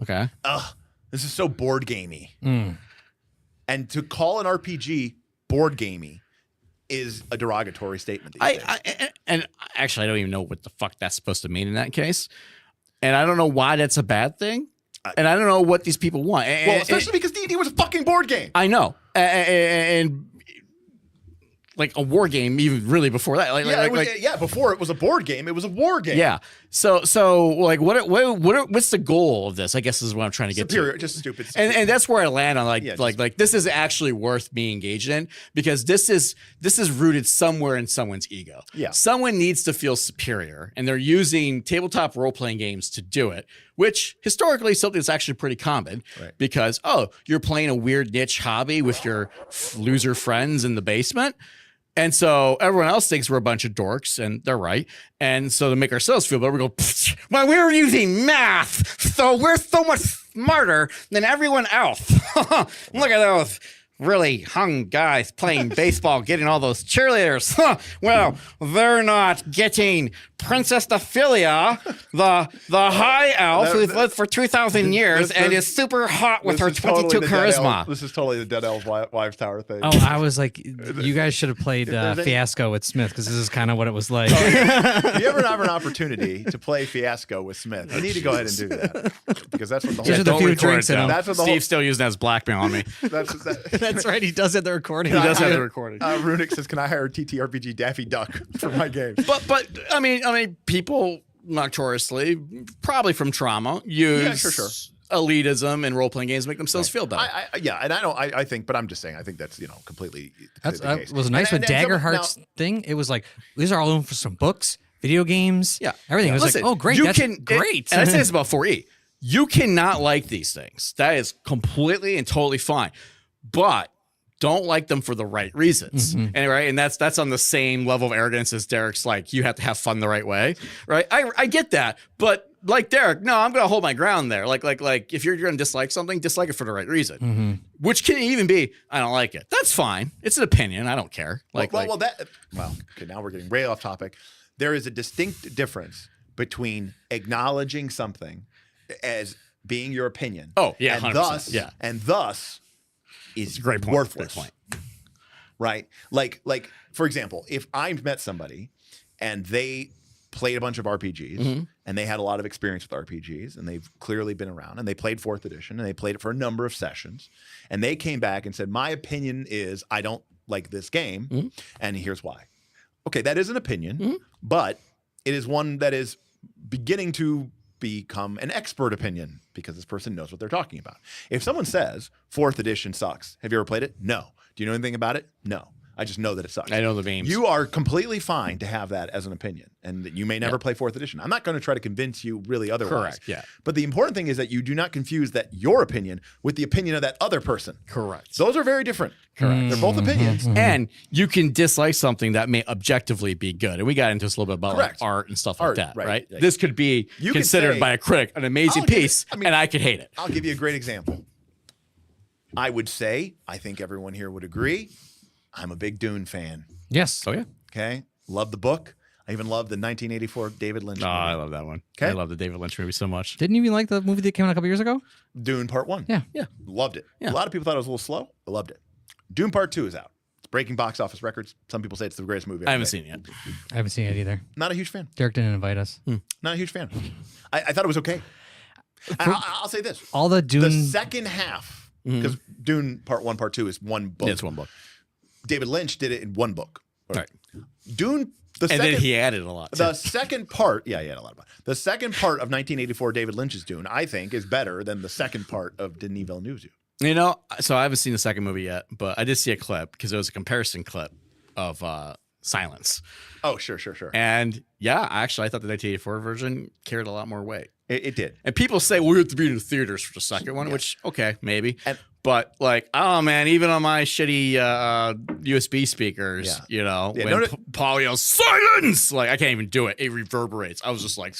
C: Okay.
A: Ugh, this is so board gamey.
B: Mm.
A: And to call an RPG board gamey is a derogatory statement these days.
C: And actually, I don't even know what the fuck that's supposed to mean in that case. And I don't know why that's a bad thing. And I don't know what these people want.
A: Well, especially because D&D was a fucking board game.
C: I know. And like a war game, even really before that.
A: Before it was a board game, it was a war game.
C: Yeah. So like, what's the goal of this? I guess is what I'm trying to get to.
A: Just stupid.
C: And that's where I land on like this is actually worth being engaged in, because this is rooted somewhere in someone's ego.
A: Yeah.
C: Someone needs to feel superior, and they're using tabletop role-playing games to do it, which historically is something that's actually pretty common,
A: right?
C: Because, you're playing a weird niche hobby with your loser friends in the basement. And so everyone else thinks we're a bunch of dorks, and they're right. And so to make ourselves feel better, we go, well, we're using math, so we're so much smarter than everyone else. Look at those really hung guys playing baseball, getting all those cheerleaders. Well, they're not getting Princess Ophelia, the high elf who's lived for 2,000 years and is super hot with her 22 charisma.
A: This is totally the Dead Elf Wives Tower thing.
B: Oh, I was like, you guys should have played Fiasco with Smith, because this is kind of what it was like.
A: If you ever have an opportunity to play Fiasco with Smith, you need to go ahead and do that, because that's what the whole.
B: Just a few drinks in him.
A: That's what the
C: Steve's still using that as blackmail on me.
B: That's right. He does have the recording.
C: He does have the recording.
A: Runic says, "Can I hire TTRPG Daffy Duck for my games?"
C: But I mean, people notoriously, probably from trauma, use elitism and role playing games to make themselves feel better.
A: I think, but I'm just saying, I think that's completely.
B: That was nice with Daggerheart's thing. It was like, these are all for some books, video games, everything. It was
C: Listen,
B: like, oh, great, great.
C: And I say this about 4E. You cannot like these things. That is completely and totally fine. But don't like them for the right reasons.
B: Mm-hmm.
C: And that's on the same level of arrogance as Derek's, like, you have to have fun the right way. Right. I get that. But like Derek, no, I'm gonna hold my ground there. Like if you're gonna dislike something, dislike it for the right reason. Mm-hmm. Which can even be, I don't like it. That's fine. It's an opinion. I don't care. Okay,
A: now we're getting way off topic. There is a distinct difference between acknowledging something as being your opinion.
C: Oh, yeah,
A: and
C: 100%.
A: thus is
C: great point.
A: worthless.
C: Great point.
A: Right? Like for example, if I met somebody and they played a bunch of RPGs, mm-hmm. and they had a lot of experience with RPGs, and they've clearly been around, and they played 4th edition, and they played it for a number of sessions, and they came back and said, my opinion is I don't like this game, and here's why. Okay, that is an opinion, but it is one that is beginning to become an expert opinion because this person knows what they're talking about. If someone says 4th edition sucks, have you ever played it? No. Do you know anything about it? No. I just know that it sucks.
C: I know the names.
A: You are completely fine to have that as an opinion, and that you may never play 4th edition. I'm not going to try to convince you really otherwise.
C: Correct. Yeah.
A: But the important thing is that you do not confuse that your opinion with the opinion of that other person.
C: Correct.
A: Those are very different. Correct. They're both opinions.
C: And you can dislike something that may objectively be good. And we got into this a little bit about like art and stuff like that, right? This could be considered by a critic an amazing piece, and I could hate it.
A: I'll give you a great example. I would say, I think everyone here would agree, I'm a big Dune fan.
B: Yes.
C: Oh, yeah.
A: Okay. Love the book. I even love the 1984 David Lynch movie.
C: I love that one.
A: Okay.
C: I love the David Lynch movie so much.
B: Didn't you even like the movie that came out a couple years ago?
A: Dune Part 1.
B: Yeah.
C: Yeah.
A: Loved it.
C: Yeah.
A: A lot of people thought it was a little slow. I loved it. Dune Part 2 is out. It's breaking box office records. Some people say it's the greatest movie ever
C: I haven't
A: made.
C: seen it yet.
B: I haven't seen it either.
A: Not a huge fan.
B: Derek didn't invite us.
A: Not a huge fan. I thought it was okay. I'll say this.
B: All the Dune.
A: The second half, because Dune Part 1, Part 2 is one book.
C: Yeah, it's one book.
A: David Lynch did it in one book.
C: Right.
A: Dune,
C: And then he added a lot.
A: the second part, he had a lot of. The second part of 1984 David Lynch's Dune, I think, is better than the second part of Denis Villeneuve's Dune.
C: You know, so I haven't seen the second movie yet, but I did see a clip because it was a comparison clip of Silence.
A: Oh, sure.
C: And yeah, actually, I thought the 1984 version carried a lot more weight.
A: It did.
C: And people say we have to be in the theaters for the second one, which, okay, maybe.
A: And-
C: but like, oh man, even on my shitty USB speakers, you know, when Paul yells silence, like I can't even do it. It reverberates. I was just like,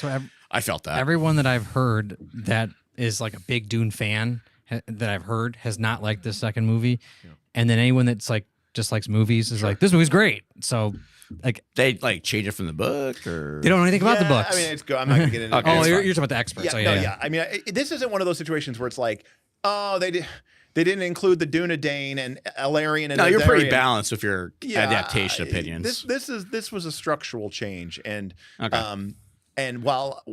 C: I felt that.
B: Everyone that I've heard that is like a big Dune fan that I've heard has not liked this second movie, and then anyone that's like just likes movies is like, this movie's great. So like
C: they like change it from the book, or
B: they don't know anything about the books.
A: I mean, it's good. I'm not gonna get into.
B: Oh, you're talking about the experts.
A: Yeah, I mean, this isn't one of those situations where it's like, oh, they didn't include the Dunedain and Elarian and
C: no, you're pretty
A: Eldarin.
C: balanced with your adaptation opinions.
A: This was a structural change, and and while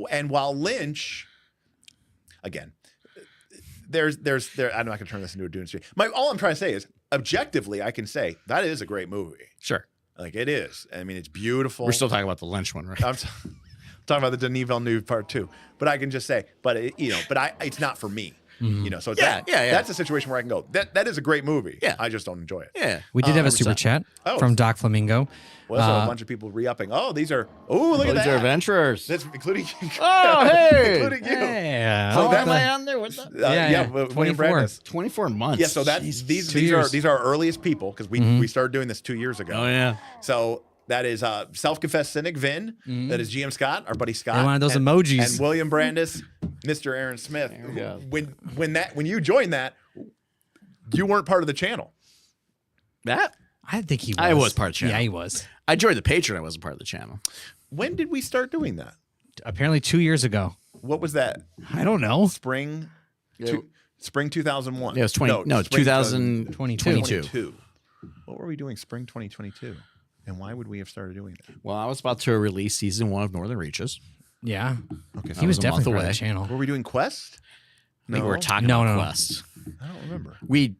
A: Lynch, again, I'm not going to turn this into a Dune stream. All I'm trying to say is, objectively, I can say that is a great movie.
C: Sure,
A: like it is. I mean, it's beautiful.
C: We're still talking about the Lynch one, right?
A: I'm talking about the Denis Villeneuve Part 2, but I can just say, it's not for me. You know, so that's a situation where I can go, that is a great movie. Yeah. I just don't enjoy it.
C: Yeah.
B: We did have a super chat from Doc Flamingo.
A: Well, so a bunch of people re-upping. Oh, these are, look at that.
C: These are adventurers.
A: That's including you.
C: Oh, hey.
A: Including you.
B: Yeah.
C: How am I on there? What's that?
A: William Brandis.
C: 24 months.
A: Yeah, so that's these are our earliest people because we started doing this 2 years ago.
C: Oh, yeah.
A: So that is self-confessed cynic Vin. That is GM Scott, our buddy Scott.
B: And one of those emojis.
A: And William Brandis, Mr. Aaron Smith. When you joined that, you weren't part of the channel.
C: That?
B: I think he was.
C: I was part of the channel.
B: Yeah, he was.
C: I joined the Patreon. I wasn't part of the channel.
A: When did we start doing that?
B: Apparently 2 years ago.
A: What was that?
B: I don't know.
A: Spring 2001.
C: Yeah, it was 2022.
A: What were we doing spring 2022? And why would we have started doing that?
C: Well, I was about to release season 1 of Northern Reaches.
B: Yeah.
A: Okay.
B: He was
C: a month
B: definitely part of
C: away.
B: the channel.
A: Were we doing Quest?
C: I think we were talking about Quest.
A: I don't remember.
C: We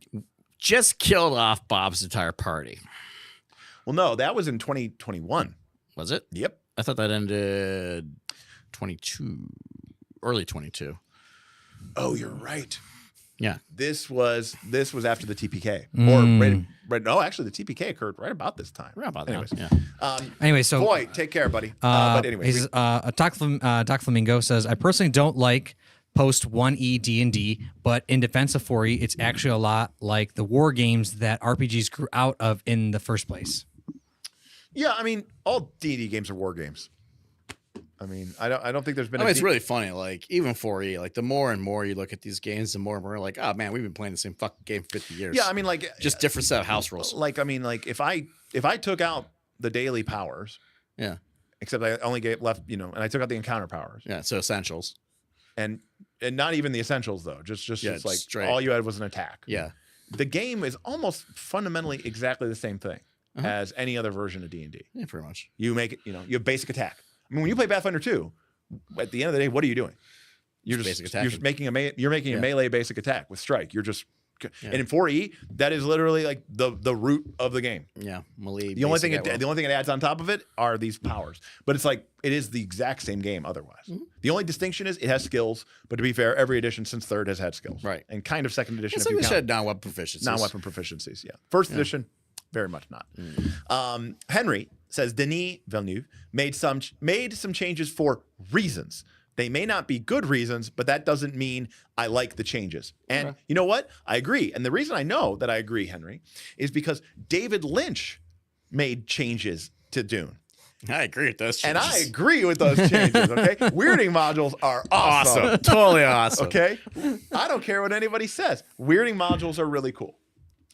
C: just killed off Bob's entire party.
A: Well, no, that was in 2021.
C: Was it?
A: Yep.
C: I thought that ended early 22.
A: Oh, you're right.
C: Yeah.
A: This was after the TPK. No, actually, the TPK occurred right about this time.
C: Right about
A: Anyways.
C: that. Yeah.
B: Anyway, so
A: boy, take care, buddy. But anyway,
B: Doc Flamingo says, I personally don't like post 1E D&D, but in defense of 4E, it's actually a lot like the war games that RPGs grew out of in the first place.
A: Yeah, I mean, all D&D games are war games. I mean, I don't think there's been.
C: It's really funny. Like even 4E, like the more and more you look at these games, the more and more like, oh man, we've been playing the same fucking game for 50 years.
A: Yeah, I mean, like
C: just different set of house rules.
A: Like, I mean, like if I took out the daily powers,
C: yeah,
A: except I only left, and I took out the encounter powers.
C: Yeah, so essentials,
A: and not even the essentials though. Just like
C: straight.
A: All you had was an attack.
C: Yeah,
A: the game is almost fundamentally exactly the same thing as any other version of D&D.
C: Yeah, pretty much.
A: You make it, you have basic attack. I mean, when you play Pathfinder 2, at the end of the day, what are you doing? You're just
C: basic attacking.
A: You're making a melee basic attack with strike. You're just And in 4E, that is literally like the root of the game.
C: Yeah, melee.
A: The only thing it adds on top of it are these powers. But it's like it is the exact same game otherwise. The only distinction is it has skills. But to be fair, every edition since third has had skills.
C: Right.
A: And kind of second edition.
C: It's
A: if
C: like
A: you
C: we
A: count
C: said non-weapon proficiencies.
A: non-weapon proficiencies. Yeah. First edition, very much not. Henry says Denis Villeneuve made some changes for reasons. They may not be good reasons, but that doesn't mean I like the changes. And you know what? I agree. And the reason I know that I agree, Henry, is because David Lynch made changes to Dune.
C: I agree with those changes.
A: And I agree with those changes, okay? Weirding modules are awesome.
C: Totally awesome.
A: Okay? I don't care what anybody says. Weirding modules are really cool.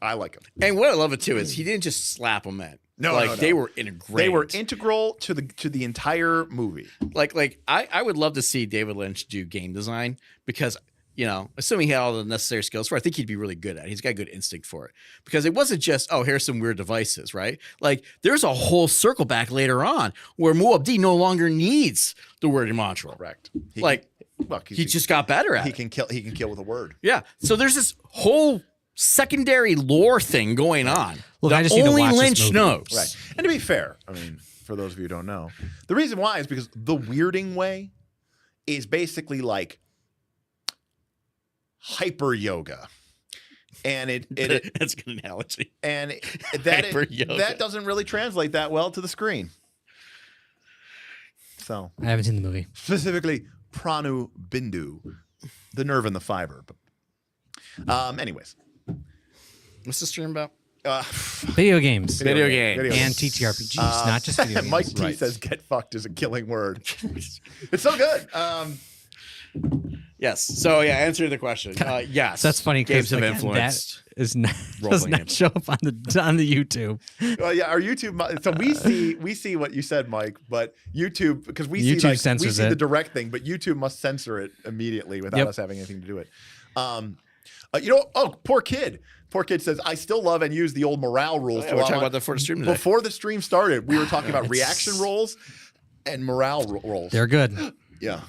A: I like them.
C: And what I love it too is he didn't just slap them in.
A: No.
C: They were integrated.
A: They were integral to the entire movie.
C: Like I would love to see David Lynch do game design because, you know, assuming he had all the necessary skills for it, I think he'd be really good at it. He's got good instinct for it. Because it wasn't just, oh, here's some weird devices, right? Like there's a whole circle back later on where Muad'Dib no longer needs the weirding module.
A: Correct.
C: He just got better at it.
A: He can kill with a word.
C: Yeah. So there's this whole secondary lore thing going on.
B: Look,
C: that
B: I just need to
C: only
B: watch this
C: Lynch
B: movie.
C: knows.
A: Right. And to be fair, I mean, for those of you who don't know, the reason why is because the weirding way is basically like hyper yoga. And
C: that's a good analogy.
A: And
C: Hyper-yoga.
A: that doesn't really translate that well to the screen. So
B: I haven't seen the movie.
A: specifically Pranu Bindu, the nerve and the fiber. But anyways.
C: What's the stream about?
B: Video games.
C: Video games.
B: And TTRPGs, not just video games.
A: Mike T says "get fucked" is a killing word. It's so good.
C: Yes. So yeah, answer the question. Yes.
B: That's funny
C: Games
B: because
C: have
B: again,
C: influenced.
B: that is not, does
C: role-playing
B: not
C: games.
B: show up on the YouTube.
A: Yeah, our YouTube. So we see what you said, Mike, but YouTube because we
B: YouTube
A: see we
B: censors
A: see
B: it.
A: the direct thing, but YouTube must censor it immediately without
B: Yep.
A: us having anything to do it. Poor kid. Poor kid says, I still love and use the old morale rules.
C: We're talking about that before the stream today.
A: Before the stream started, we were talking about reaction rolls and morale rolls.
B: They're good.
A: Yeah.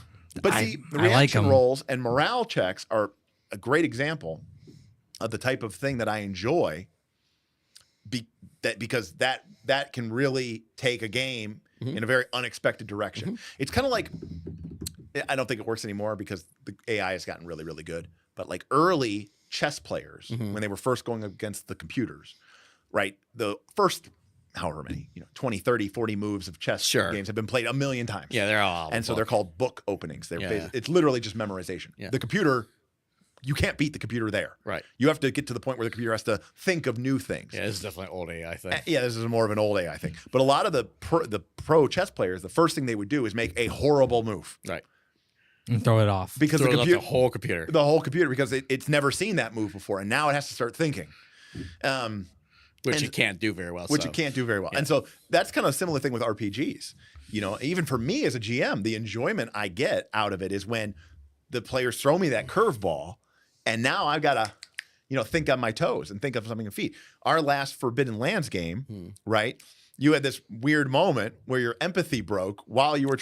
A: But see, the
B: I like
A: reaction
B: 'em.
A: rolls and morale checks are a great example of the type of thing that I enjoy because that can really take a game in a very unexpected direction. It's kind of like, I don't think it works anymore because the AI has gotten really, really good. But like early chess players, when they were first going against the computers, right? The first however many, 20, 30, 40 moves of chess games have been played a million times.
C: Yeah, they're all.
A: And so they're called book openings.
C: Yeah.
A: It's literally just memorization.
C: Yeah.
A: The computer, you can't beat the computer there.
C: Right.
A: You have to get to the point where the computer has to think of new things.
C: Yeah, this is definitely old AI thing.
A: Yeah, this is more of an old AI thing. But a lot of the pro chess players, the first thing they would do is make a horrible move.
C: Right.
B: And throw it off.
A: Because
C: Throw
A: the
C: it off
A: computer,
C: the whole computer.
A: the whole computer, because it's never seen that move before, and now it has to start thinking.
C: Which you can't do very well.
A: Which you can't do very well.
C: Yeah.
A: And so that's kind of a similar thing with RPGs. Even for me as a GM, the enjoyment I get out of it is when the players throw me that curveball, and now I've got to, think on my toes and think of something to feed. Our last Forbidden Lands game, right? You had this weird moment where your empathy broke while you were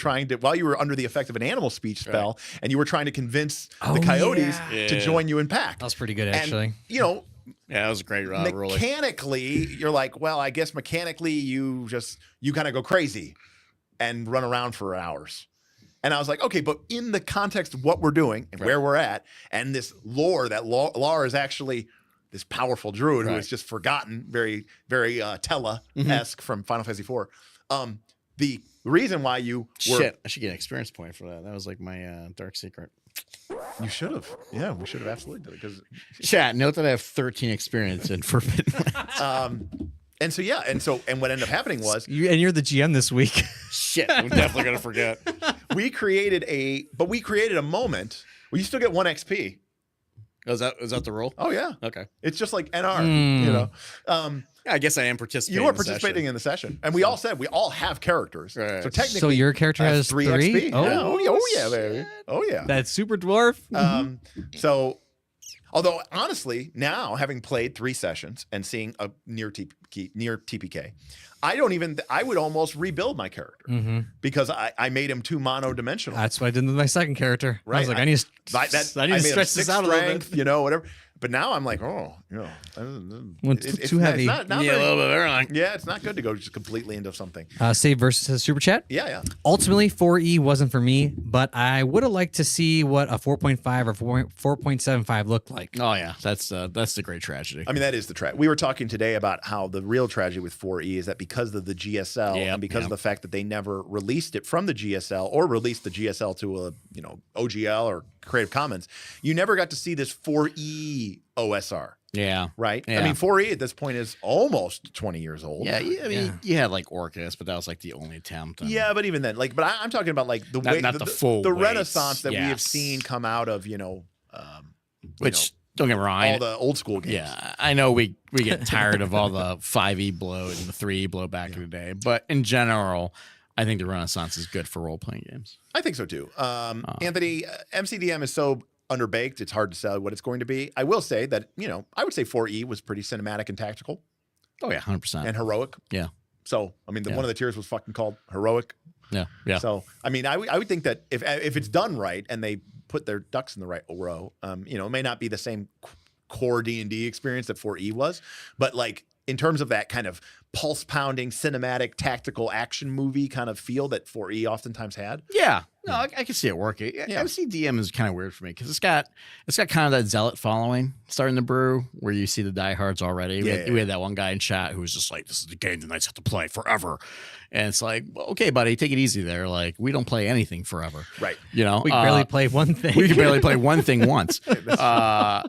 A: under the effect of an animal speech spell, and you were trying to convince the coyotes to join you in pack.
B: That was pretty good, actually.
A: And,
C: yeah, that was a great ruling.
A: mechanically, you're like, well, I guess mechanically you kind of go crazy and run around for hours. And I was like, okay, but in the context of what we're doing and where we're at, and this lore that Lar is actually this powerful druid who is just forgotten, very, very Tella-esque from Final Fantasy IV. The reason why you were...
C: Shit, I should get an experience point for that. That was like my dark secret.
A: You should have. Yeah, we should have absolutely done it. Because
C: Chat, note that I have 13 experience in Forbidden Lands.
A: And what ended up happening was...
B: You're the GM this week.
C: Shit, I'm definitely going to forget.
A: we created a moment where you still get 1 XP.
C: Is that the rule?
A: Oh, yeah.
C: Okay.
A: It's just like NR,
C: I guess I am participating.
A: You are participating in the session. And we all said we all have characters.
C: Right.
A: So technically...
B: So your character has
A: 3
B: 3?
A: XP.
B: Oh,
A: Yeah, baby. Oh, yeah.
B: That's super dwarf.
A: So, although honestly, now having played 3 sessions and seeing a near TPK, I would almost rebuild my character because I made him too mono-dimensional.
B: That's what I did with my second character.
A: Right.
B: I was like, I need to stretch this out a little bit.
A: Whatever. But now I'm like, oh,
B: It's too heavy.
A: It's not
C: a
A: very,
C: little bit wrong.
A: yeah, it's not good to go just completely into something.
B: Save versus says super chat.
A: Yeah.
B: Ultimately, 4E wasn't for me, but I would have liked to see what a 4.5 or 4.75 looked like.
C: Oh yeah, that's the great tragedy.
A: I mean, that is the tragedy. We were talking today about how the real tragedy with 4E is that because of the GSL and because of the fact that they never released it from the GSL or released the GSL to a OGL or Creative Commons, you never got to see this 4E OSR.
C: Yeah.
A: Right?
C: Yeah.
A: I mean, 4E at this point is almost 20 years old.
C: Yeah, I mean, you had like Orcus, but that was like the only attempt.
A: Yeah, but even then, like, but I'm talking about like the way,
C: not the full
A: the
C: weights.
A: renaissance that we have
C: Yes.
A: seen come out of,
C: Which don't get me wrong,
A: all the old school games.
C: yeah, I know we get tired of all the 5e blow and the 3e blow back in the day, but in general, I think the renaissance is good for role playing games.
A: I think so too. Anthony, MCDM is so underbaked; it's hard to say what it's going to be. I will say that I would say 4E was pretty cinematic and tactical.
C: Oh yeah, 100%.
A: And heroic.
C: Yeah.
A: So I mean, one of the tiers was fucking called heroic.
C: Yeah. Yeah.
A: So I mean, I would think that if it's done right and they put their ducks in the right row, it may not be the same core D&D experience that 4E was, but like in terms of that kind of pulse pounding cinematic tactical action movie kind of feel that 4E oftentimes had.
C: Yeah. No, I can see it working.
A: Yeah.
C: MCDM is kind of weird for me because it's got kind of that zealot following starting to brew where you see the diehards already. We had that one guy in chat who was just like, "This is the game the Knights have to play forever," and it's like, well, okay, buddy, take it easy there. Like, we don't play anything forever,
A: Right?
B: We barely play one thing.
C: We can barely play one thing once. And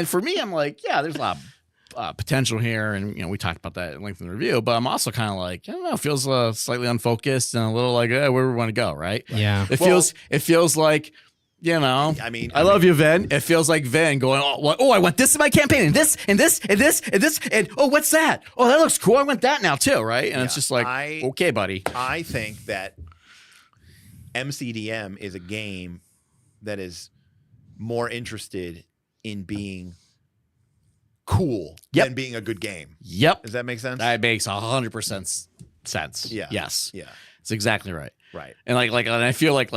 C: for me, I'm like, yeah, there's a lot of potential here, and we talked about that at length in the review. But I'm also kind of like, I don't know, it feels slightly unfocused and a little like, where we want to go, right?
B: Yeah.
C: It feels like, I
A: mean,
C: I love you, Vin. It feels like Vin going, oh, I want this in my campaign, and this, and this, and this, and this, and oh, what's that? Oh, that looks cool. I want that now too, right? And it's just like, okay, buddy.
A: I think that MCDM is a game that is more interested in being cool than being a good game.
C: Yep.
A: Does that make sense?
C: That makes 100% sense.
A: Yeah.
C: Yes.
A: Yeah.
C: It's exactly right.
A: Right.
C: And and I feel like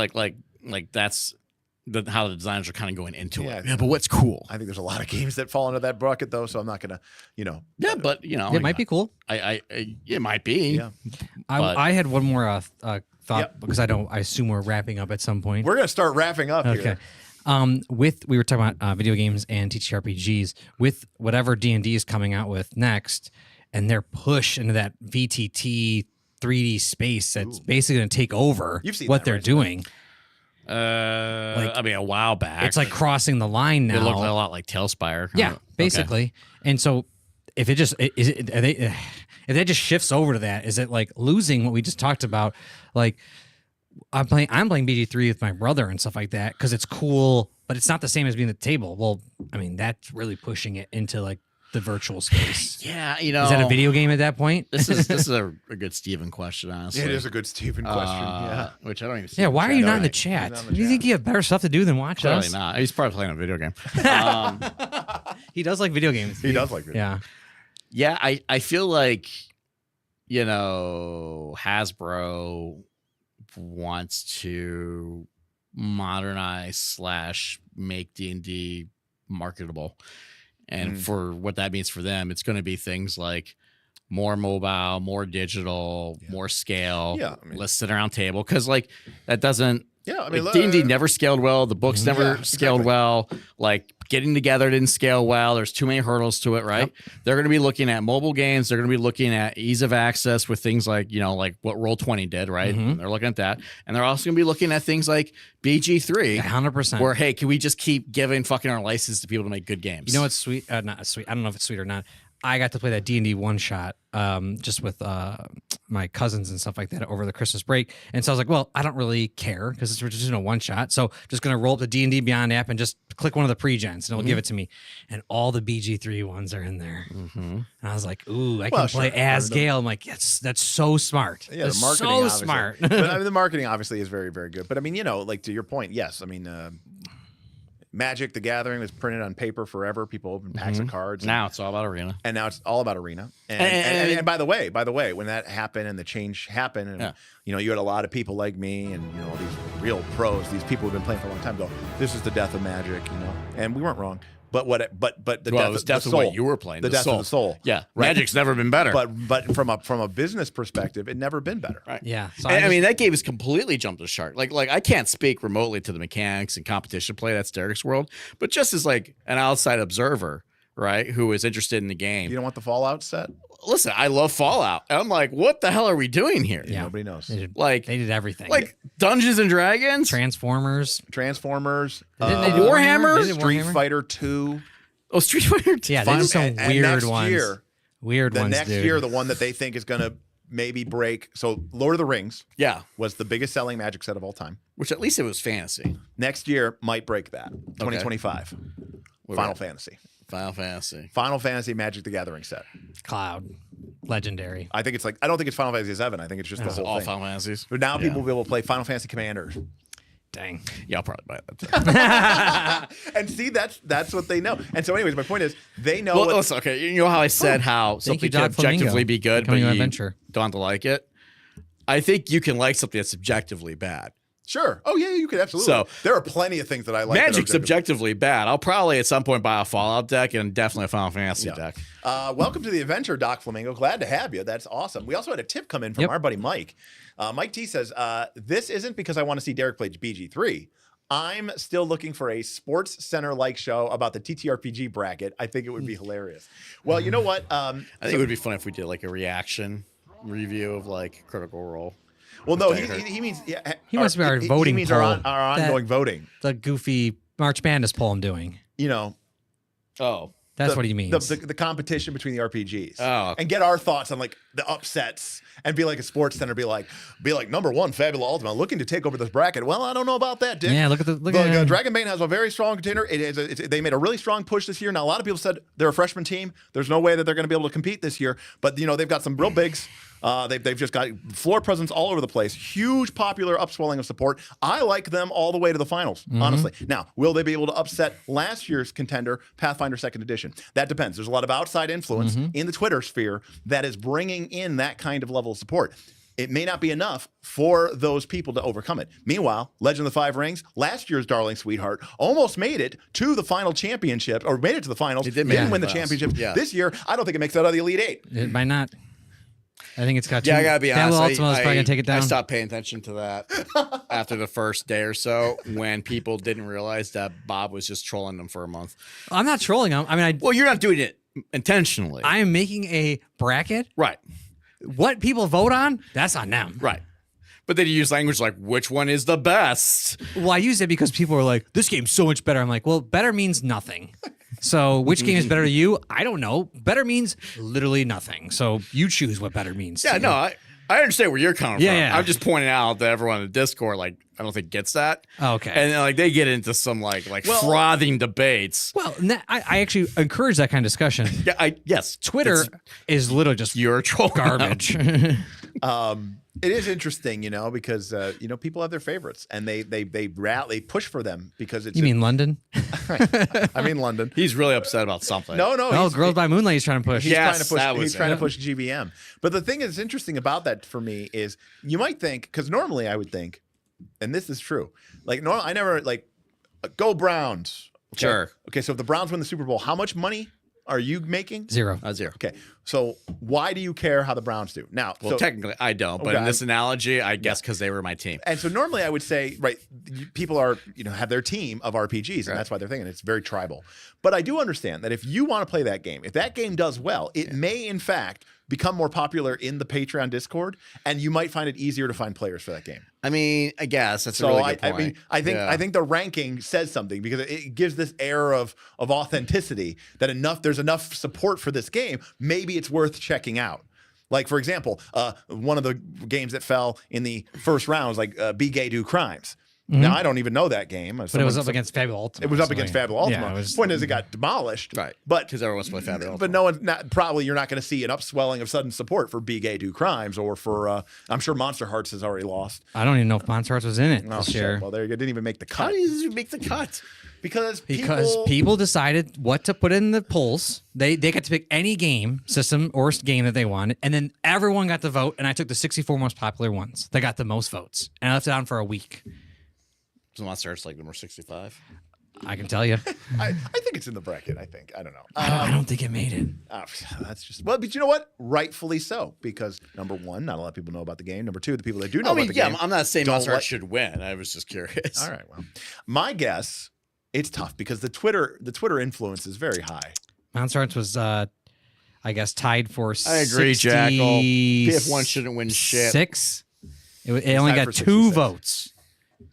C: that's how the designers are kind of going into it. Yeah, but what's cool?
A: I think there's a lot of games that fall into that bucket though, so I'm not gonna,
C: Yeah, but
B: it might be cool.
C: It might be.
A: Yeah.
B: I had one more thought because I assume we're wrapping up at some point.
A: We're gonna start wrapping up here.
B: We were talking about video games and TTRPGs with whatever D&D is coming out with next, and their push into that VTT 3D space that's basically going to take over what they're doing.
C: I mean, a while back,
B: it's like crossing the line now.
C: It looked a lot like Tailspire.
B: Yeah, basically. Okay. And so, if it just if that just shifts over to that, is it like losing what we just talked about? Like, I'm playing BG3 with my brother and stuff like that because it's cool, but it's not the same as being at the table. Well, I mean, that's really pushing it into like the virtual space.
C: Yeah,
B: is that a video game at that point?
C: This is a good Steven question, honestly.
A: It is a good Steven question. Yeah,
C: which I don't even see.
B: Yeah, why are you not in the chat? Do you think you have better stuff to do than watch us?
C: Probably not. He's probably playing a video game.
B: He does like video games.
A: He does like video games.
C: Yeah, I feel like Hasbro wants to modernize / make D&D marketable, and for what that means for them, it's going to be things like more mobile, more digital, more scale, less sit around table, because like that doesn't.
A: Yeah, I mean,
C: D&D never scaled well. The books never scaled well. Like getting together didn't scale well. There's too many hurdles to it, right? Yep. They're going to be looking at mobile games. They're going to be looking at ease of access with things like, like what Roll20 did, right? They're looking at that. And they're also going to be looking at things like BG3.
B: 100%.
C: Where, hey, can we just keep giving fucking our license to people to make good games?
B: You know what's sweet? Not sweet. I don't know if it's sweet or not. I got to play that D&D one shot just with my cousins and stuff like that over the Christmas break. And so I was like, well, I don't really care because we're just doing a one shot. So just going to roll up the D&D Beyond app and just click one of the pre-gens and it'll give it to me. And all the BG3 ones are in there. And I was like, ooh, I can play as Gale. I'm like, yes, that's so smart.
A: Yeah,
B: that's
A: the marketing
B: so
A: obviously.
B: smart.
A: But I mean, the marketing obviously is very, very good. But I mean, like to your point, yes. I mean, Magic: The Gathering was printed on paper forever. People open packs of cards.
C: Now it's all about Arena.
A: And now it's all about Arena. And by the way, when that happened and the change happened, and you had a lot of people like me and all these real pros, these people who've been playing for a long time, go, "This is the death of Magic," and we weren't wrong. But the
C: it was
A: death of
C: what you were playing.
A: The death of the soul.
C: Yeah,
A: right?
C: Magic's never been better.
A: But from a business perspective, it never been better.
C: Right.
B: Yeah. So
C: I mean, that game has completely jumped the shark. Like I can't speak remotely to the mechanics and competition play. That's Derik's world. But just as like an outside observer, right, who is interested in the game.
A: You don't want the Fallout set?
C: Listen, I love Fallout. And I'm like, what the hell are we doing here?
B: Yeah.
A: Nobody knows.
B: They did everything.
C: Like Dungeons and Dragons,
A: Transformers,
C: Warhammer,
A: Street Fighter 2.
C: Oh, Street Fighter 2.
B: Yeah, they did some weird ones.
A: The next year, the one that they think is going to maybe break. So Lord of the Rings was the biggest selling Magic set of all time.
C: Which at least it was fantasy.
A: Next year might break that. 2025. Final Fantasy. Final Fantasy Magic the Gathering set.
B: Cloud. Legendary.
A: I think it's I don't think it's Final Fantasy 7. I think it's just the whole
C: all
A: thing.
C: Final Fantasies.
A: But now people will be able to play Final Fantasy Commanders.
B: Dang.
C: Yeah, I'll probably buy that.
A: And see, that's what they know. And so, anyways, my point is, they know.
C: Well, listen, okay, you know how I said how something can objectively be good, but you don't have to like it? I think you can like something that's subjectively bad.
A: Sure. Oh, yeah, you could absolutely.
C: So,
A: there are plenty of things that I like.
C: Magic's objectively bad. I'll probably at some point buy a Fallout deck and definitely a Final Fantasy deck.
A: Welcome to the adventure, Doc Flamingo. Glad to have you. That's awesome. We also had a tip come in from our buddy Mike. Mike T says, this isn't because I want to see Derik play BG3. I'm still looking for a Sports Center-like show about the TTRPG bracket. I think it would be hilarious. Well, you know what?
C: I think it would be fun if we did like a reaction review of like Critical Role.
A: Well, no, he means
B: he must be our voting.
A: He means
B: poll,
A: our ongoing voting.
B: The goofy March Madness poll I'm doing. That's what he means.
A: The competition between the RPGs.
C: Oh, okay.
A: And get our thoughts on like the upsets and be like a Sports Center. Be like number one, Fabula Ultima looking to take over this bracket. Well, I don't know about that, Dick.
B: Yeah, look at
A: Dragonbane has a very strong contender. They made a really strong push this year. Now a lot of people said they're a freshman team. There's no way that they're going to be able to compete this year. But they've got some real bigs. They've just got floor presence all over the place. Huge popular upswelling of support. I like them all the way to the finals, honestly. Now, will they be able to upset last year's contender, Pathfinder 2nd Edition? That depends. There's a lot of outside influence in the Twitter sphere that is bringing in that kind of level of support. It may not be enough for those people to overcome it. Meanwhile, Legend of the Five Rings, last year's darling sweetheart, almost made it to the final championship, or made it to the finals. It didn't win the championship. Yeah. This year, I don't think it makes it out of the Elite Eight.
B: It might not. I think it's got.
C: I gotta be honest.
B: Ultima is probably gonna take it down.
C: I stopped paying attention to that after the first day or so, when people didn't realize that Bob was just trolling them for a month.
B: I'm not trolling them. I mean,
C: well, you're not doing it intentionally.
B: I am making a bracket.
C: Right.
B: What people vote on, that's on them.
C: Right. But then you use language like, which one is the best?
B: Well, I use it because people are like, this game's so much better. I'm like, well, better means nothing. So which game is better to you? I don't know. Better means literally nothing. So you choose what better means.
C: Yeah, no, I understand where you're coming from.
B: Yeah.
C: I'm just pointing out that everyone in the Discord, like, I don't think gets that.
B: Oh, okay.
C: And like they get into some like frothing debates.
B: Well, I actually encourage that kind of discussion.
C: Yeah, yes.
B: Twitter is literally just
C: you're trolling
B: garbage.
A: It is interesting, because people have their favorites and they push for them because it's.
B: You mean London?
A: Right. I mean London.
C: He's really upset about something.
A: No.
B: Girls by Moonlight. He's trying to push.
A: He's trying to push GBM. But the thing that's interesting about that for me is you might think, because normally I would think, and this is true, like I never go Browns. Okay?
C: Sure.
A: Okay, so if the Browns win the Super Bowl, how much money are you making?
B: Zero.
C: Zero.
A: Okay. So why do you care how the Browns do? Now,
C: technically I don't, but in this analogy, I guess because they were my team.
A: And so normally I would say, right, people are, have their team of RPGs, and that's why they're thinking it's very tribal. But I do understand that if you want to play that game, if that game does well, it may in fact become more popular in the Patreon Discord, and you might find it easier to find players for that game.
C: I mean, I guess that's a really good point.
A: I think the ranking says something because it gives this air of authenticity that there's enough support for this game. Maybe it's worth checking out. Like, for example, one of the games that fell in the first round was like Be Gay, Do Crimes. Now, I don't even know that game.
B: But it was up against Fabula Ultima.
A: It was up against Fabula Ultima.
B: Yeah,
A: the point is it got demolished.
C: Right.
A: But
C: because everyone wants to play Fabula Ultima.
A: But you're not going to see an upswelling of sudden support for Be Gay, Do Crimes, or for, I'm sure Monster Hearts has already lost.
B: I don't even know if Monster Hearts was in it this year.
A: Well, there you go. Didn't even make the cut.
C: How did you make the cut?
A: Because
B: people decided what to put in the polls. They got to pick any game, system, or game that they wanted, and then everyone got to vote, and I took the 64 most popular ones that got the most votes, and I left it on for a week.
C: So not starts like number 65.
B: I can tell you.
A: I think it's in the bracket. I don't know.
B: I don't think it made it.
A: That's just but you know what? Rightfully so, because number one, not a lot of people know about the game. Number two, the people that do know about the game.
C: I'm not saying
A: don't
C: Monster
A: like-
C: Arts should win. I was just curious.
A: All right. Well, my guess, it's tough because the Twitter influence is very high.
B: Monster Arts was, I guess, tied for.
C: I agree,
B: 66.
C: Jackal. PF1 shouldn't win shit.
B: It only
A: tied
B: got
A: for
B: 2
A: 66.
B: votes.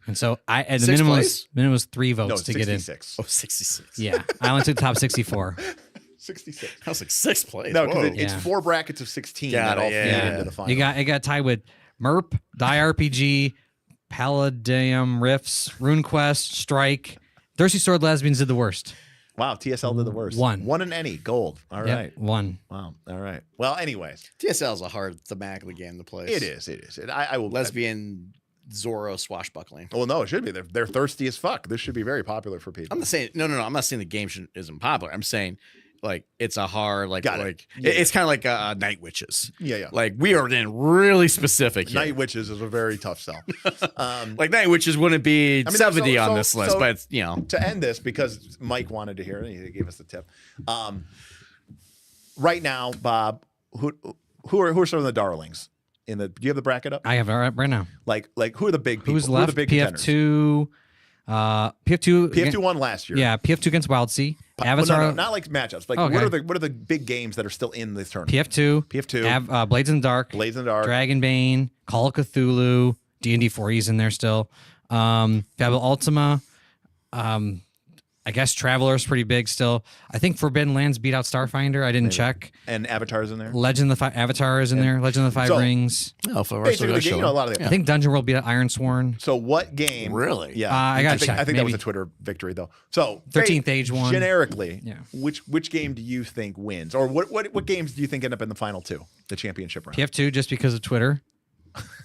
B: And so the
C: Sixth
B: minimum
C: place?
B: was 3 votes
A: No,
B: to get in.
A: 66.
C: Oh, 66.
B: Yeah, I only took top 64.
A: 66.
C: I was like 6th place.
A: No, because
C: Whoa.
A: it's
B: Yeah.
A: 4 brackets of 16
C: Got
A: that all
C: it,
A: feed
C: yeah.
A: into the final.
B: It got tied with MERP, Die RPG, Palladium Rifts, RuneQuest, Strike. Thirsty Sword Lesbians did the worst.
A: Wow, TSL did the worst.
B: One
A: in any gold. All
B: Yep,
A: right.
B: 1.
A: Wow. All right. Well, anyways,
C: TSL is a hard thematically game to play.
A: it is. I will.
C: Lesbian Zorro swashbuckling.
A: Well, no, it should be. They're thirsty as fuck. This should be very popular for people.
C: I'm not saying no. I'm not saying the game isn't popular. I'm saying like it's a hard
A: Got it. Yeah.
C: it's kind of like Night Witches.
A: Yeah.
C: Like we are in really specific here.
A: Night Witches is a very tough sell.
C: Like Night Witches wouldn't be 70 on this list,
A: so-
C: but it's,
A: To end this, because Mike wanted to hear it, he gave us the tip. Right now, Bob, who are some of the darlings in the? Do you have the bracket up?
B: I have it right now.
A: Like who are the big people?
B: Who's
A: Who are
B: left?
A: the big contenders?
B: PF2. PF2.
A: PF2 won last year.
B: Yeah, PF2 against Wildsea.
A: Well,
B: Avatar.
A: no, not like matchups. Like
B: Okay.
A: what are the big games that are still in this tournament?
B: PF2. Blades in the Dark.
A: Blades in the Dark.
B: Dragonbane. Call of Cthulhu. D&D 4E's in there still. Fable Ultima. I guess Traveler's pretty big still. I think Forbidden Lands beat out Starfinder. I didn't check.
A: And Avatar's in there.
B: Legend of the Avatar is in there. Legend of the 5
A: So-
B: Rings.
C: no. For
A: Basically, the game, a lot of the.
B: I think Dungeon World beat out Ironsworn.
A: So what game?
C: Really?
A: Yeah.
B: I gotta check,
A: I think that was
B: maybe.
A: a Twitter victory though. So
B: 13th Age won.
A: Generically,
B: Yeah.
A: which game do you think wins, or what games do you think end up in the final 2, the championship round?
B: PF2 just because of Twitter.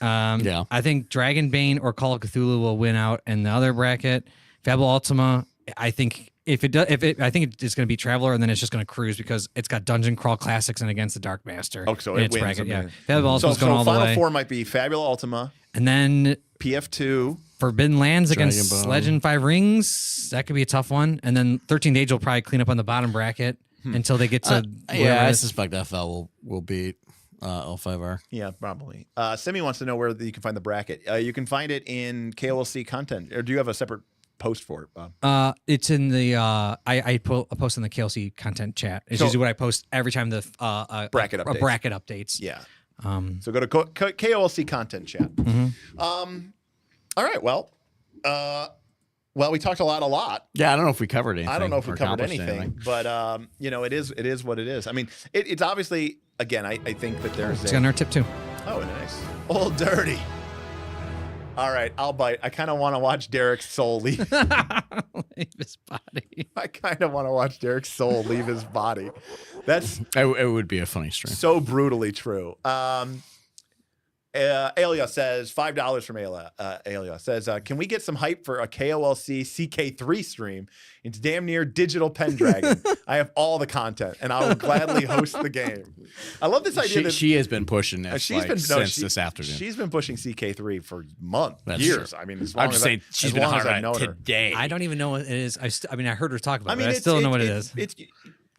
C: Yeah.
B: I think Dragonbane or Call of Cthulhu will win out in the other bracket. Fable Ultima, I think I think it's going to be Traveler, and then it's just going to cruise because it's got Dungeon Crawl Classics and Against the Dark Master.
A: Oh, so
B: in
A: it
B: its
A: wins.
B: bracket. Yeah,
A: Okay.
B: Fable Ultima's going all the
A: final
B: way.
A: 4 might be Fabula Ultima,
B: And then
A: PF2.
B: Forbidden Lands against
C: Dragonbone.
B: Legend 5 Rings. That could be a tough one. And then 13th Age will probably clean up on the bottom bracket until they get to whatever
C: I
B: it is.
C: suspect FL will beat L5R.
A: Yeah, probably. Simi wants to know where you can find the bracket. You can find it in KOLC content, or do you have a separate post for it, Bob?
B: It's in the I post in the KLC content chat. It's
A: So-
B: usually what I post every time the
A: Bracket updates.
B: bracket updates.
A: Yeah.
B: Mm-hmm.
A: So go to KOLC content chat. All right. Well, we talked a lot.
C: Yeah, I don't know if we covered anything.
A: I don't know if we
C: or
A: covered
C: accomplished
A: anything, but it is what it is. I mean, it's obviously, again, I think that there's
B: It's got our tip too.
A: oh, nice, old dirty. All right, I'll bite. I kind of want to watch Derek's soul leave.
B: Leave his body.
A: I kind of want to watch Derek's soul leave his body. That's
C: it would be a funny stream.
A: so brutally true. Alia says $5 from Alia says, can we get some hype for a KOLC CK3 stream? It's damn near digital Pendragon. I have all the content, and I will gladly host the game. I love this idea that
C: She has been pushing this since this afternoon.
A: She's been pushing CK3 for months,
C: That's
A: years.
C: true.
A: I mean, as long
C: I'm just
A: as
C: saying she's
A: as
C: been
A: long
C: hard
A: as I've
C: on
A: known
C: it
A: her.
C: today.
B: I don't even know what it is. I mean, I heard her talk about it. But I
A: it's-
B: still don't know what it
A: it's-
B: is.
A: It's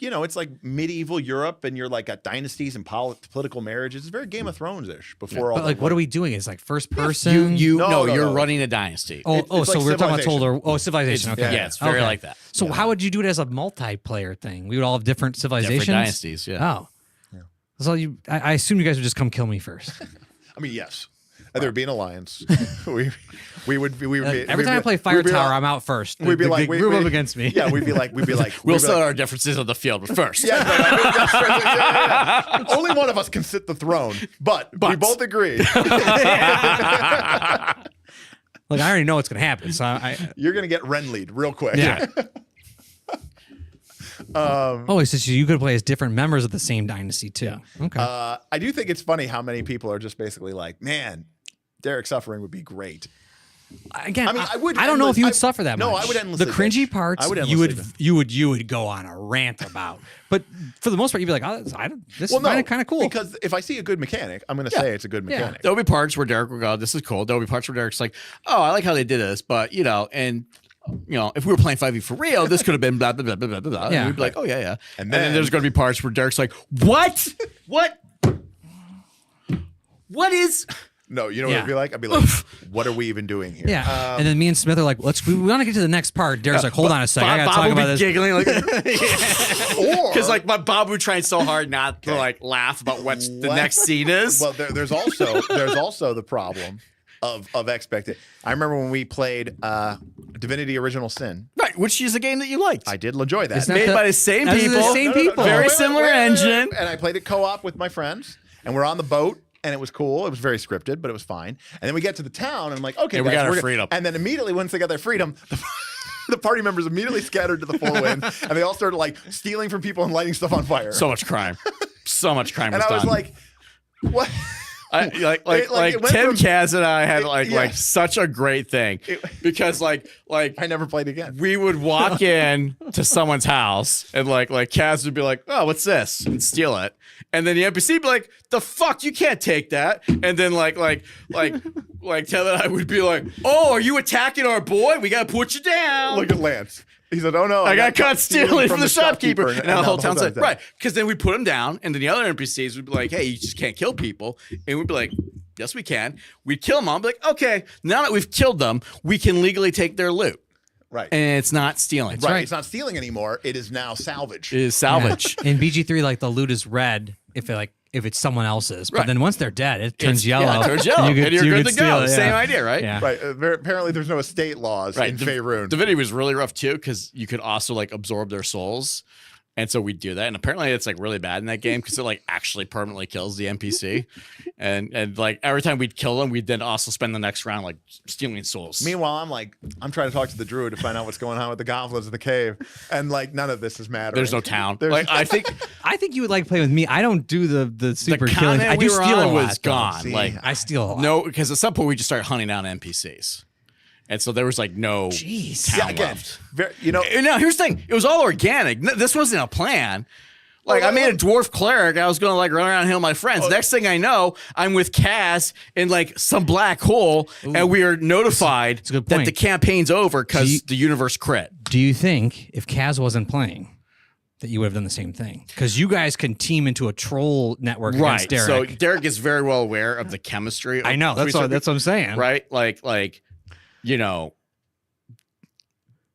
A: it's like medieval Europe, and you're like got dynasties and political marriages. It's very Game of Thrones-ish before all.
B: But like,
A: the,
B: what are we doing? It's like first person.
A: No,
C: you're
A: no.
C: running a dynasty.
B: Oh,
A: It's
B: so
A: like
B: we're talking about
A: Civilization.
B: Civilization. Okay,
C: yeah, it's very
B: Okay.
C: like that.
B: So how would you do it as a multiplayer thing? We would all have different civilizations.
C: Different dynasties, yeah.
B: Oh, so I assume you guys would just come kill me first.
A: I mean, yes. There would be an alliance. we would be
B: Every time I play Fire Tower, I'm out first.
A: We'd be like,
B: group up against me.
A: Yeah, we'd be like,
C: We'll
A: we'd be
C: settle
A: like,
C: our differences on the field, but first.
A: yeah, yeah. Only one of us can sit the throne, but we both agree.
B: Look, I already know what's going to happen. So
A: You're gonna get Renlead real quick.
B: yeah. It says you could play as different members of the same dynasty too. Okay.
A: I do think it's funny how many people are just basically like, man, Derek Suffering would be great.
B: Again,
A: I mean, I would.
B: I don't know if you would suffer that much.
A: No, I would endlessly.
B: The cringy
A: bitch.
B: parts,
A: I would
B: you
A: endlessly
B: would you would go on a rant about. But for the most part, you'd be like, oh, this is kind of cool.
A: Because if I see a good mechanic, I'm going to say it's a good mechanic.
C: There'll be parts where Derek will go, "This is cool." There'll be parts where Derek's like, "Oh, I like how they did this," but if we were playing 5e for real, this could have been blah blah blah blah blah blah.
B: Yeah.
C: And we'd be like, "Oh yeah."
A: And
C: then there's going to be parts where Derek's like, "What? What is?"
A: No, you know what I'd be like? I'd be like, what are we even doing here?
B: Yeah. And then me and Smith are like, we want to get to the next part. Derek's like, hold on a second. I got to talk about this.
C: Giggling like, because like my Bob would try so hard not to like laugh about what the next scene is.
A: Well, there's also the problem of expected. I remember when we played Divinity Original Sin.
C: Right, which is a game that you liked.
A: I did enjoy that.
C: It's made by the same people.
B: The same people.
C: Very similar engine.
A: And I played it co-op with my friends, and we're on the boat. And it was cool. It was very scripted, but it was fine. And then we get to the town, and I'm like, okay,
C: we
A: guys,
C: got our
A: we're
C: freedom.
A: And then immediately, once they got their freedom, the party members immediately scattered to the four winds, and they all started like stealing from people and lighting stuff on fire.
C: So much crime. So much crime was
A: and I was
C: done.
A: like, what?
C: Tim, Kaz, and I had like such a great thing because like
A: I never played again.
C: We would walk in to someone's house and like Kaz would be like, "Oh, what's this?" and steal it, and then the NPC would be like, "The fuck, you can't take that," and then like Tim and I would be like, "Oh, are you attacking our boy? We gotta put you down."
A: Look at Lance. He said, "Oh no,
C: I got caught stealing from the shopkeeper." And
A: now
C: the whole town said, right. Because then we put him down, and then the other NPCs would be like, "Hey, you just can't kill people." And we'd be like, "Yes, we can." We'd kill them all. Be like, "Okay, now that we've killed them, we can legally take their loot."
A: Right.
C: And it's not stealing.
A: Right. It's not stealing anymore. It is now salvage.
C: It is salvage.
B: In BG3, like the loot is red if it's someone else's. But then once they're dead, it turns yellow.
C: Yeah, it turns yellow. And you're good to go. Same idea, right?
B: Yeah.
A: Right. Apparently, there's no estate laws in Faerun.
C: Divinity was really rough too because you could also like absorb their souls. And so we do that. And apparently it's like really bad in that game because it like actually permanently kills the NPC. and like every time we'd kill them, we'd then also spend the next round like stealing souls.
A: Meanwhile, I'm trying to talk to the druid to find out what's going on with the goblins in the cave. And like none of this is mattering.
C: There's no town. Like I think
B: you would like play with me. I don't do the super killing. I do steal a lot.
C: Was gone.
B: See,
C: like
B: I steal a lot.
C: No, because at some point we just started hunting down NPCs. And so there was like no town left. Now here's the thing. It was all organic. This wasn't a plan. Like I made a dwarf cleric. I was going to like run around and heal my friends. Next thing I know, I'm with Cass in like some black hole, and we are notified that the campaign's over because the universe crit.
B: Do you think if Kaz wasn't playing, that you would have done the same thing? Because you guys can team into a troll network against Derek.
C: So Derek is very well aware of the chemistry.
B: I know. That's what I'm saying.
C: Right? Like. The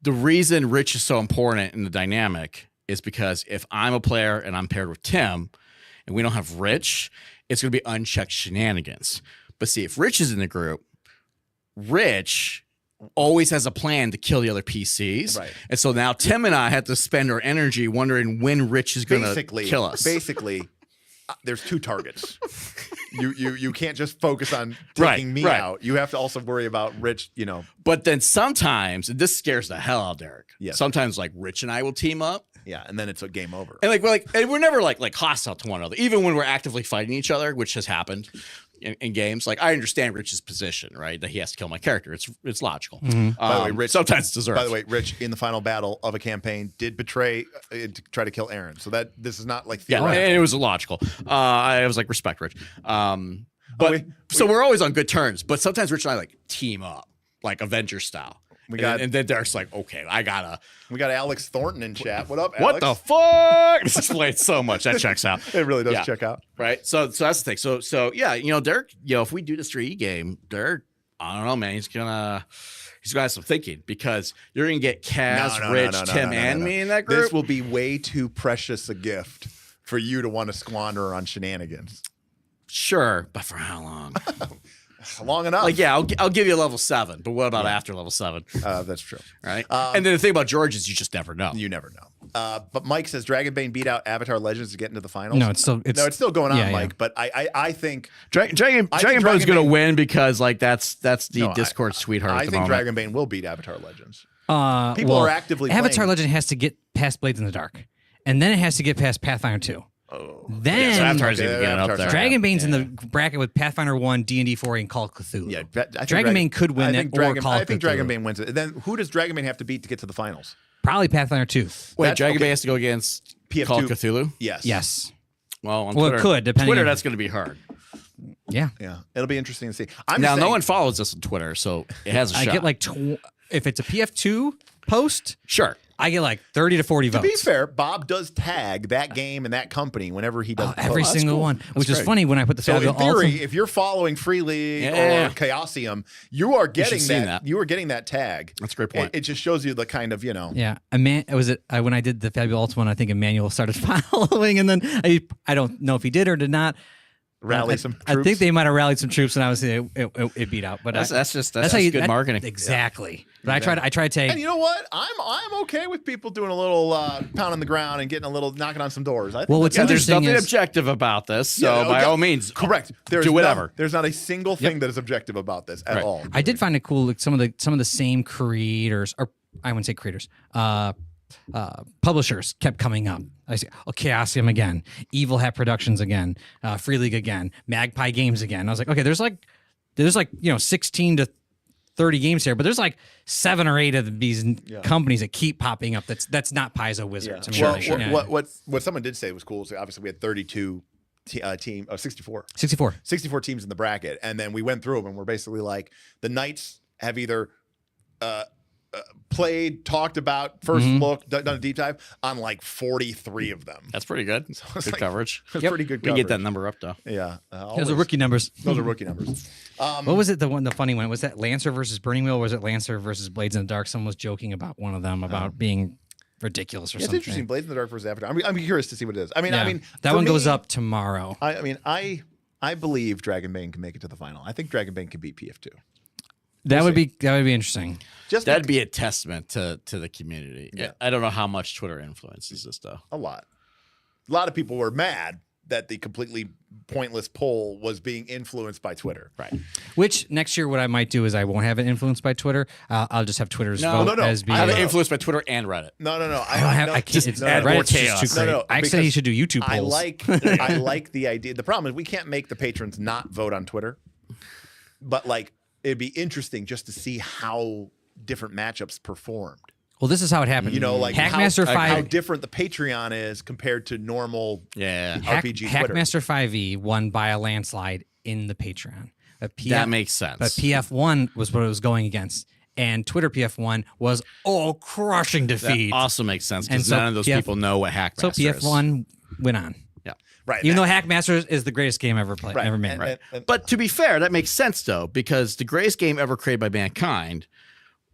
C: reason Rich is so important in the dynamic is because if I'm a player and I'm paired with Tim and we don't have Rich, it's going to be unchecked shenanigans. But see, if Rich is in the group, Rich always has a plan to kill the other PCs. Right. And so now Tim and I have to spend our energy wondering when Rich is going to kill us.
A: Basically, there's two targets. You can't just focus on taking me out. You have to also worry about Rich,
C: But then sometimes, and this scares the hell out of Derek.
A: Yeah.
C: Sometimes like Rich and I will team up.
A: Yeah, and then it's a game over.
C: And we're never like hostile to one another, even when we're actively fighting each other, which has happened in games. Like I understand Rich's position, right? That he has to kill my character. It's logical.
A: Mm-hmm. By the way, Rich
C: sometimes it's deserved.
A: By the way, Rich in the final battle of a campaign did betray to try to kill Aaron. So that this is not like theoretical.
C: Yeah, and it was illogical. I was like respect Rich. So we're always on good terms. But sometimes Rich and I like team up, like Avenger style. And then Derek's like, okay,
A: we got Alex Thornton in chat. What up, Alex?
C: What the fuck? This explains so much. That checks out.
A: It really does check out.
C: Right. So that's the thing. So yeah, Derek, if we do this 3E game, Derek, I don't know, man, he's gonna have some thinking because you're gonna get Kaz, Rich, Tim, and me in that group.
A: This will be way too precious a gift for you to want to squander on shenanigans.
C: Sure, but for how long?
A: Long enough.
C: Like, yeah, I'll give you a level 7, but what about after level 7?
A: That's true.
C: Right. And then the thing about George is you just never know.
A: You never know. But Mike says Dragonbane beat out Avatar Legends to get into the finals.
B: No, it's still
A: going on, Mike. But I think
C: Dragonbane's going to win because like that's the Discord sweetheart.
A: I think Dragonbane will beat Avatar Legends. People are actively
B: Avatar
A: playing.
B: Legend has to get past Blades in the Dark, and then it has to get past Pathfinder 2. Then
C: so Avatar's even getting up
A: Avatar's
C: there.
B: Dragonbane's in the bracket with Pathfinder 1, D&D 4, and Call of Cthulhu.
A: Yeah,
B: Dragonbane could win that, or Call of
A: I think
B: Cthulhu.
A: Dragonbane wins it. Then who does Dragonbane have to beat to get to the finals?
B: Probably Pathfinder 2.
C: Wait,
A: That's-
C: Dragonbane
A: okay.
C: has to go against
A: PF2.
C: Call of Cthulhu?
A: Yes.
B: Yes.
C: Well, on
B: Well, it
C: Twitter,
B: could, depending
C: Twitter,
B: on-
C: that's going to be hard.
B: Yeah.
A: Yeah. It'll be interesting to see.
C: Now, no one follows us on Twitter, so it has a
B: I
C: shot.
B: get like, if it's a PF2 post,
C: Sure.
B: I get like 30 to 40
A: To
B: votes.
A: be fair, Bob does tag that game and that company whenever he does.
B: Every
A: post.
B: single
C: cool.
B: one,
C: That's
B: which is
C: great.
B: funny when I put the
A: So in
B: Fabio
A: theory,
B: Ultimate.
A: if you're following Free League
C: Yeah.
A: or Chaosium, you are getting
C: seen
A: that.
C: that.
A: You are getting that tag.
C: That's a great point.
A: It just shows you the kind of
B: Yeah, when I did the Fabio Ultimate one, I think Emmanuel started following, and then I don't know if he did or did not.
A: rally
B: I,
A: some
B: I
A: troops.
B: think they might have rallied some troops, and I was it beat out. But
C: That's just
B: how you
C: good marketing.
B: Exactly. But I tried to.
A: And you know what? I'm okay with people doing a little pound on the ground and getting a little knocking on some doors. I think
B: Well,
A: that's-
B: what's
C: There's
B: interesting
C: nothing
B: is-
C: objective about this, so
A: Yeah,
C: by
A: okay.
C: all means,
A: correct. There's
C: do whatever.
A: There's not a single thing that is objective about this at
C: Right.
A: all.
B: I did find it cool. Like some of the same creators, or I wouldn't say creators, publishers kept coming up. I see, Chaosium again, Evil Hat Productions again, Free League again, Magpie Games again. I was like, okay, there's like 16 to 30 games here, but there's like 7 or 8 of these companies that keep popping up. That's not Paizo Wizards. I mean,
A: Well,
B: like,
A: what someone did say was cool. So obviously we had 32 64
B: 64.
A: teams in the bracket, and then we went through them, and we're basically like the Knights have either played, talked about, first look, done a deep dive on like 43 of them.
C: that's pretty good.
A: it's
C: Good
A: like-
C: coverage.
A: It's
B: Yep.
A: pretty good.
C: We can get that
A: coverage.
C: number up though.
A: Yeah,
B: Those
A: always.
B: are rookie numbers.
A: Those are rookie numbers.
B: What was it? The funny one was that Lancer versus Burning Wheel, or was it Lancer versus Blades in the Dark? Someone was joking about one of them about being ridiculous or
A: It's
B: something.
A: interesting. Blades in the Dark versus Avatar. I'm curious to see what it is. I mean,
B: that
A: for
B: one goes
A: me,
B: up tomorrow.
A: I believe Dragonbane can make it to the final. I think Dragonbane can beat PF2.
B: That would be interesting.
A: Just
C: That'd be a testament to the community.
A: Yeah.
C: I don't know how much Twitter influences this though.
A: a lot. A lot of people were mad that the completely pointless poll was being influenced by Twitter.
C: Right.
B: Which next year, what I might do is I won't have it influenced by Twitter. I'll just have Twitter's
C: No,
B: vote
A: no.
B: as being.
C: I have
A: No,
C: it
A: no.
C: influenced by Twitter and Reddit.
A: No.
B: I don't have. I can't.
C: just
B: It's,
C: add more
B: Reddit's just
C: chaos.
B: too great.
A: No,
B: I said he should do YouTube
A: I
B: polls.
A: like the idea. The problem is we can't make the patrons not vote on Twitter. But like it'd be interesting just to see how different matchups performed.
B: Well, this is how it happened.
A: You know, like
B: Hackmaster
A: how
B: 5.
A: different the Patreon is compared to normal
C: Yeah.
A: RPG Twitter.
B: Hackmaster 5e won by a landslide in the Patreon. But
C: That makes sense.
B: But PF1 was what it was going against, and Twitter PF1 was crushing
C: That
B: defeat.
C: also makes sense
B: And
C: because
B: so
C: none of those people know what Hackmaster
B: So
C: is.
B: PF1 went on,
C: Yeah.
A: Right.
B: even though Hackmaster is the greatest game ever played,
A: Right.
B: ever made.
A: And-
C: But to be fair, that makes sense though, because the greatest game ever created by mankind,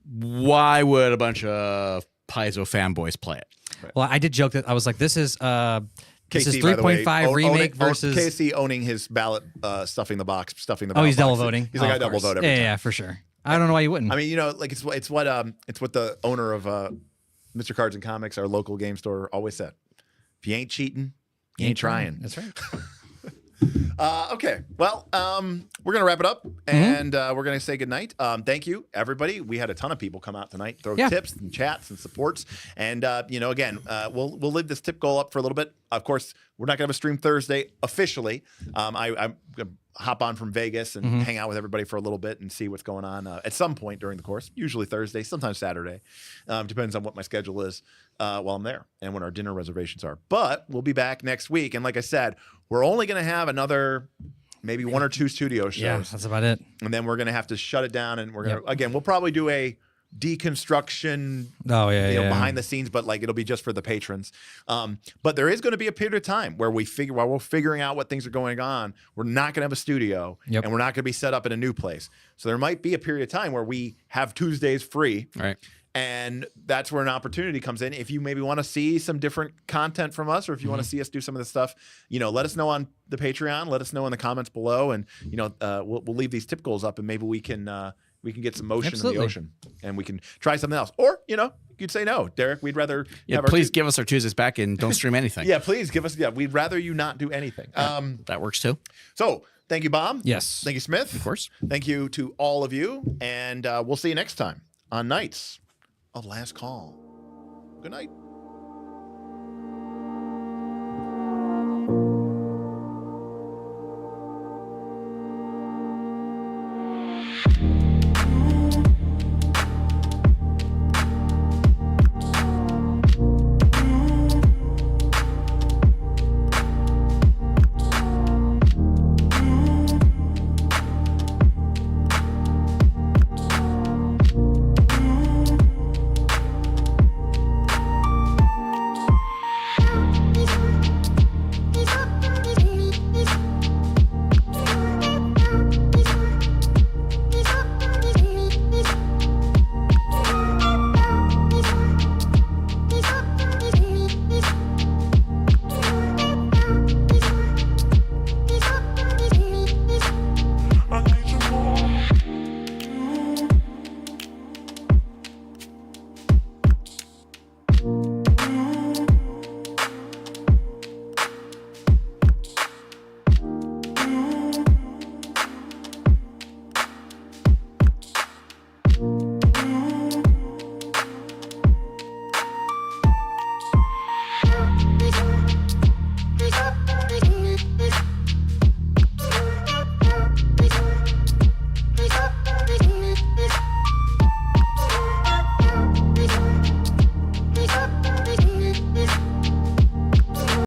C: why would a bunch of Paizo fanboys play it?
B: Well, I did joke that I was like, "This is
A: KC,
B: this is
A: by the way,
B: 3.5 remake versus."
A: KC owning his ballot, stuffing the box, stuffing the
B: Oh,
A: ballot
B: he's double
A: box.
B: voting.
A: He's like,
B: Oh,
A: I
B: of
A: double
B: course.
A: vote every
B: Yeah,
A: time.
B: yeah, for sure. I don't know why you wouldn't.
A: I mean, you know, like it's what the owner of Mr. Cards and Comics, our local game store, always said: if you ain't cheating, you ain't trying.
B: That's right.
A: Okay, well, we're gonna wrap it up, and we're gonna say goodnight. Thank you, everybody. We had a ton of people come out tonight, throw tips and chats and supports, and you know, again, we'll leave this tip goal up for a little bit. Of course, we're not gonna have a stream Thursday officially. I'm gonna hop on from Vegas and hang out with everybody for a little bit and see what's going on at some point during the course. Usually Thursday, sometimes Saturday. Depends on what my schedule is while I'm there and when our dinner reservations are. But we'll be back next week, and like I said, we're only going to have another maybe 1 or 2 studio shows.
B: Yeah, that's about it.
A: And then we're going to have to shut it down, and we're going to again, we'll probably do a deconstruction
B: Oh yeah,
A: you know,
B: yeah.
A: behind the scenes, but like it'll be just for the patrons. But there is going to be a period of time where while we're figuring out what things are going on, we're not going to have a studio and we're not going to be set up in a new place. So there might be a period of time where we have Tuesdays free.
C: Right.
A: And that's where an opportunity comes in. If you maybe want to see some different content from us, or if you want to see us do some of the stuff, you know, let us know on the Patreon. Let us know in the comments below, and you know, we'll leave these tip goals up, and maybe we can get some motion in the ocean, and we can try something else. Or you know, you could say no, Derek. We'd rather
C: Please give us our Tuesdays back and don't stream anything.
A: Yeah, please give us. Yeah, we'd rather you not do anything.
C: That works too.
A: So thank you, Bob.
B: Yes.
A: Thank you, Smith.
C: Of course.
A: Thank you to all of you, and we'll see you next time on Nights of Last Call. Good night.